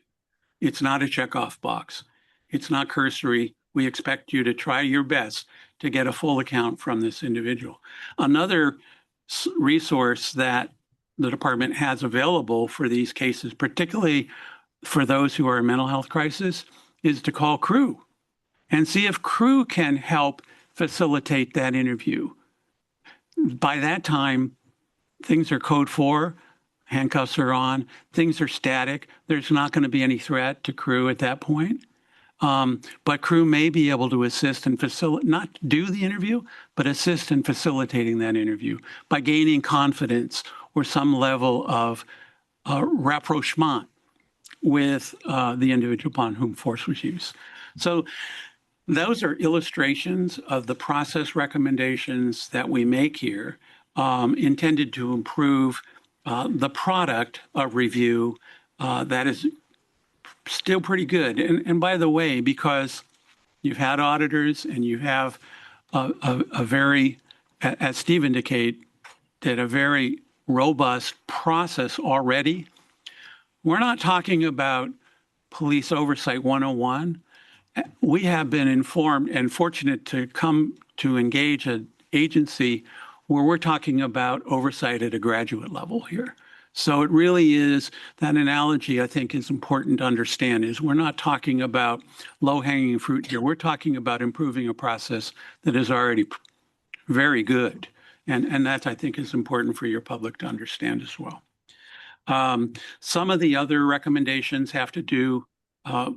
It's not a checkoff box. It's not cursory. We expect you to try your best to get a full account from this individual. Another resource that the department has available for these cases, particularly for those who are in mental health crisis, is to call crew and see if crew can help facilitate that interview. By that time, things are code 4, handcuffs are on, things are static. There's not going to be any threat to crew at that point. But crew may be able to assist and not do the interview, but assist in facilitating that interview by gaining confidence or some level of rapprochement with the individual upon whom force was used. So those are illustrations of the process recommendations that we make here, intended to improve the product of review that is still pretty good. And by the way, because you've had auditors and you have a very, as Steve indicated, a very robust process already, we're not talking about police oversight 101. We have been informed and fortunate to come to engage an agency where we're talking about oversight at a graduate level here. So it really is, that analogy I think is important to understand, is we're not talking about low-hanging fruit here. We're talking about improving a process that is already very good. And that I think is important for your public to understand as well. Some of the other recommendations have to do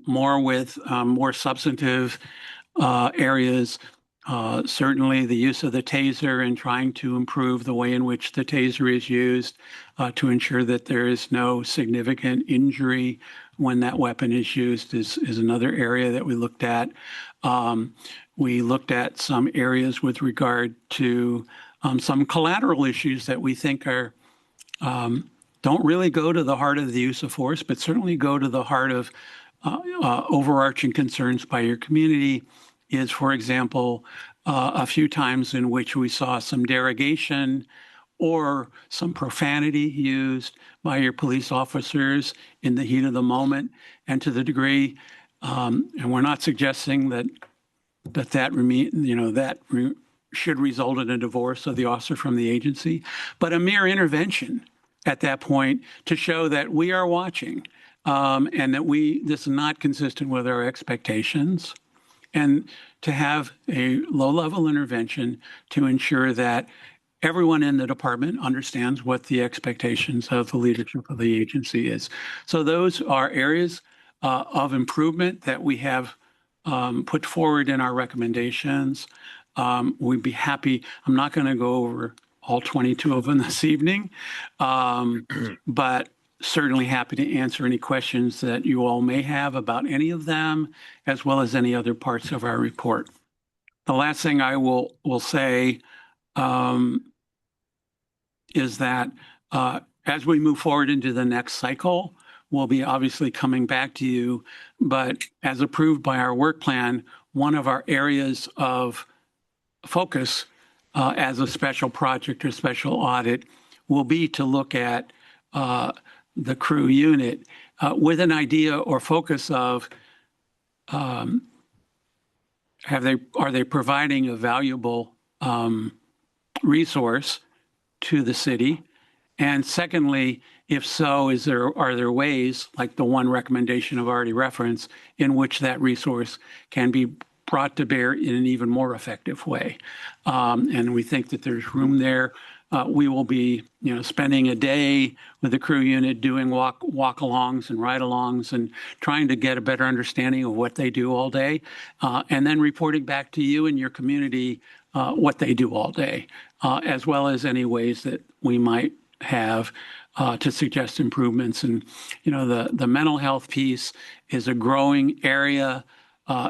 more with more substantive areas. Certainly the use of the taser and trying to improve the way in which the taser is used to ensure that there is no significant injury when that weapon is used is another area that we looked at. We looked at some areas with regard to some collateral issues that we think are don't really go to the heart of the use of force, but certainly go to the heart of overarching concerns by your community. Is, for example, a few times in which we saw some derogation or some profanity used by your police officers in the heat of the moment, and to the degree, and we're not suggesting that should result in a divorce of the officer from the agency, but a mere intervention at that point to show that we are watching and that this is not consistent with our expectations, and to have a low-level intervention to ensure that everyone in the department understands what the expectations of the leadership of the agency is. So those are areas of improvement that we have put forward in our recommendations. We'd be happy. I'm not going to go over all 22 of them this evening, but certainly happy to answer any questions that you all may have about any of them, as well as any other parts of our report. The last thing I will say is that as we move forward into the next cycle, we'll be obviously coming back to you, but as approved by our work plan, one of our areas of focus as a special project or special audit will be to look at the crew unit with an idea or focus of are they providing a valuable resource to the city? And secondly, if so, are there ways, like the one recommendation I've already referenced, in which that resource can be brought to bear in an even more effective way? And we think that there's room there. We will be, spending a day with the crew unit doing walk-alongs and ride-alongs and trying to get a better understanding of what they do all day, and then reporting back to you and your community what they do all day, as well as any ways that we might have to suggest improvements. And, the mental health piece is a growing area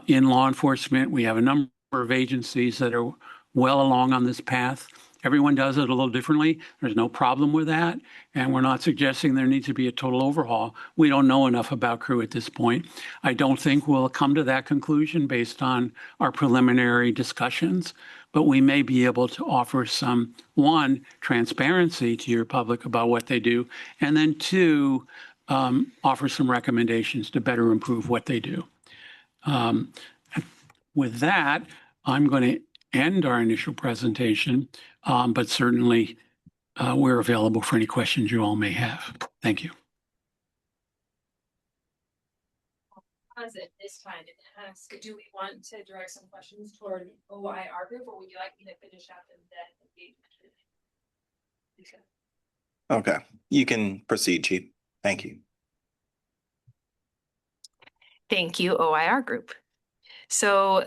in law enforcement. We have a number of agencies that are well along on this path. Everyone does it a little differently. There's no problem with that. And we're not suggesting there needs to be a total overhaul. We don't know enough about crew at this point. I don't think we'll come to that conclusion based on our preliminary discussions, but we may be able to offer some, one, transparency to your public about what they do, and then two, offer some recommendations to better improve what they do. With that, I'm going to end our initial presentation, but certainly we're available for any questions you all may have. Thank you. Pause it this time and ask, do we want to direct some questions toward OIR group, or would you like me to finish out the engagement? Okay, you can proceed, Chief. Thank you. Thank you, OIR group. So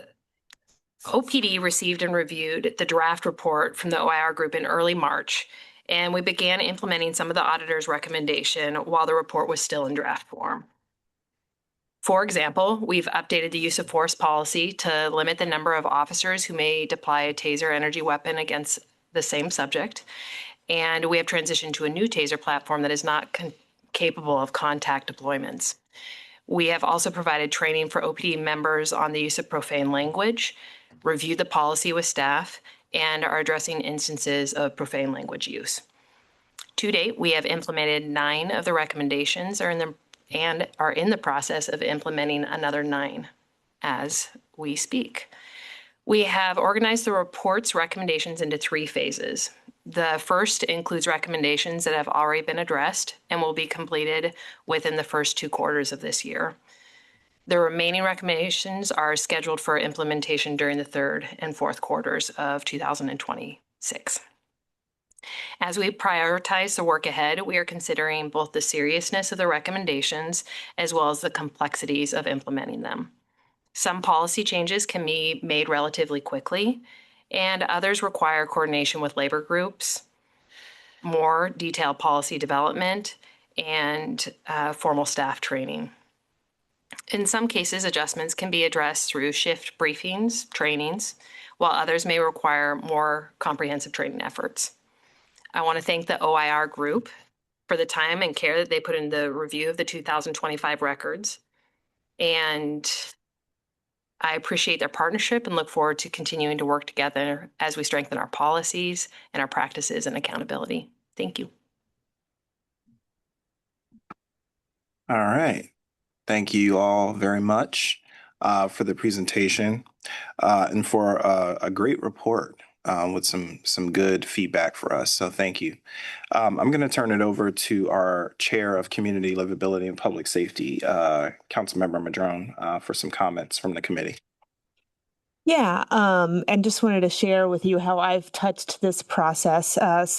OPD received and reviewed the draft report from the OIR group in early March, and we began implementing some of the auditor's recommendation while the report was still in draft form. For example, we've updated the use of force policy to limit the number of officers who may deploy a taser energy weapon against the same subject, and we have transitioned to a new taser platform that is not capable of contact deployments. We have also provided training for OPD members on the use of profane language, reviewed the policy with staff, and are addressing instances of profane language use. To date, we have implemented 9 of the recommendations and are in the process of implementing another 9 as we speak. We have organized the report's recommendations into 3 phases. The first includes recommendations that have already been addressed and will be completed within the first 2 quarters of this year. The remaining recommendations are scheduled for implementation during the 3rd and 4th quarters of 2026. As we prioritize the work ahead, we are considering both the seriousness of the recommendations as well as the complexities of implementing them. Some policy changes can be made relatively quickly, and others require coordination with labor groups, more detailed policy development, and formal staff training. In some cases, adjustments can be addressed through shift briefings, trainings, while others may require more comprehensive training efforts. I want to thank the OIR group for the time and care that they put in the review of the 2025 records, and I appreciate their partnership and look forward to continuing to work together as we strengthen our policies and our practices and accountability. Thank you. All right. Thank you all very much for the presentation and for a great report with some good feedback for us. So thank you. I'm going to turn it over to our Chair of Community Livability and Public Safety, Councilmember Madrone, for some comments from the committee. Yeah, and just wanted to share with you how I've touched this process. As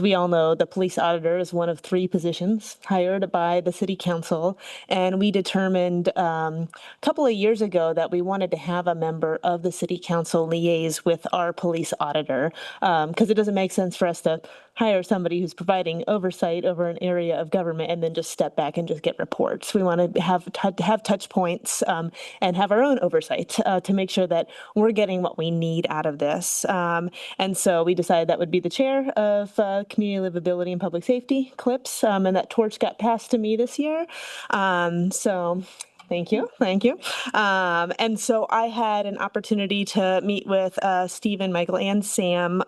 we all know, the police auditor is one of 3 positions hired by the city council. And we determined a couple of years ago that we wanted to have a member of the city council liaise with our police auditor, because it doesn't make sense for us to hire somebody who's providing oversight over an area of government and then just step back and just get reports. We want to have touch points and have our own oversight to make sure that we're getting what we need out of this. And so we decided that would be the chair of community livability and public safety clips, and that torch got passed to me this year. So thank you. Thank you. And so I had an opportunity to meet with Stephen, Michael, and Sam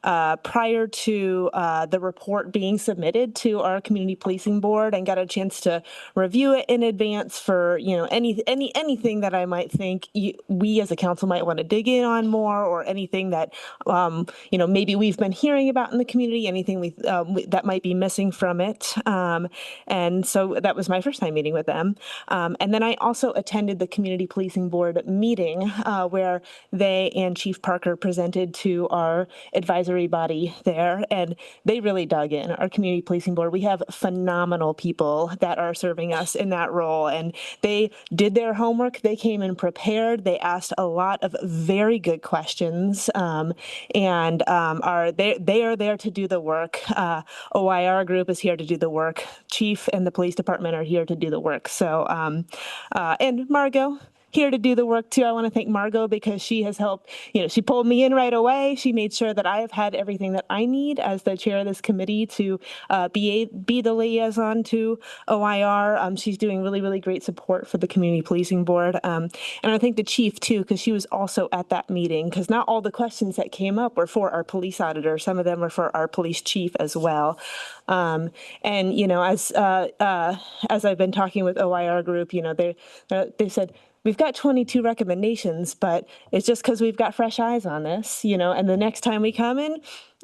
prior to the report being submitted to our community policing board, and got a chance to review it in advance for anything that I might think we as a council might want to dig in on more, or anything that maybe we've been hearing about in the community, anything that might be missing from it. And so that was my first time meeting with them. And then I also attended the community policing board meeting where they and Chief Parker presented to our advisory body there, and they really dug in. Our community policing board, we have phenomenal people that are serving us in that role, and they did their homework. They came in prepared. They asked a lot of very good questions, and they are there to do the work. OIR group is here to do the work. Chief and the police department are here to do the work. So, and Margot, here to do the work too. I want to thank Margot because she has helped. She pulled me in right away. She made sure that I have had everything that I need as the chair of this committee to be the liaison to OIR. She's doing really, really great support for the community policing board. And I thank the chief too, because she was also at that meeting, because not all the questions that came up were for our police auditor. Some of them were for our police chief as well. And as I've been talking with OIR group, they said, we've got 22 recommendations, but it's just because we've got fresh eyes on this, and the next time we come in,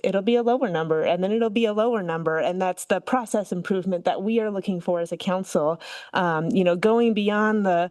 it'll be a lower number, and then it'll be a lower number. And that's the process improvement that we are looking for as a council, going beyond the,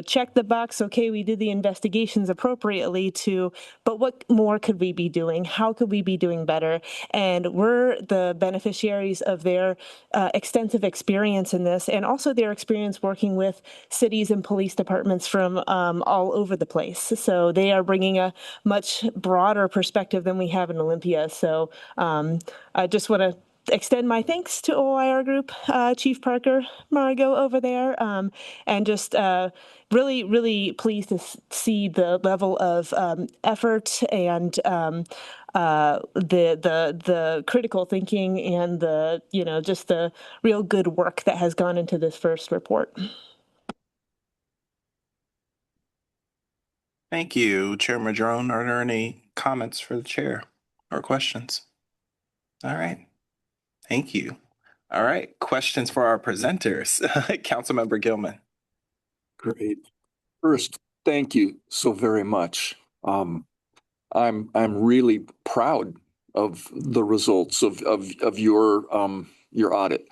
check the box, okay, we did the investigations appropriately, to, but what more could we be doing? How could we be doing better? And we're the beneficiaries of their extensive experience in this, and also their experience working with cities and police departments from all over the place. So they are bringing a much broader perspective than we have in Olympia. So I just want to extend my thanks to OIR Group, Chief Parker, Margot over there, and just really, really pleased to see the level of effort and the critical thinking and the just the real good work that has gone into this first report. Thank you, Chair Madrone. Are there any comments for the chair or questions? All right. Thank you. All right. Questions for our presenters. Councilmember Gilman. Great. First, thank you so very much. I'm really proud of the results of your audit.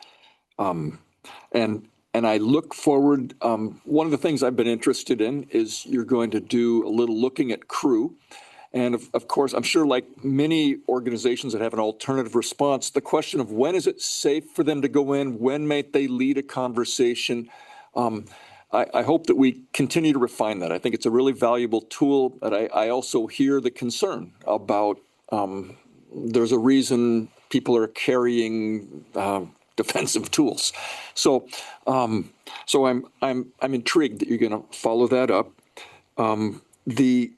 And I look forward, one of the things I've been interested in is you're going to do a little looking at crew. And of course, I'm sure like many organizations that have an alternative response, the question of when is it safe for them to go in, when might they lead a conversation? I hope that we continue to refine that. I think it's a really valuable tool, but I also hear the concern about there's a reason people are carrying defensive tools. So I'm intrigued that you're going to follow that up. The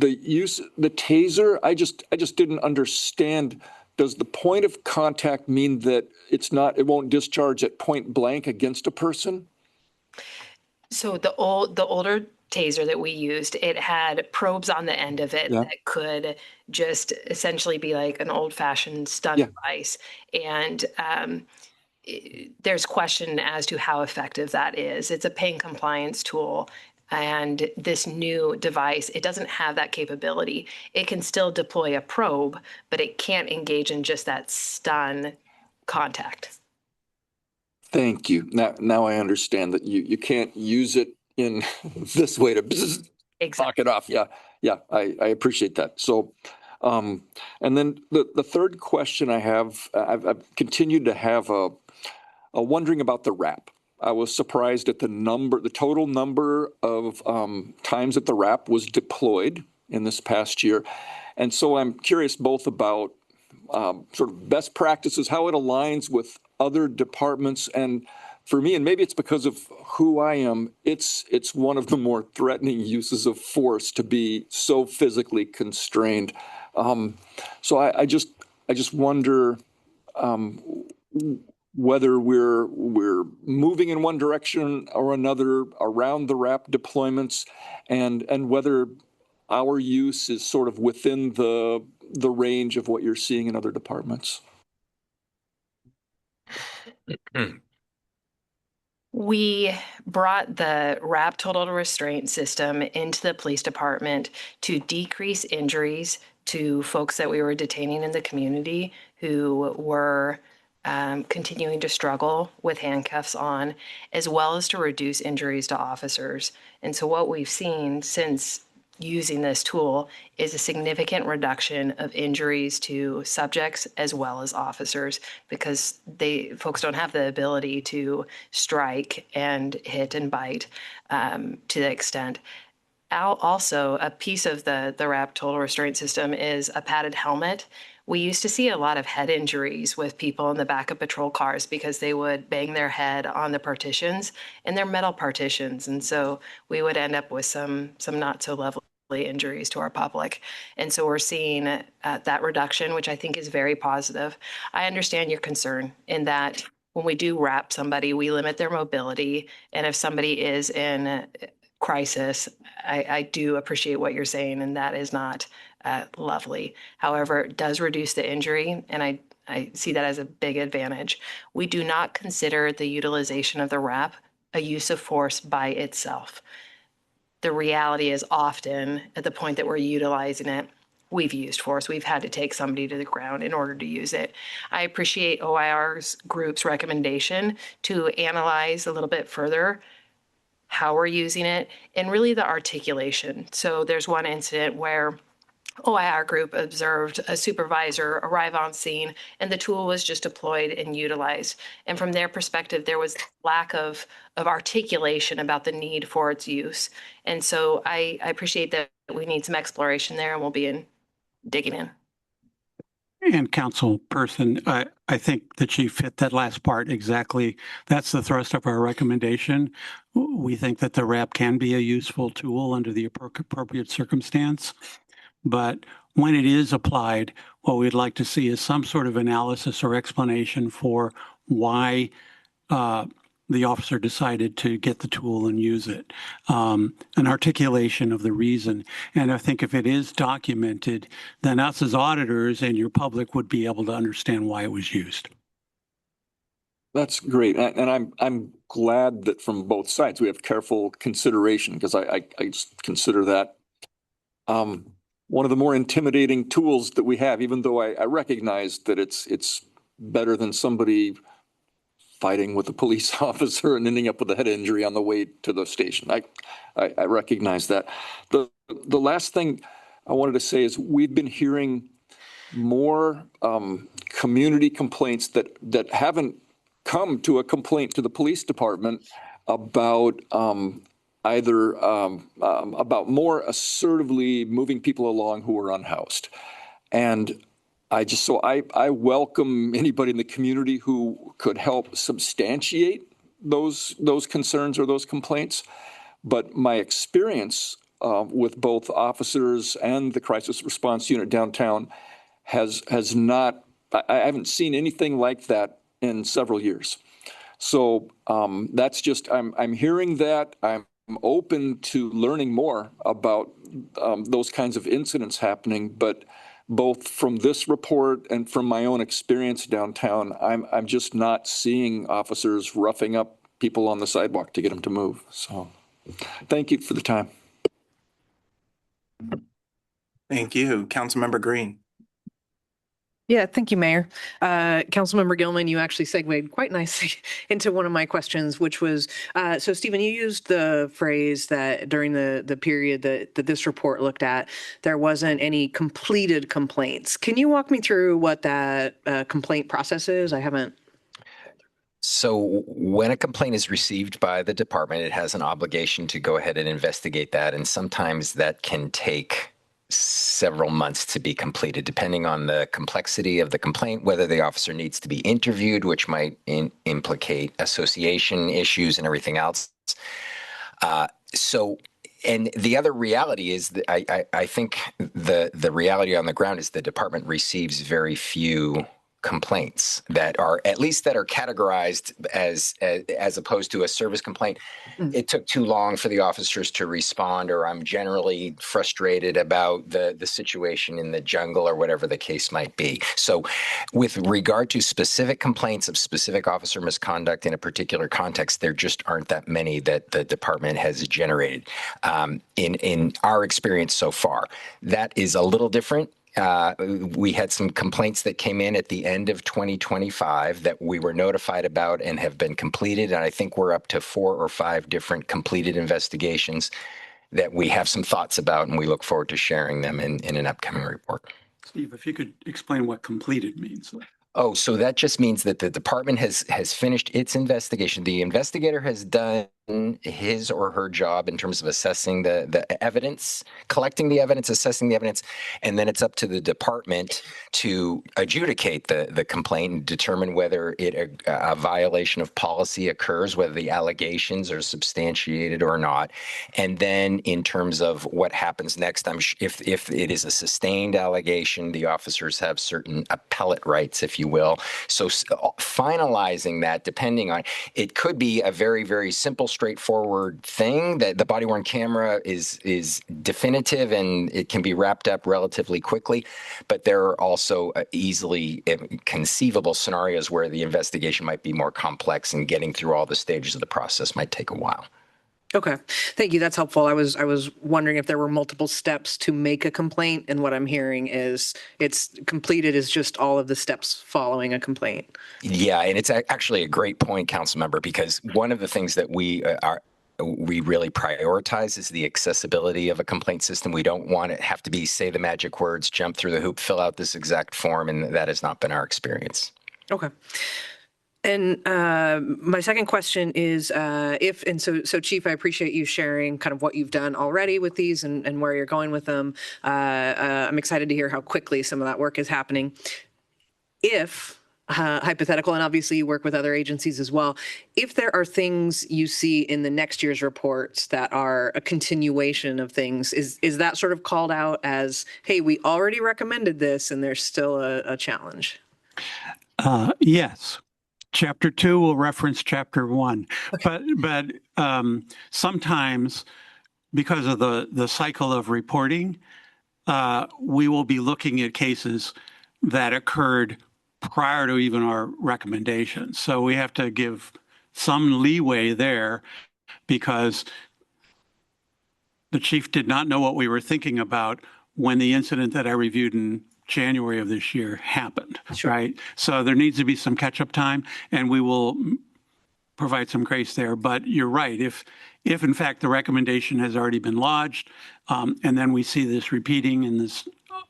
use the taser, I just didn't understand. Does the point of contact mean that it won't discharge at point blank against a person? So the older taser that we used, it had probes on the end of it that could just essentially be like an old-fashioned stun device. And there's question as to how effective that is. It's a pain compliance tool. And this new device, it doesn't have that capability. It can still deploy a probe, but it can't engage in just that stun contact. Thank you. Now I understand that you can't use it in this way to knock it off. Yeah, I appreciate that. So, and then the third question I have, I've continued to have a wondering about the wrap. I was surprised at the total number of times that the wrap was deployed in this past year. And so I'm curious both about sort of best practices, how it aligns with other departments. And for me, and maybe it's because of who I am, it's one of the more threatening uses of force to be so physically constrained. So I just wonder whether we're moving in one direction or another around the wrap deployments, and whether our use is sort of within the range of what you're seeing in other departments. We brought the wrap total restraint system into the police department to decrease injuries to folks that we were detaining in the community who were continuing to struggle with handcuffs on, as well as to reduce injuries to officers. And so what we've seen since using this tool is a significant reduction of injuries to subjects as well as officers, because folks don't have the ability to strike and hit and bite to the extent. Also, a piece of the wrap total restraint system is a padded helmet. We used to see a lot of head injuries with people in the back of patrol cars because they would bang their head on the partitions, and they're metal partitions. And so we would end up with some not so lovely injuries to our public. And so we're seeing that reduction, which I think is very positive. I understand your concern in that when we do wrap somebody, we limit their mobility. And if somebody is in crisis, I do appreciate what you're saying, and that is not lovely. However, it does reduce the injury, and I see that as a big advantage. We do not consider the utilization of the wrap a use of force by itself. The reality is often at the point that we're utilizing it, we've used force. We've had to take somebody to the ground in order to use it. I appreciate OIR's group's recommendation to analyze a little bit further how we're using it, and really the articulation. So there's one incident where OIR group observed a supervisor arrive on scene and the tool was just deployed and utilized. And from their perspective, there was lack of articulation about the need for its use. And so I appreciate that we need some exploration there, and we'll be digging in. And council person, I think the chief hit that last part exactly. That's the thrust of our recommendation. We think that the wrap can be a useful tool under the appropriate circumstance. But when it is applied, what we'd like to see is some sort of analysis or explanation for why the officer decided to get the tool and use it, an articulation of the reason. And I think if it is documented, then us as auditors and your public would be able to understand why it was used. That's great. And I'm glad that from both sides we have careful consideration, because I just consider that one of the more intimidating tools that we have, even though I recognize that it's better than somebody fighting with a police officer and ending up with a head injury on the way to the station. I recognize that. The last thing I wanted to say is we've been hearing more community complaints that haven't come to a complaint to the police department about either about more assertively moving people along who are unhoused. And I welcome anybody in the community who could help substantiate those concerns or those complaints. But my experience with both officers and the crisis response unit downtown has not, I haven't seen anything like that in several years. So that's just, I'm hearing that. I'm open to learning more about those kinds of incidents happening, but both from this report and from my own experience downtown, I'm just not seeing officers roughing up people on the sidewalk to get them to move. So thank you for the time. Thank you. Councilmember Green. Yeah, thank you, Mayor. Councilmember Gilman, you actually segued quite nicely into one of my questions, which was, so Stephen, you used the phrase that during the period that this report looked at, there wasn't any completed complaints. Can you walk me through what that complaint process is? I haven't. So when a complaint is received by the department, it has an obligation to go ahead and investigate that. And sometimes that can take several months to be completed, depending on the complexity of the complaint, whether the officer needs to be interviewed, which might implicate association issues and everything else. And the other reality is that I think the reality on the ground is the department receives very few complaints that are categorized as opposed to a service complaint. It took too long for the officers to respond, or I'm generally frustrated about the situation in the jungle, or whatever the case might be. So with regard to specific complaints of specific officer misconduct in a particular context, there just aren't that many that the department has generated in our experience so far. That is a little different. We had some complaints that came in at the end of 2025 that we were notified about and have been completed. And I think we're up to 4 or 5 different completed investigations that we have some thoughts about, and we look forward to sharing them in an upcoming report. Steve, if you could explain what completed means. Oh, so that just means that the department has finished its investigation. The investigator has done his or her job in terms of assessing the evidence, collecting the evidence, assessing the evidence, and then it's up to the department to adjudicate the complaint and determine whether a violation of policy occurs, whether the allegations are substantiated or not. And then in terms of what happens next, if it is a sustained allegation, the officers have certain appellate rights, if you will. So finalizing that, depending on, it could be a very, very simple, straightforward thing that the body-worn camera is definitive and it can be wrapped up relatively quickly. But there are also easily conceivable scenarios where the investigation might be more complex, and getting through all the stages of the process might take a while. Okay, thank you. That's helpful. I was wondering if there were multiple steps to make a complaint, and what I'm hearing is it's completed is just all of the steps following a complaint. Yeah, and it's actually a great point, Councilmember, because one of the things that we really prioritize is the accessibility of a complaint system. We don't want it have to be say the magic words, jump through the hoop, fill out this exact form, and that has not been our experience. Okay. And my second question is so Chief, I appreciate you sharing kind of what you've done already with these and where you're going with them. I'm excited to hear how quickly some of that work is happening. If hypothetical, and obviously you work with other agencies as well, if there are things you see in the next year's reports that are a continuation of things, is that sort of called out as, hey, we already recommended this and there's still a challenge? Yes. Chapter 2 will reference Chapter 1, but sometimes because of the cycle of reporting, we will be looking at cases that occurred prior to even our recommendations. So we have to give some leeway there because the chief did not know what we were thinking about when the incident that I reviewed in January of this year happened, right? So there needs to be some catch-up time, and we will provide some grace there. But you're right. If in fact the recommendation has already been lodged, and then we see this repeating in this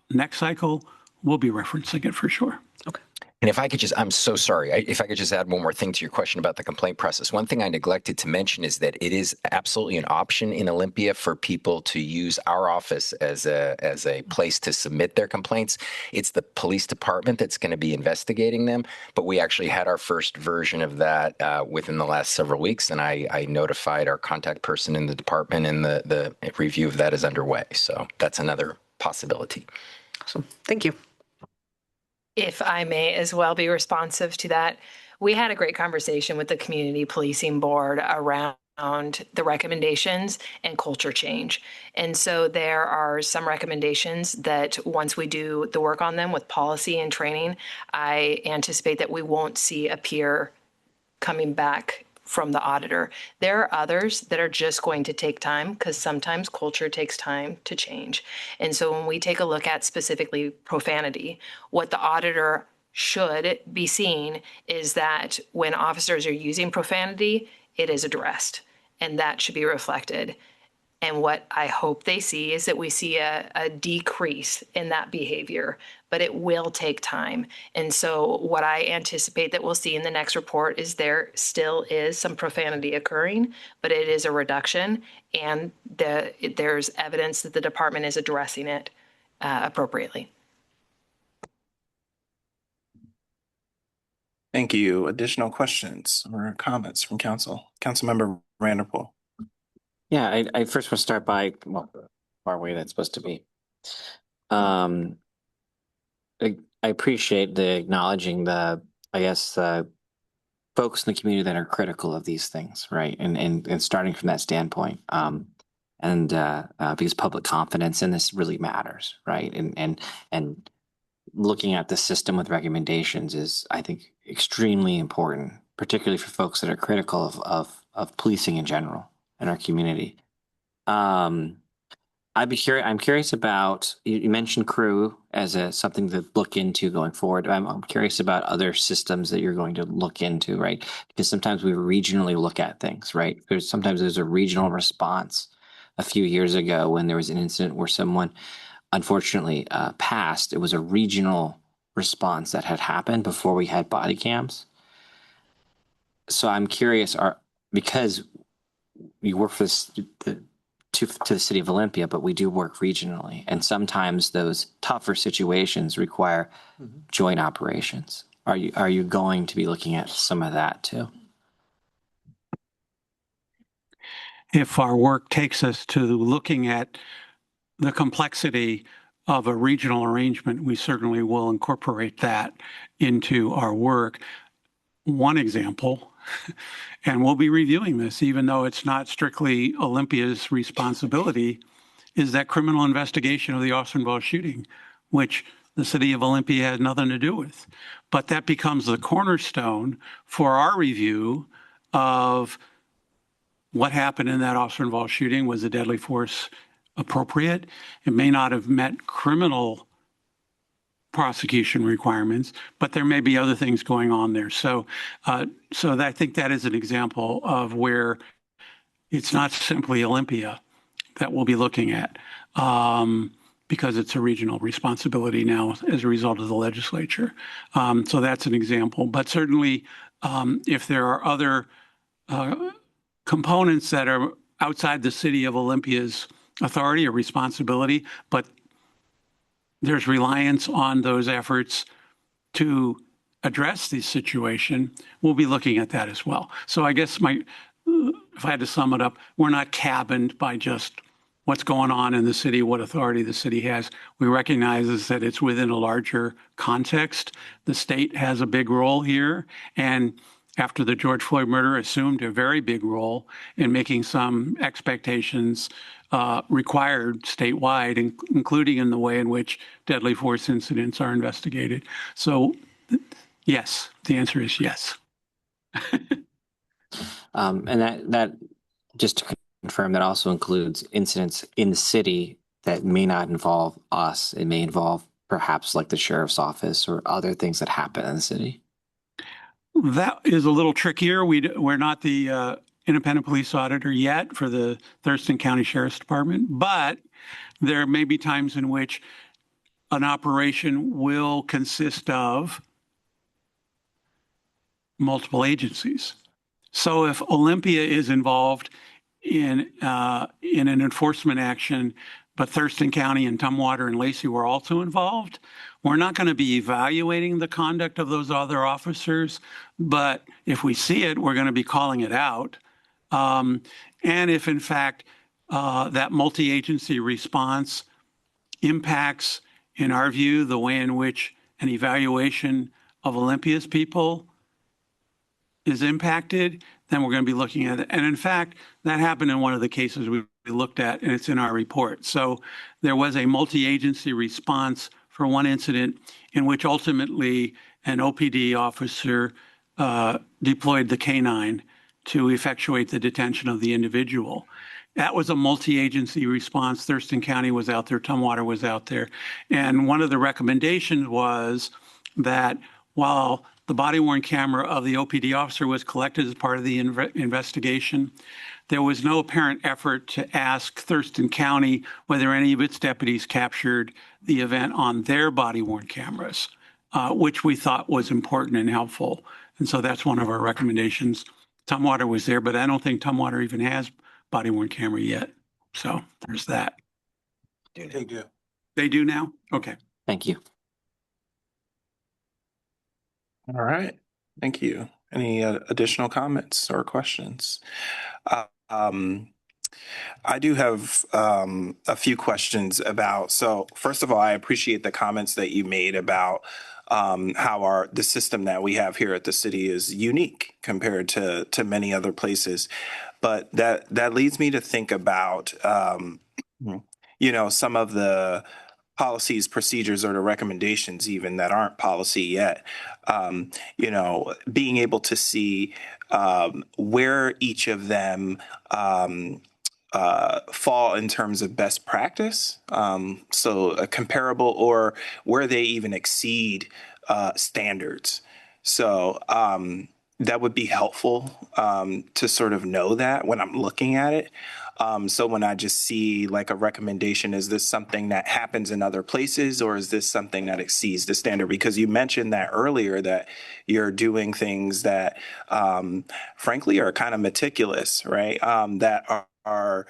next cycle, we'll be referencing it for sure. Okay. And if I could just, I'm so sorry, if I could just add one more thing to your question about the complaint process. One thing I neglected to mention is that it is absolutely an option in Olympia for people to use our office as a place to submit their complaints. It's the police department that's going to be investigating them, but we actually had our first version of that within the last several weeks, and I notified our contact person in the department, and the review of that is underway. So that's another possibility. Awesome. Thank you. If I may as well be responsive to that, we had a great conversation with the Community Policing Board around the recommendations and culture change. And so there are some recommendations that once we do the work on them with policy and training, I anticipate that we won't see a peer coming back from the auditor. There are others that are just going to take time because sometimes culture takes time to change. And so when we take a look at specifically profanity, what the auditor should be seeing is that when officers are using profanity, it is addressed, and that should be reflected. And what I hope they see is that we see a decrease in that behavior, but it will take time. And so what I anticipate that we'll see in the next report is there still is some profanity occurring, but it is a reduction, and there's evidence that the department is addressing it appropriately. Thank you. Additional questions or comments from council? Councilmember Vanderpool. Yeah, I first want to start by, well, far away that's supposed to be. I appreciate the acknowledging the, I guess, folks in the community that are critical of these things, right? And starting from that standpoint, because public confidence in this really matters, right? And looking at the system with recommendations is, I think, extremely important, particularly for folks that are critical of policing in general in our community. I'm curious about, you mentioned crew as something to look into going forward. I'm curious about other systems that you're going to look into, right? Because sometimes we regionally look at things, right? Sometimes there's a regional response. A few years ago when there was an incident where someone unfortunately passed, it was a regional response that had happened before we had body cams. So I'm curious, because you work for to the city of Olympia, but we do work regionally, and sometimes those tougher situations require joint operations. Are you going to be looking at some of that too? If our work takes us to looking at the complexity of a regional arrangement, we certainly will incorporate that into our work. One example, and we'll be reviewing this, even though it's not strictly Olympia's responsibility, is that criminal investigation of the Austinville shooting, which the city of Olympia had nothing to do with. But that becomes the cornerstone for our review of what happened in that Austinville shooting. Was the deadly force appropriate? It may not have met criminal prosecution requirements, but there may be other things going on there. So I think that is an example of where it's not simply Olympia that we'll be looking at, because it's a regional responsibility now as a result of the legislature. So that's an example. But certainly, if there are other components that are outside the city of Olympia's authority or responsibility, but there's reliance on those efforts to address this situation, we'll be looking at that as well. So I guess if I had to sum it up, we're not cabined by just what's going on in the city, what authority the city has. We recognize that it's within a larger context. The state has a big role here, and after the George Floyd murder, assumed a very big role in making some expectations required statewide, including in the way in which deadly force incidents are investigated. So yes, the answer is yes. And that just to confirm, that also includes incidents in the city that may not involve us. It may involve perhaps like the sheriff's office or other things that happen in the city. That is a little trickier. We're not the independent police auditor yet for the Thurston County Sheriff's Department, but there may be times in which an operation will consist of multiple agencies. So if Olympia is involved in an enforcement action, but Thurston County and Tumwater and Lacey were also involved, we're not going to be evaluating the conduct of those other officers, but if we see it, we're going to be calling it out. And if in fact that multi-agency response impacts, in our view, the way in which an evaluation of Olympia's people is impacted, then we're going to be looking at it. And in fact, that happened in one of the cases we looked at, and it's in our report. So there was a multi-agency response for one incident in which ultimately an OPD officer deployed the canine to effectuate the detention of the individual. That was a multi-agency response. Thurston County was out there, Tumwater was out there. And one of the recommendations was that while the body-worn camera of the OPD officer was collected as part of the investigation, there was no apparent effort to ask Thurston County whether any of its deputies captured the event on their body-worn cameras, which we thought was important and helpful. And so that's one of our recommendations. Tumwater was there, but I don't think Tumwater even has body-worn camera yet. So there's that. They do. They do now? Okay. Thank you. All right. Thank you. Any additional comments or questions? I do have a few questions about, so first of all, I appreciate the comments that you made about how the system that we have here at the city is unique compared to many other places. But that leads me to think about, some of the policies, procedures, or the recommendations even that aren't policy yet. Being able to see where each of them fall in terms of best practice, so a comparable, or where they even exceed standards. So that would be helpful to sort of know that when I'm looking at it. So when I just see like a recommendation, is this something that happens in other places, or is this something that exceeds the standard? Because you mentioned that earlier, that you're doing things that frankly are kind of meticulous, right? That are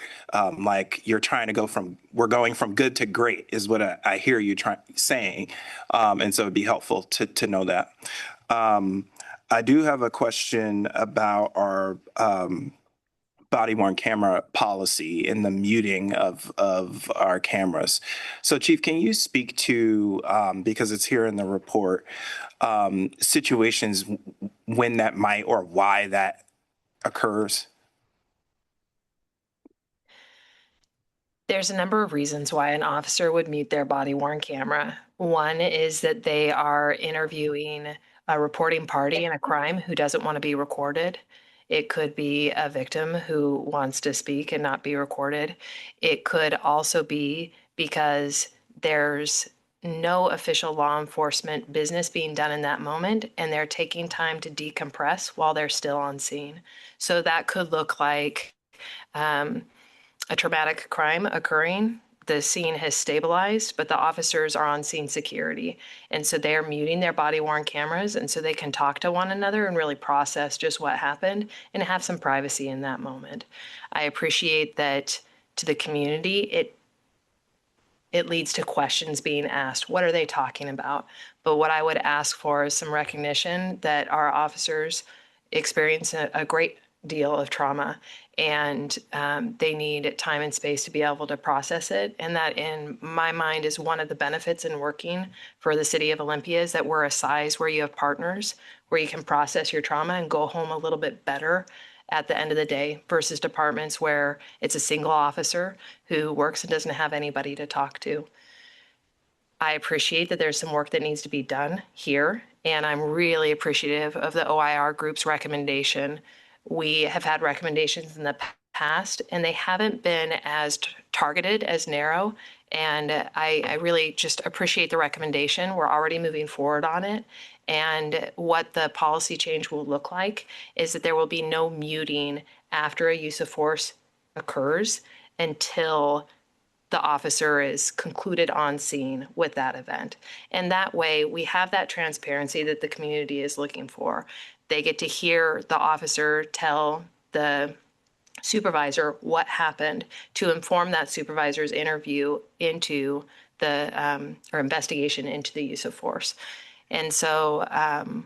like you're trying to we're going from good to great is what I hear you saying. And so it'd be helpful to know that. I do have a question about our body-worn camera policy and the muting of our cameras. So Chief, can you speak to, because it's here in the report, situations when that might or why that occurs? There's a number of reasons why an officer would mute their body-worn camera. One is that they are interviewing a reporting party in a crime who doesn't want to be recorded. It could be a victim who wants to speak and not be recorded. It could also be because there's no official law enforcement business being done in that moment, and they're taking time to decompress while they're still on scene. So that could look like a traumatic crime occurring. The scene has stabilized, but the officers are on scene security. And so they are muting their body-worn cameras, and so they can talk to one another and really process just what happened and have some privacy in that moment. I appreciate that to the community, it leads to questions being asked. What are they talking about? But what I would ask for is some recognition that our officers experience a great deal of trauma, and they need time and space to be able to process it. And that, in my mind, is one of the benefits in working for the city of Olympia, is that we're a size where you have partners, where you can process your trauma and go home a little bit better at the end of the day, versus departments where it's a single officer who works and doesn't have anybody to talk to. I appreciate that there's some work that needs to be done here, and I'm really appreciative of the OIR group's recommendation. We have had recommendations in the past, and they haven't been as targeted, as narrow, and I really just appreciate the recommendation. We're already moving forward on it, and what the policy change will look like is that there will be no muting after a use of force occurs until the officer is concluded on scene with that event. And that way we have that transparency that the community is looking for. They get to hear the officer tell the supervisor what happened to inform that supervisor's interview into the or investigation into the use of force. And so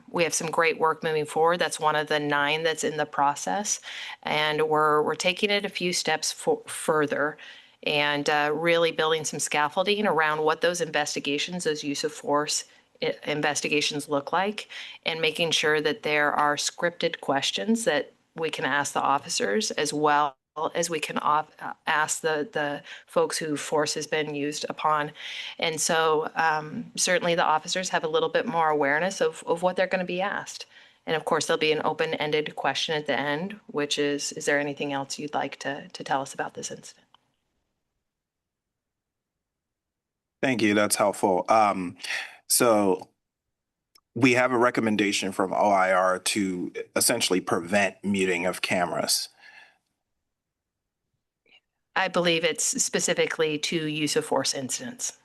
we have some great work moving forward. That's one of the 9 that's in the process. And we're taking it a few steps further, and really building some scaffolding around what those investigations, those use of force investigations look like, and making sure that there are scripted questions that we can ask the officers, as well as we can ask the folks who force has been used upon. And so certainly the officers have a little bit more awareness of what they're going to be asked. And of course, there'll be an open-ended question at the end, which is there anything else you'd like to tell us about this incident? Thank you. That's helpful. So we have a recommendation from OIR to essentially prevent muting of cameras. I believe it's specifically to use of force incidents.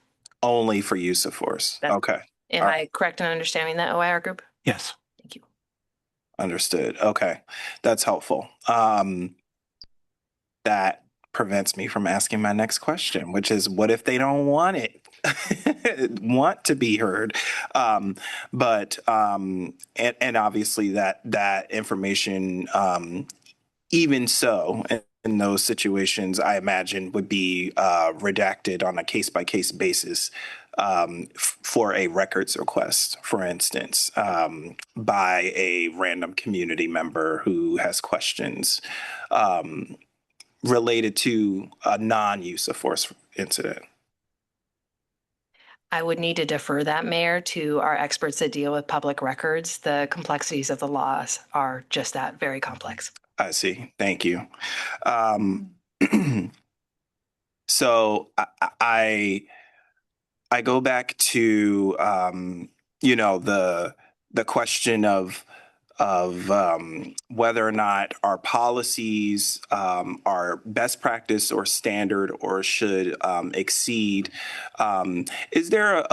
Only for use of force. Okay. Am I correct in understanding that, OIR group? Yes. Thank you. Understood. Okay. That's helpful. That prevents me from asking my next question, which is what if they don't want it? Want to be heard. And obviously that information, even so, in those situations, I imagine would be redacted on a case-by-case basis for a records request, for instance, by a random community member who has questions related to a non-use of force incident. I would need to defer that, Mayor, to our experts that deal with public records. The complexities of the laws are just that, very complex. I see. Thank you. So I go back to the question of whether or not our policies are best practice or standard or should exceed. Is there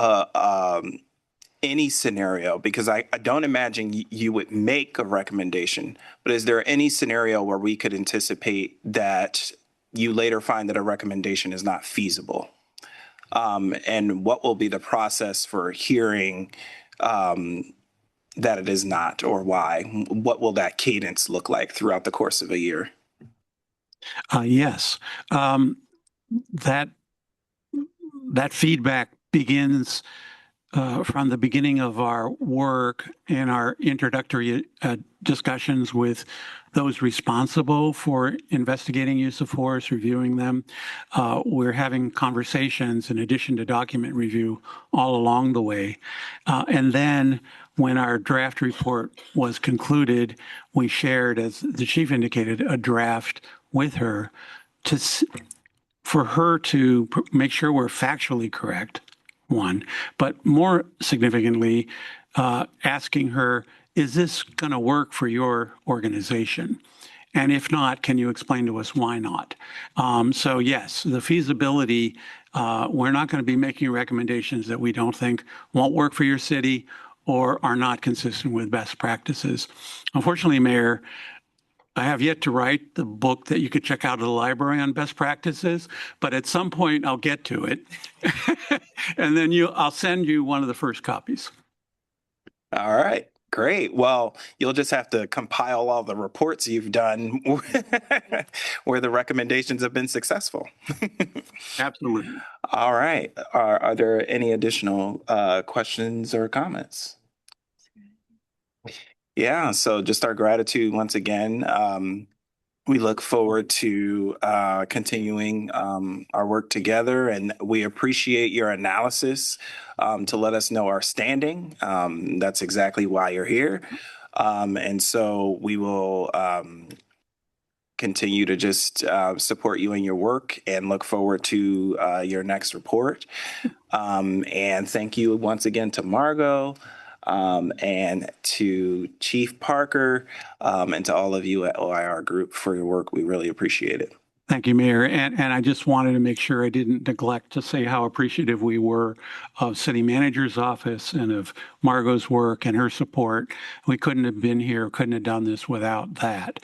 any scenario, because I don't imagine you would make a recommendation, but is there any scenario where we could anticipate that you later find that a recommendation is not feasible? And what will be the process for hearing that it is not, or why? What will that cadence look like throughout the course of a year? Yes. That feedback begins from the beginning of our work and our introductory discussions with those responsible for investigating use of force, reviewing them. We're having conversations in addition to document review all along the way. And then when our draft report was concluded, we shared, as the chief indicated, a draft with her for her to make sure we're factually correct, one, but more significantly, asking her, is this going to work for your organization? And if not, can you explain to us why not? So yes, the feasibility, we're not going to be making recommendations that we don't think won't work for your city or are not consistent with best practices. Unfortunately, Mayor, I have yet to write the book that you could check out at the library on best practices, but at some point I'll get to it. And then I'll send you one of the first copies. All right, great. Well, you'll just have to compile all the reports you've done where the recommendations have been successful. Absolutely. All right. Are there any additional questions or comments? Yeah, so just our gratitude once again. We look forward to continuing our work together, and we appreciate your analysis to let us know our standing. That's exactly why you're here. And so we will continue to just support you in your work and look forward to your next report. And thank you once again to Margot. And to Chief Parker, and to all of you at OIR Group for your work. We really appreciate it. Thank you, Mayor. And I just wanted to make sure I didn't neglect to say how appreciative we were of City Manager's office and of Margot's work and her support. We couldn't have been here, couldn't have done this without that.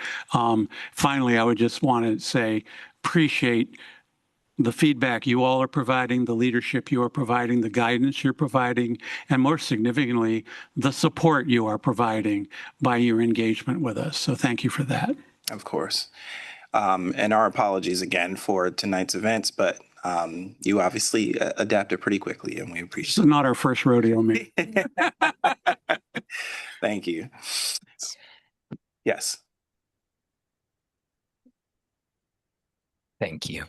Finally, I would just want to say, appreciate the feedback you all are providing, the leadership you are providing, the guidance you're providing, and more significantly, the support you are providing by your engagement with us. So thank you for that. Of course. And our apologies again for tonight's events, but you obviously adapted pretty quickly, and we appreciate it. This is not our first rodeo, mate. Thank you. Yes. Thank you.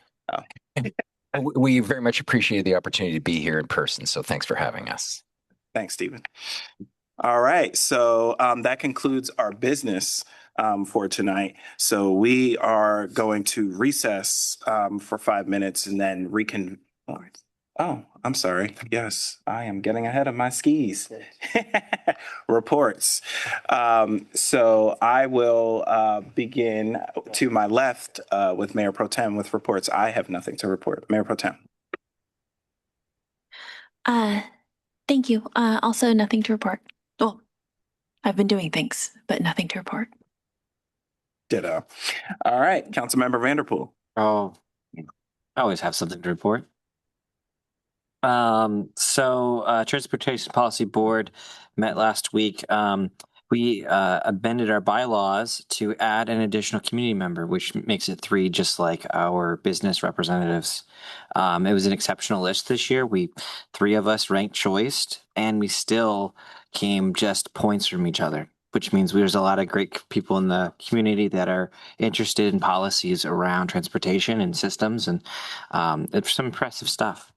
We very much appreciate the opportunity to be here in person, so thanks for having us. Thanks, Stephen. All right, so that concludes our business for tonight. So we are going to recess for 5 minutes and then reconvene. Oh, I'm sorry. Yes, I am getting ahead of my skis. Reports. So I will begin to my left with Mayor Pro Tem with reports. I have nothing to report. Mayor Pro Tem. Thank you. Also, nothing to report. Well, I've been doing things, but nothing to report. Ditto. All right, Councilmember Vanderpool. Oh, I always have something to report. Transportation Policy Board met last week. We amended our bylaws to add an additional community member, which makes it 3, just like our business representatives. It was an exceptional list this year. 3 of us ranked choiced, and we still came just points from each other, which means there's a lot of great people in the community that are interested in policies around transportation and systems, and it's some impressive stuff.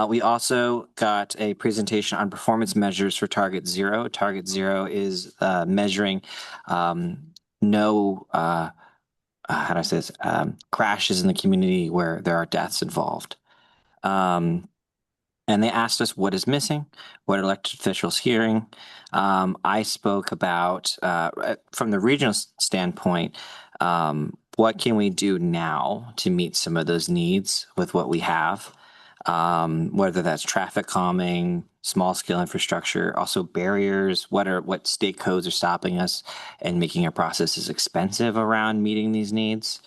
We also got a presentation on performance measures for Target Zero. Target Zero is measuring no, how do I say this, crashes in the community where there are deaths involved. And they asked us what is missing, what are elected officials hearing. I spoke about, from the regional standpoint, what can we do now to meet some of those needs with what we have? Whether that's traffic calming, small scale infrastructure, also barriers, what state codes are stopping us and making our processes expensive around meeting these needs.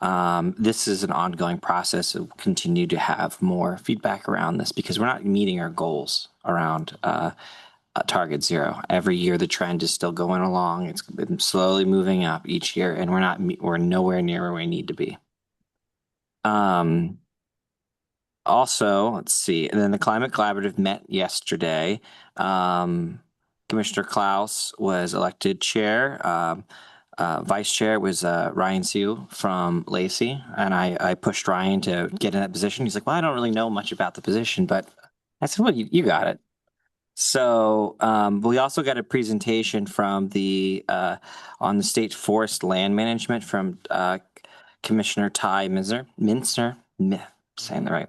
This is an ongoing process. We'll continue to have more feedback around this because we're not meeting our goals around Target Zero. Every year the trend is still going along. It's been slowly moving up each year, and we're nowhere near where we need to be. Also, let's see. And then the Climate Collaborative met yesterday. Commissioner Klaus was elected chair. Vice chair was Ryan Sue from Lacey. And I pushed Ryan to get in that position. He's like, well, I don't really know much about the position, but I said, well, you got it. So we also got a presentation from on the state forest land management from Commissioner Ty Minzer, saying that right.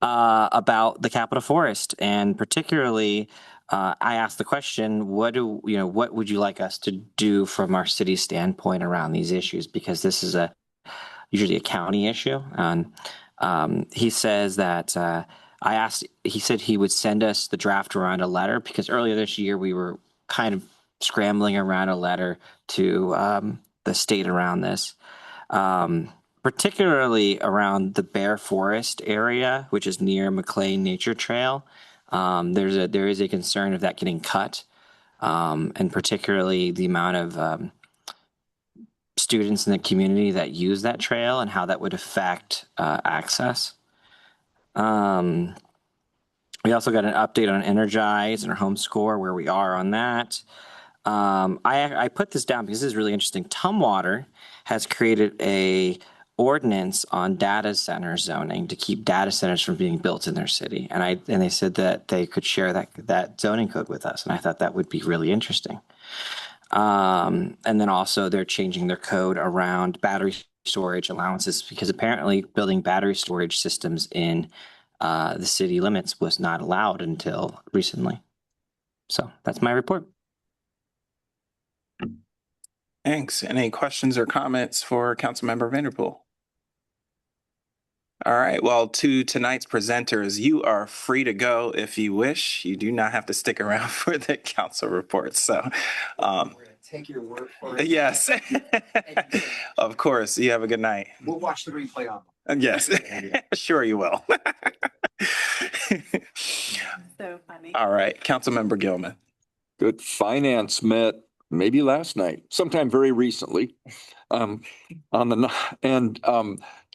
About the Capitol Forest, and particularly, I asked the question: what would you like us to do from our city standpoint around these issues? Because this is usually a county issue, and he says that he said he would send us the draft around a letter, because earlier this year we were kind of scrambling around a letter to the state around this. Particularly around the Bear Forest area, which is near McLean Nature Trail. There is a concern of that getting cut, and particularly the amount of students in the community that use that trail and how that would affect access. We also got an update on Energize and our home score, where we are on that. I put this down because this is really interesting. Tumwater has created a ordinance on data center zoning to keep data centers from being built in their city, and they said that they could share that zoning code with us, and I thought that would be really interesting. And then also they're changing their code around battery storage allowances, because apparently building battery storage systems in the city limits was not allowed until recently. So that's my report. Thanks. Any questions or comments for Councilmember Vanderpool? All right. Well, to tonight's presenters, you are free to go if you wish. You do not have to stick around for the council reports. So, take your word for it. Yes, of course. You have a good night. We'll watch the replay on. Yes, sure you will. So funny. All right. Councilmember Gilman. Good. Finance met maybe last night, sometime very recently,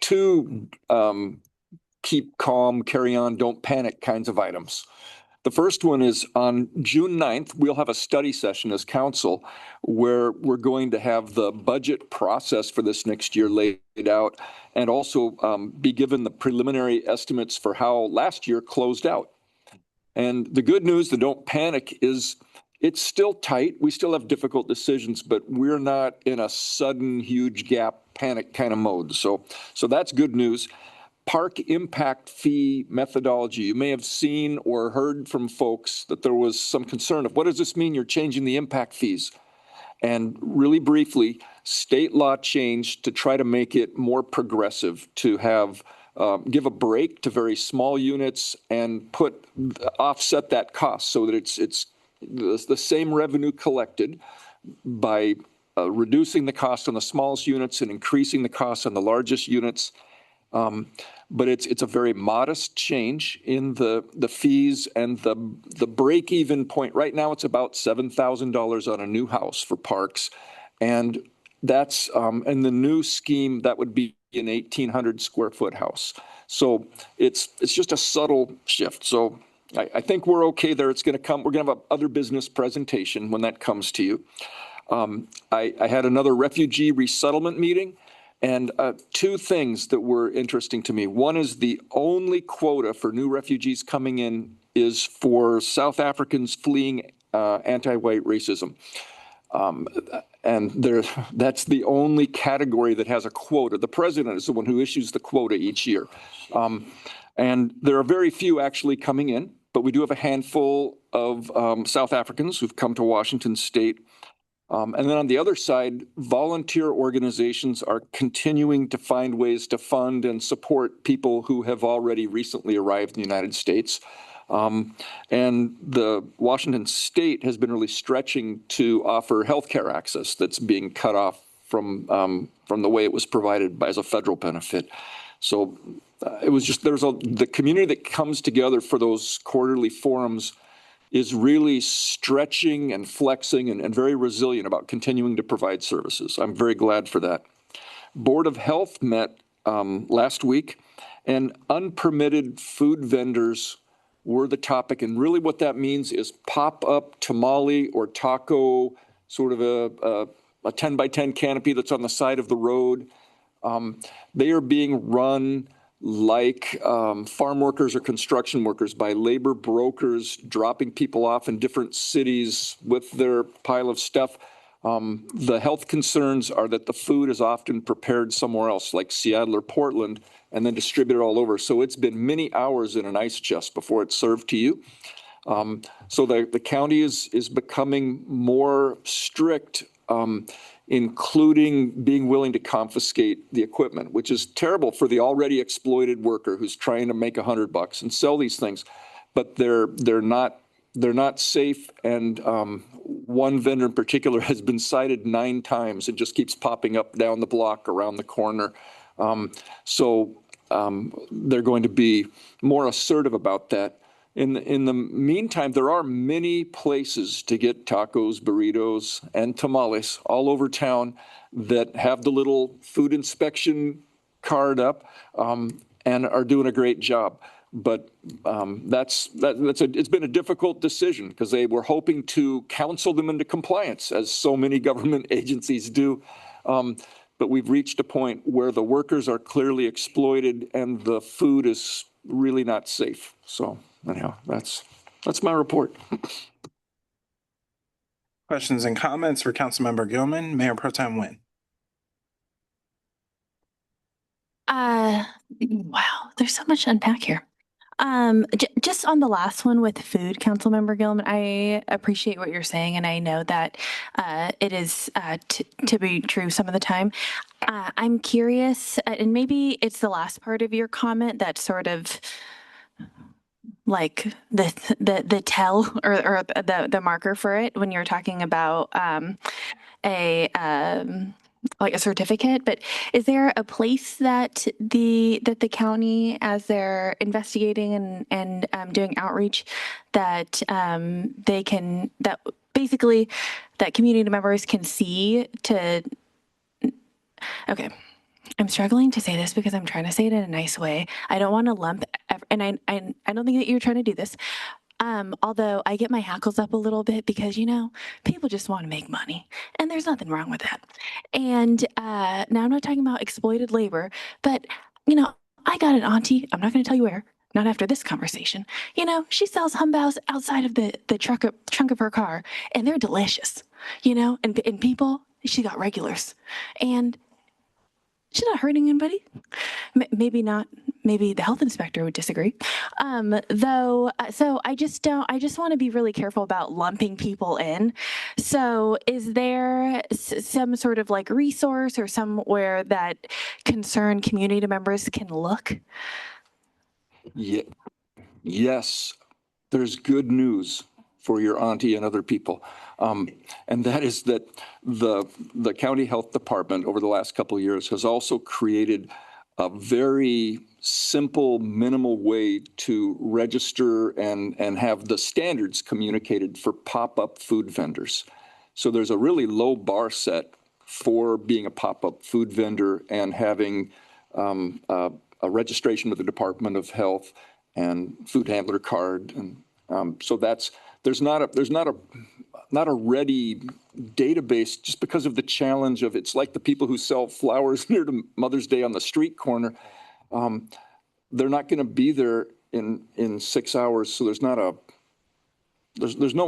two keep calm, carry on, don't panic kinds of items. The first one is on June 9th, we'll have a study session as council where we're going to have the budget process for this next year laid out, and also be given the preliminary estimates for how last year closed out. And the good news, the don't panic, is it's still tight. We still have difficult decisions, but we're not in a sudden huge gap panic kind of mode. So that's good news. Park impact fee methodology. You may have seen or heard from folks that there was some concern of what does this mean you're changing the impact fees? And really briefly, state law changed to try to make it more progressive, to have give a break to very small units and offset that cost so that it's the same revenue collected by reducing the cost on the smallest units and increasing the cost on the largest units. But it's a very modest change in the fees and the break-even point. Right now, it's about $7,000 on a new house for parks, and that's in the new scheme that would be an 1,800 square foot house. So it's just a subtle shift. So I think we're okay there. It's going to come. We're going to have other business presentation when that comes to you. I had another refugee resettlement meeting. And two things that were interesting to me. One is the only quota for new refugees coming in is for South Africans fleeing anti-white racism. And that's the only category that has a quota. The president is the one who issues the quota each year. And there are very few actually coming in, but we do have a handful of South Africans who've come to Washington State. And then on the other side, volunteer organizations are continuing to find ways to fund and support people who have already recently arrived in the United States. And the Washington State has been really stretching to offer healthcare access that's being cut off from the way it was provided as a federal benefit. So it was just, the community that comes together for those quarterly forums is really stretching and flexing and very resilient about continuing to provide services. I'm very glad for that. Board of Health met last week, and unpermitted food vendors were the topic. And really what that means is pop-up tamale or taco, sort of a 10 by 10 canopy that's on the side of the road. They are being run like farm workers or construction workers by labor brokers dropping people off in different cities with their pile of stuff. The health concerns are that the food is often prepared somewhere else, like Seattle or Portland, and then distributed all over. So it's been many hours in an ice chest before it's served to you. So the county is becoming more strict, including being willing to confiscate the equipment, which is terrible for the already exploited worker who's trying to make $100 and sell these things. But they're not safe. And one vendor in particular has been cited 9 times and just keeps popping up down the block around the corner. So they're going to be more assertive about that. In the meantime, there are many places to get tacos, burritos, and tamales all over town that have the little food inspection card up and are doing a great job. But it's been a difficult decision because they were hoping to counsel them into compliance, as so many government agencies do. But we've reached a point where the workers are clearly exploited and the food is really not safe. So anyhow, that's my report. Questions and comments for Councilmember Gilman, Mayor Pro Tem Nguyen. Wow, there's so much to unpack here. Just on the last one with food, Councilmember Gilman, I appreciate what you're saying, and I know that it is to be true some of the time. I'm curious, and maybe it's the last part of your comment that sort of like the tell or the marker for it when you're talking about like a certificate, but is there a place that the county, as they're investigating and doing outreach, that they can, that basically that community members can see to, okay, I'm struggling to say this because I'm trying to say it in a nice way. I don't want to lump, and I don't think that you're trying to do this. Although I get my hackles up a little bit because, people just want to make money and there's nothing wrong with that. And now I'm not talking about exploited labor, but, I got an auntie, I'm not going to tell you where, Not after this conversation. You know, she sells humbaos outside of the trunk of her car, and they're delicious. You know, and people, she got regulars, and she's not hurting anybody. Maybe not. Maybe the health inspector would disagree. Though, so I just don't. I just want to be really careful about lumping people in. So, is there some sort of like resource or somewhere that concerned community members can look? Yes, there's good news for your auntie and other people. And that is that the county health department over the last couple of years has also created a very simple, minimal way to register and have the standards communicated for pop-up food vendors. So there's a really low bar set for being a pop-up food vendor and having a registration with the Department of Health and food handler card, and so there's not a ready database just because of the challenge of it's like the people who sell flowers near to Mother's Day on the street corner. They're not going to be there in 6 hours, so there's no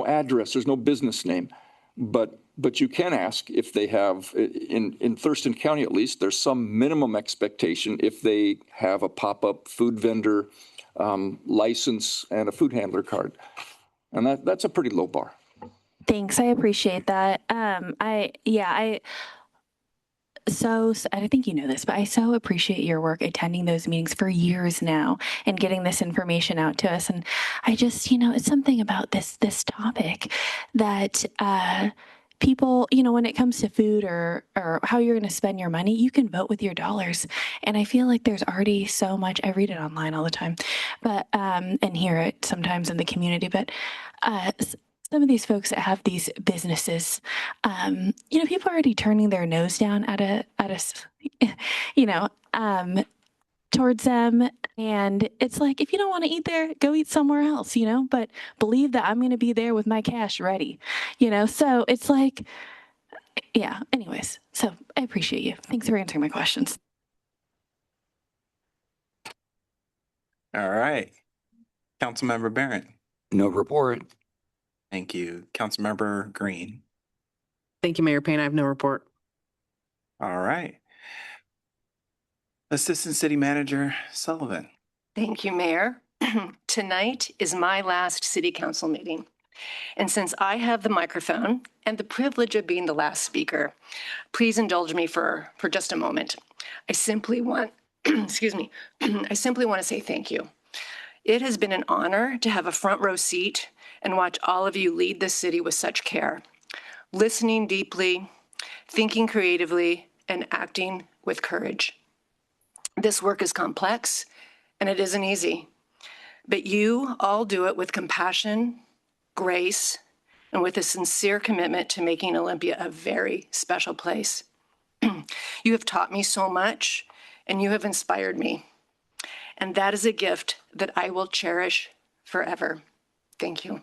address, there's no business name, but you can ask if they have in Thurston County at least there's some minimum expectation if they have a pop-up food vendor license and a food handler card, and that's a pretty low bar. Thanks, I appreciate that. So I think you know this, but I so appreciate your work attending those meetings for years now and getting this information out to us. And I just, it's something about this topic that people, when it comes to food or how you're going to spend your money, you can vote with your dollars. And I feel like there's already so much. I read it online all the time, but and hear it sometimes in the community, but some of these folks that have these businesses, people are already turning their nose down towards them. And it's like, if you don't want to eat there, go eat somewhere else, but believe that I'm going to be there with my cash ready, so it's like, yeah, anyways, so I appreciate you. Thanks for answering my questions. All right. Councilmember Barrett. No report. Thank you. Councilmember Green. Thank you, Mayor Payne. I have no report. All right. Assistant City Manager Sullivan. Thank you, Mayor. Tonight is my last city council meeting. And since I have the microphone and the privilege of being the last speaker, please indulge me for just a moment. I simply want, excuse me, I simply want to say thank you. It has been an honor to have a front row seat and watch all of you lead this city with such care, listening deeply, thinking creatively, and acting with courage. This work is complex and it isn't easy, but you all do it with compassion, grace, and with a sincere commitment to making Olympia a very special place. You have taught me so much and you have inspired me. And that is a gift that I will cherish forever. Thank you.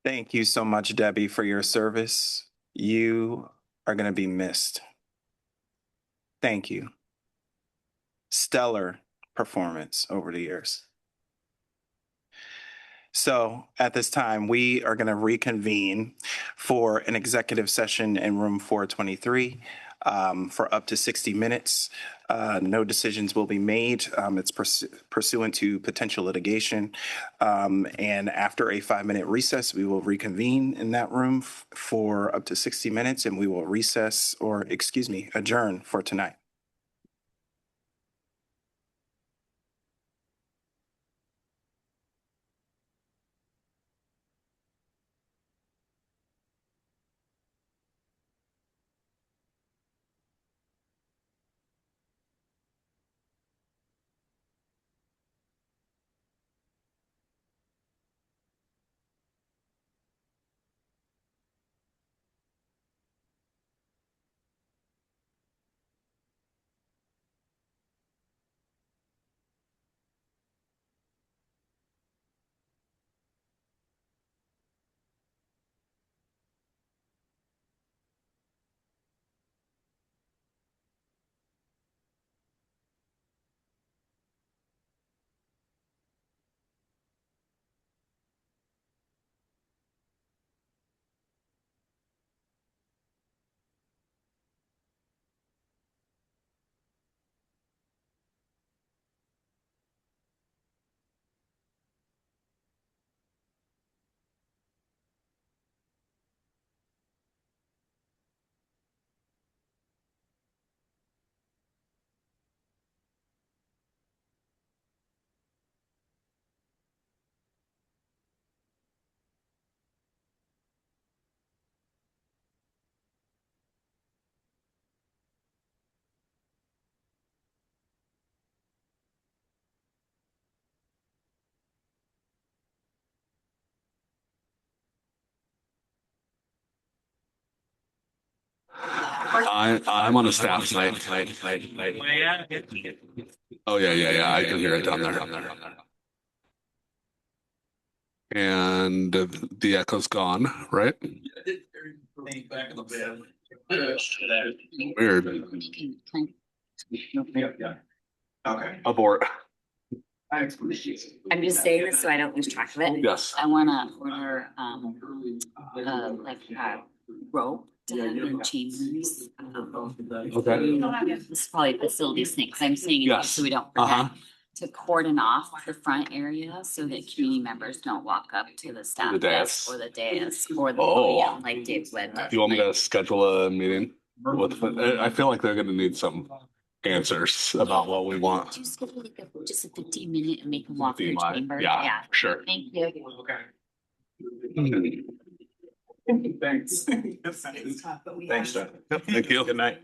Thank you so much, Debbie, for your service. You are going to be missed. Thank you. Stellar performance over the years. So at this time, we are going to reconvene for an executive session in room 423 for up to 60 minutes. No decisions will be made. It's pursuant to potential litigation. And after a 5-minute recess, we will reconvene in that room for up to 60 minutes, and we will adjourn for tonight. I'm on a staff tonight. Oh yeah. I can hear it down there. And the echo's gone, right? Weird. Okay. Abort. I'm just saying this so I don't lose track of it. Yes. I want to order rope to have in chambers. Okay. This is probably facilities thing, because I'm saying it Yes. so we don't forget to cordon off the front area so that community members don't walk up to the staff desk or the dais or the podium like Dave Webb did. Do you want me to schedule a meeting with? I feel like they're going to need some answers about what we want. Just schedule like just a 15-minute and make them walk through the chamber. Yeah, sure. Thank you. Okay. Thanks. Thanks, John. Thank you. Good night.